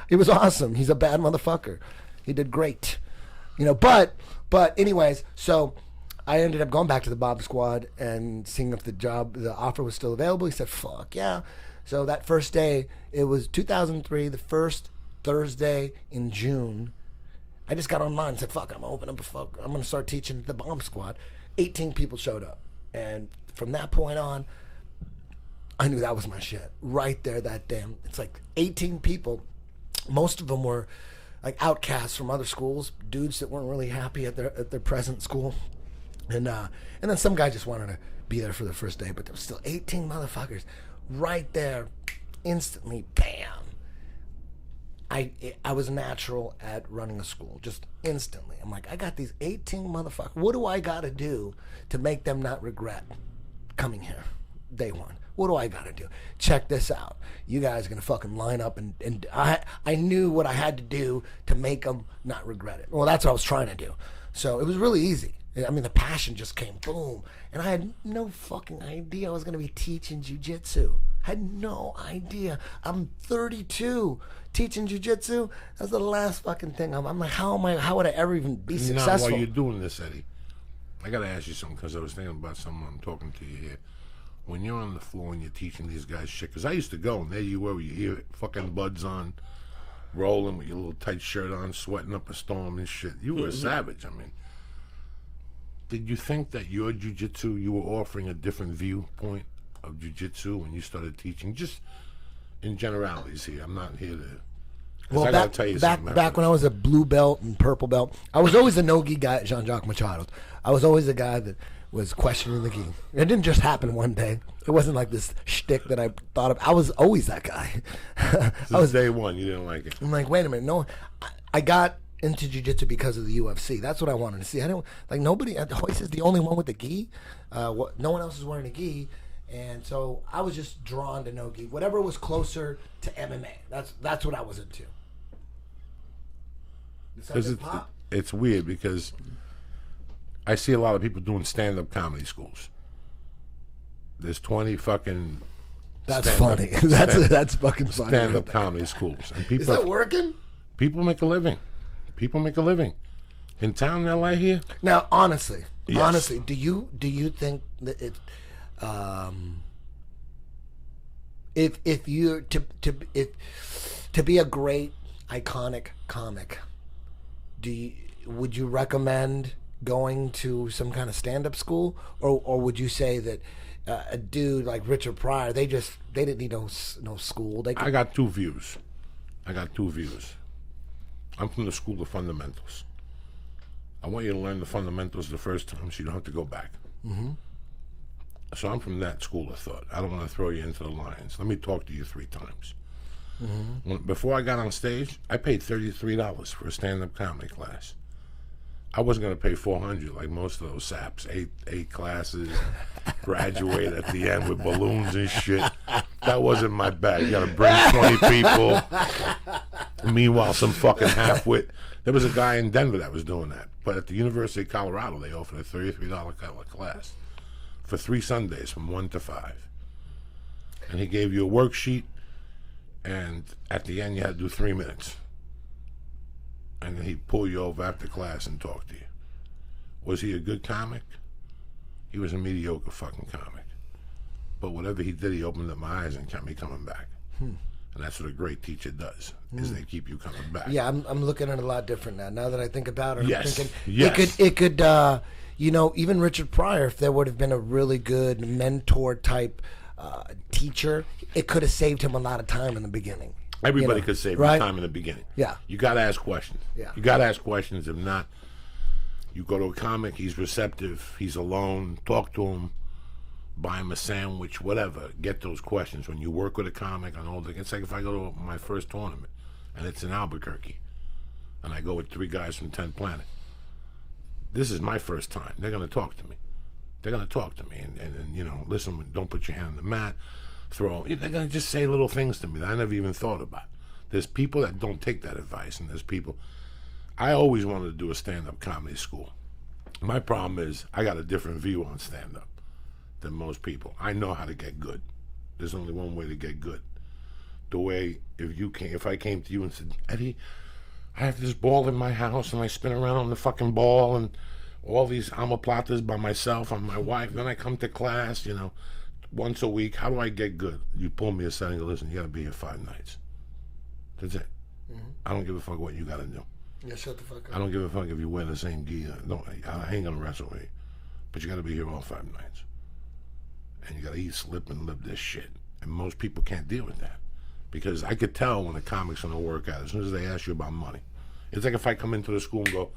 [SPEAKER 4] It was awesome. He's a bad motherfucker. He did great. You know, but anyways, so I ended up going back to the Bob Squad and seeing if the offer was still available. He said, fuck yeah. So that first day, it was 2003, the first Thursday in June. I just got online and said, fuck, I'm going to start teaching at the Bomb Squad. 18 people showed up. And from that point on, I knew that was my shit. Right there that damn, it's like 18 people. Most of them were like outcasts from other schools, dudes that weren't really happy at their present school, and then some guy just wanted to be there for the first day, but there was still 18 motherfuckers right there, instantly, bam. I was natural at running a school, just instantly. I'm like, I got these 18 motherfuckers. What do I got to do to make them not regret coming here day one? What do I gotta do? Check this out. You guys are gonna fucking line up, and I knew what I had to do to make them not regret it. Well, that's what I was trying to do. So it was really easy. I mean, the passion just came, boom. And I had no fucking idea I was gonna be teaching jiu-jitsu. I had no idea. I'm 32, teaching jiu-jitsu. That's the last fucking thing. I'm like, how would I ever even be successful?
[SPEAKER 1] Now, while you're doing this, Eddie, I gotta ask you something, because I was thinking about something. I'm talking to you here. When you're on the floor and you're teaching these guys shit, because I used to go, and there you were, you hear fucking buds on, rolling with your little tight shirt on, sweating up a storm and shit. You were a savage. I mean, did you think that your jiu-jitsu, you were offering a different viewpoint of jiu-jitsu when you started teaching? Just in generalities here. I'm not here to...
[SPEAKER 4] Well,
[SPEAKER 1] I gotta tell you something.
[SPEAKER 4] Back when I was a blue belt and purple belt, I was always a no-gi guy at Jean-Jacques Machado's. I was always a guy that was questioning the gi. It didn't just happen one day. It wasn't like this shtick that I thought of. I was always that guy.
[SPEAKER 1] I was day one. You didn't like it.
[SPEAKER 4] I'm like, wait a minute. No, I got into jiu-jitsu because of the UFC. That's what I wanted to see. I didn't like nobody. Royce is the only one with the gi. No one else is wearing a gi, and so I was just drawn to no gi. Whatever was closer to MMA. That's what I was into.
[SPEAKER 1] It's weird because I see a lot of people doing stand-up comedy schools. There's 20 fucking...
[SPEAKER 4] That's funny. That's fucking funny.
[SPEAKER 1] Stand-up comedy schools. And people,
[SPEAKER 4] is that working?
[SPEAKER 1] People make a living. People make a living. In town in L.A. here?
[SPEAKER 4] Now, honestly,
[SPEAKER 1] Yes.
[SPEAKER 4] do you think that it... if you to be a great iconic comic, would you recommend going to some kind of stand-up school, or would you say that a dude like Richard Pryor, they didn't need no school?
[SPEAKER 1] I got two views. I'm from the school of fundamentals. I want you to learn the fundamentals the first time so you don't have to go back. Mm-hmm. So I'm from that school of thought. I don't want to throw you into the lions. Let me talk to you 3 times. Mm-hmm. Before I got on stage, I paid $33 for a stand-up comedy class. I wasn't going to pay $400 like most of those saps. Eight classes, graduate at the end with balloons and shit. That wasn't my bag. You got to bring 20 people. Meanwhile, some fucking half-wit. There was a guy in Denver that was doing that. But at the University of Colorado, they offered a $33 class for 3 Sundays from 1 to 5. And he gave you a worksheet, and at the end you had to do 3 minutes. And then he'd pull you over after class and talk to you. Was he a good comic? He was a mediocre fucking comic. But whatever he did, he opened up my eyes and kept me coming back. And that's what a great teacher does, is they keep you coming back.
[SPEAKER 4] Yeah, I'm looking at it a lot different now. Now that I think about it,
[SPEAKER 1] Yes.
[SPEAKER 4] I'm thinking
[SPEAKER 1] Yes.
[SPEAKER 4] it could you know, even Richard Pryor, if there would have been a really good mentor type teacher, it could have saved him a lot of time in the beginning.
[SPEAKER 1] Everybody could save
[SPEAKER 4] right?
[SPEAKER 1] time in the beginning.
[SPEAKER 4] Yeah.
[SPEAKER 1] You got to ask questions.
[SPEAKER 4] Yeah.
[SPEAKER 1] You got to ask questions. If not, you go to a comic, he's receptive, he's alone, talk to him, buy him a sandwich, whatever. Get those questions. When you work with a comic, it's like if I go to my first tournament, and it's in Albuquerque, and I go with 3 guys from 10 Planet. This is my first time. They're going to talk to me. They're going to talk to me and you know, listen, don't put your hand on the mat. They're going to just say little things to me that I never even thought about. There's people that don't take that advice, and there's people. I always wanted to do a stand-up comedy school. My problem is I got a different view on stand-up than most people. I know how to get good. There's only one way to get good. The way, if I came to you and said, Eddie, I have this ball in my house and I spin around on the fucking ball and all these omoplatas by myself and my wife, then I come to class, you know, once a week, how do I get good? You pull me aside and go, listen, you gotta be here 5 nights. That's it. Mm-hmm. I don't give a fuck what you gotta do.
[SPEAKER 4] Yeah, shut the fuck up.
[SPEAKER 1] I don't give a fuck if you wear the same gear. I ain't gonna wrestle with you. But you gotta be here all 5 nights. And you gotta eat, slip, and live this shit. And most people can't deal with that. Because I could tell when a comic's gonna work out as soon as they ask you about money. It's like if I come into the school and go,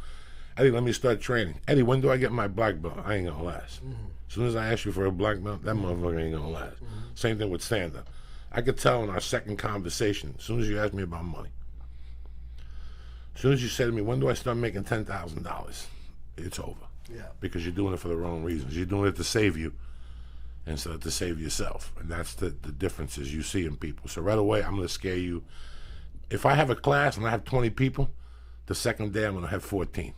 [SPEAKER 1] Eddie, let me start training. Eddie, when do I get my black belt? I ain't gonna last. Mm-hmm. As soon as I ask you for a black belt, that motherfucker ain't gonna last. Mm-hmm. Same thing with stand-up. I could tell in our second conversation, as soon as you ask me about money, as soon as you say to me, when do I start making $10,000? It's over.
[SPEAKER 4] Yeah. Because
[SPEAKER 1] you're doing it for the wrong reasons. You're doing it to save you instead of to save yourself. And that's the differences you see in people. So right away, I'm gonna scare you. If I have a class and I have 20 people, the second day I'm gonna have 14.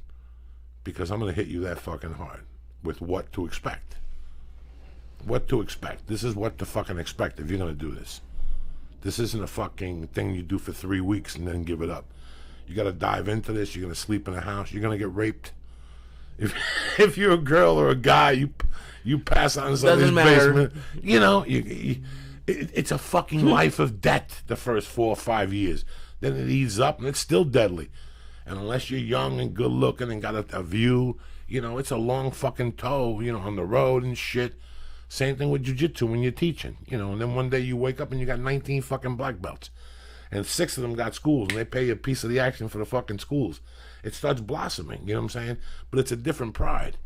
[SPEAKER 1] Because I'm gonna hit you that fucking hard with what to expect. What to expect. This is what to fucking expect if you're gonna do this. This isn't a fucking thing you do for 3 weeks and then give it up. You gotta dive into this. You're gonna sleep in a house. You're gonna get raped. If you're a girl or a guy, you pass out in somebody's basement. You know, it's a fucking life of debt the first 4 or 5 years. Then it eases up and it's still deadly. And unless you're young and good looking and got a view, you know, it's a long fucking tow, you know, on the road and shit. Same thing with jiu-jitsu when you're teaching, you know, and then one day you wake up and you got 19 fucking black belts. And 6 of them got schools and they pay you a piece of the action for the fucking schools. It starts blossoming, you know what I'm saying? But it's a different pride.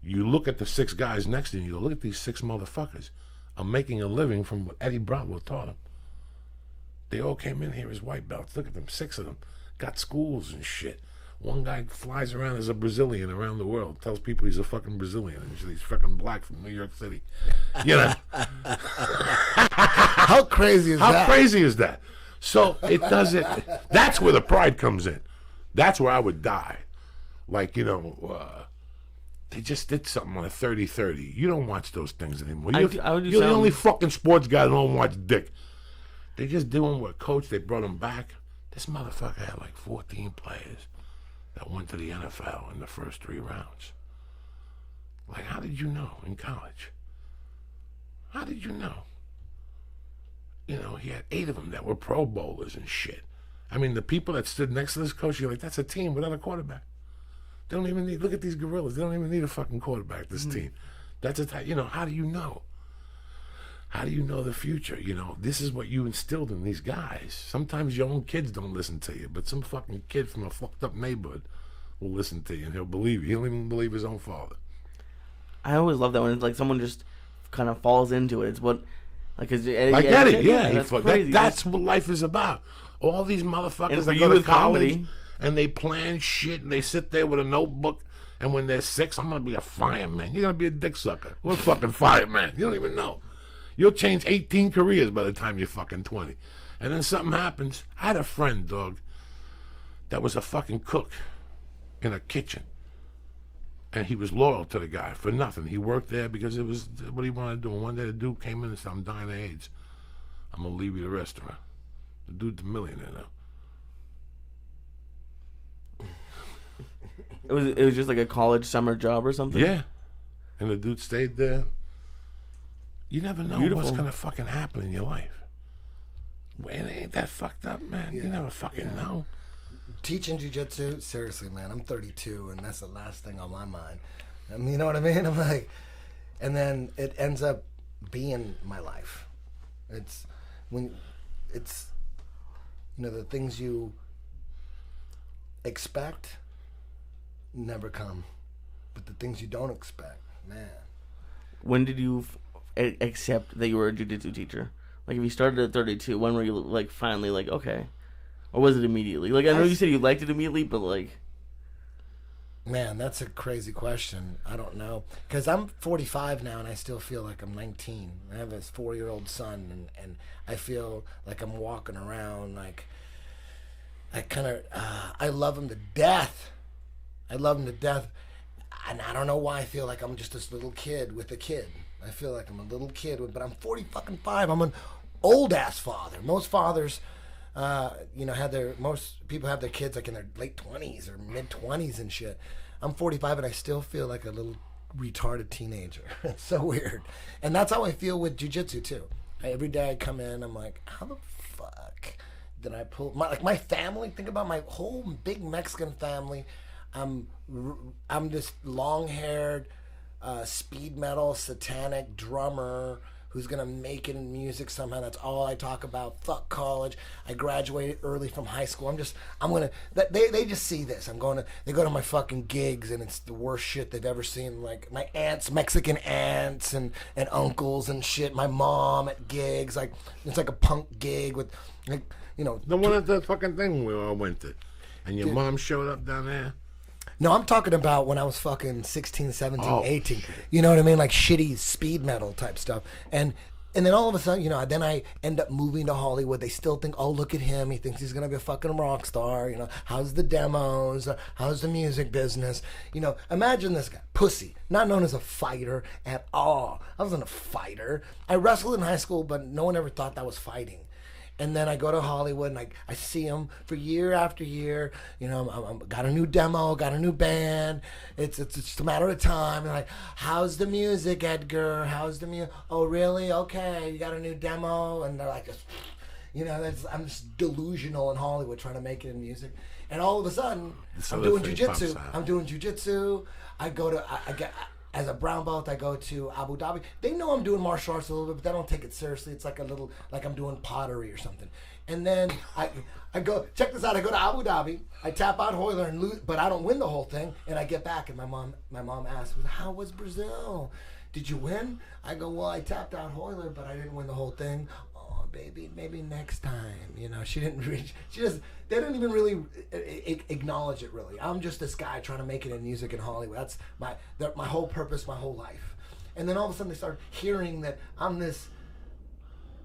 [SPEAKER 1] You look at the 6 guys next to you and you go, look at these 6 motherfuckers. I'm making a living from what Eddie Bravo taught them. They all came in here as white belts. Look at them, 6 of them. Got schools and shit. One guy flies around as a Brazilian around the world, tells people he's a fucking Brazilian, and he's fucking black from New York City. You know?
[SPEAKER 4] How crazy is that?
[SPEAKER 1] How crazy is that? So it doesn't. That's where the pride comes in. That's where I would die. Like, you know, they just did something on a 30-30. You don't watch those things anymore. You're the only fucking sports guy that don't watch dick. They just doing what coach, they brought him back. This motherfucker had like 14 players that went to the NFL in the first 3 rounds. Like, how did you know in college? How did you know? You know, he had 8 of them that were Pro Bowlers and shit. I mean, the people that stood next to this coach, you're like, that's a team without a quarterback. They don't even need, look at these gorillas. They don't even need a fucking quarterback, this team. That's a, you know, how do you know? How do you know the future? You know, this is what you instilled in these guys. Sometimes your own kids don't listen to you, but some fucking kid from a fucked up neighborhood will listen to you and he'll believe you. He'll even believe his own father.
[SPEAKER 2] I always love that when it's like someone just kind of falls into it. It's what, like
[SPEAKER 1] Eddie, yeah. That's what life is about. All these motherfuckers that go to college and they plan shit and they sit there with a notebook and when they're 6, I'm going to be a fireman. You're going to be a dick sucker. What a fucking fireman? You don't even know. You'll change 18 careers by the time you're fucking 20. And then something happens. I had a friend, dog, that was a fucking cook in a kitchen. And he was loyal to the guy for nothing. He worked there because it was what he wanted to do. And one day the dude came in and said, I'm dying of AIDS. I'm going to leave you the restaurant. The dude's a millionaire now.
[SPEAKER 2] It was just like a college summer job or something?
[SPEAKER 1] Yeah. And the dude stayed there. You never know what's going to fucking happen in your life. Well, ain't that fucked up, man? Yeah. You never fucking know.
[SPEAKER 4] Teaching jiu-jitsu, seriously, man, I'm 32, and that's the last thing on my mind. I mean, you know what I mean? I'm like, and then it ends up being my life. It's when it's, you know, the things you expect never come, but the things you don't expect, man.
[SPEAKER 2] When did you accept that you were a jiu-jitsu teacher? Like, if you started at 32, when were you, like, finally, like, okay? Or was it immediately? Like, I know you said you liked it immediately, but, like...
[SPEAKER 4] Man, that's a crazy question. I don't know. Because I'm 45 now, and I still feel like I'm 19. I have this 4-year-old son, and I feel like I'm walking around, like... I kind of... I love him to death. I love him to death. And I don't know why I feel like I'm just this little kid with a kid. I feel like I'm a little kid, but I'm 40-fucking-5. I'm an old-ass father. Most fathers... you know, most people have their kids like in their late 20s or mid 20s and shit. I'm 45 and I still feel like a little retarded teenager. It's so weird. And that's how I feel with jiu-jitsu too. Every day I come in, I'm like, how the fuck did I pull my family? Think about my whole big Mexican family. I'm this long-haired, speed metal, satanic drummer who's gonna make it in music somehow. That's all I talk about. Fuck college. I graduated early from high school. They just see this. They go to my fucking gigs and it's the worst shit they've ever seen. Like my aunts, Mexican aunts and uncles and shit. My mom at gigs. Like it's like a punk gig with, like, you know.
[SPEAKER 1] The one at the fucking thing we all went to. And your mom showed up down there?
[SPEAKER 4] No, I'm talking about when I was fucking 16, 17, 18.
[SPEAKER 1] Shit.
[SPEAKER 4] You know what I mean? Like shitty speed metal type stuff. And then all of a sudden, you know, then I end up moving to Hollywood. They still think, oh, look at him. He thinks he's going to be a fucking rock star. You know, how's the demos? How's the music business? You know, imagine this guy, pussy, not known as a fighter at all. I wasn't a fighter. I wrestled in high school, but no one ever thought that was fighting. And then I go to Hollywood and I see him for year after year. You know, I'm got a new demo, got a new band. It's just a matter of time. And like, how's the music, Edgar? How's the music? Oh, really? Okay, you got a new demo. And they're like, you know, I'm just delusional in Hollywood trying to make it in music. And all of a sudden, I'm doing jujitsu. I get. As a brown belt, I go to Abu Dhabi. They know I'm doing martial arts a little bit, but they don't take it seriously. It's like like I'm doing pottery or something. And then I go, check this out. I go to Abu Dhabi. I tap out Hoyler and lose, but I don't win the whole thing. And I get back, and my mom asks, "How was Brazil? Did you win?" I go, "Well, I tapped out Hoyler, but I didn't win the whole thing." Oh, baby, maybe next time. You know, she didn't reach. They didn't even really acknowledge it. Really, I'm just this guy trying to make it in music in Hollywood. That's my whole purpose, my whole life. And then all of a sudden, they start hearing that I'm this.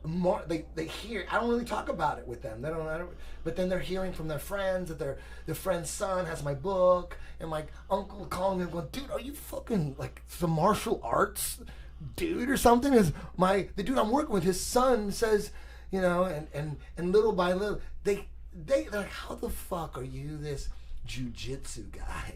[SPEAKER 4] More, they hear. I don't really talk about it with them. They don't. But then they're hearing from their friends that their friend's son has my book, and my uncle calling me going, "Dude, are you fucking like some martial arts dude or something?" Is the dude I'm working with, his son says, you know, and little by little they're like, "How the fuck are you this jiu-jitsu guy?"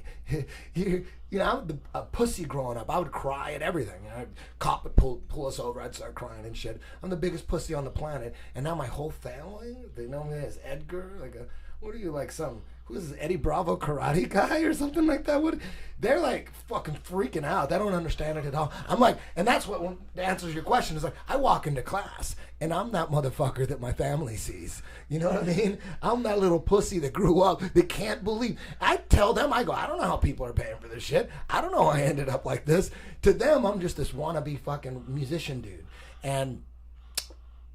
[SPEAKER 4] You know, I was a pussy growing up. I would cry at everything. You know, cop would pull us over. I'd start crying and shit. I'm the biggest pussy on the planet, and now my whole family, they know me as Edgar. Like, what are you, like who is this, Eddie Bravo karate guy or something like that? They're like fucking freaking out. They don't understand it at all. I'm like, and that's what answers your question is like, I walk into class and I'm that motherfucker that my family sees. You know what I mean? I'm that little pussy that grew up that can't believe. I tell them, I go, I don't know how people are paying for this shit. I don't know how I ended up like this. To them, I'm just this wannabe fucking musician dude. And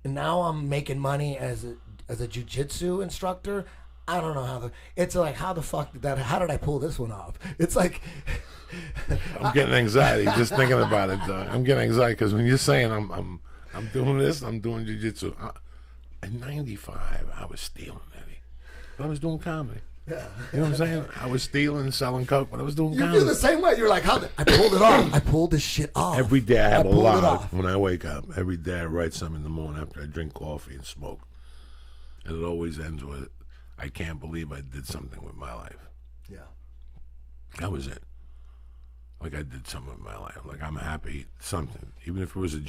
[SPEAKER 4] now I'm making money as a jiu-jitsu instructor. I don't know it's like, how did I pull this one off? It's like,
[SPEAKER 1] I'm getting anxiety just thinking about it, though. I'm getting anxiety because when you're saying I'm doing this, I'm doing jiu-jitsu. In 95, I was stealing, Eddie. But I was doing comedy.
[SPEAKER 4] Yeah.
[SPEAKER 1] You know what I'm saying? I was stealing, selling coke, but I was doing
[SPEAKER 4] you
[SPEAKER 1] comedy.
[SPEAKER 4] feel the same way. You're like, I pulled it off. I pulled this shit off.
[SPEAKER 1] Every day I have a
[SPEAKER 4] pulled it
[SPEAKER 1] log
[SPEAKER 4] off.
[SPEAKER 1] when I wake up. Every day I write something in the morning after I drink coffee and smoke. And it always ends with, I can't believe I did something with my life.
[SPEAKER 4] Yeah.
[SPEAKER 1] That was it. Like I did something with my life. Like I'm happy something. Even if it was a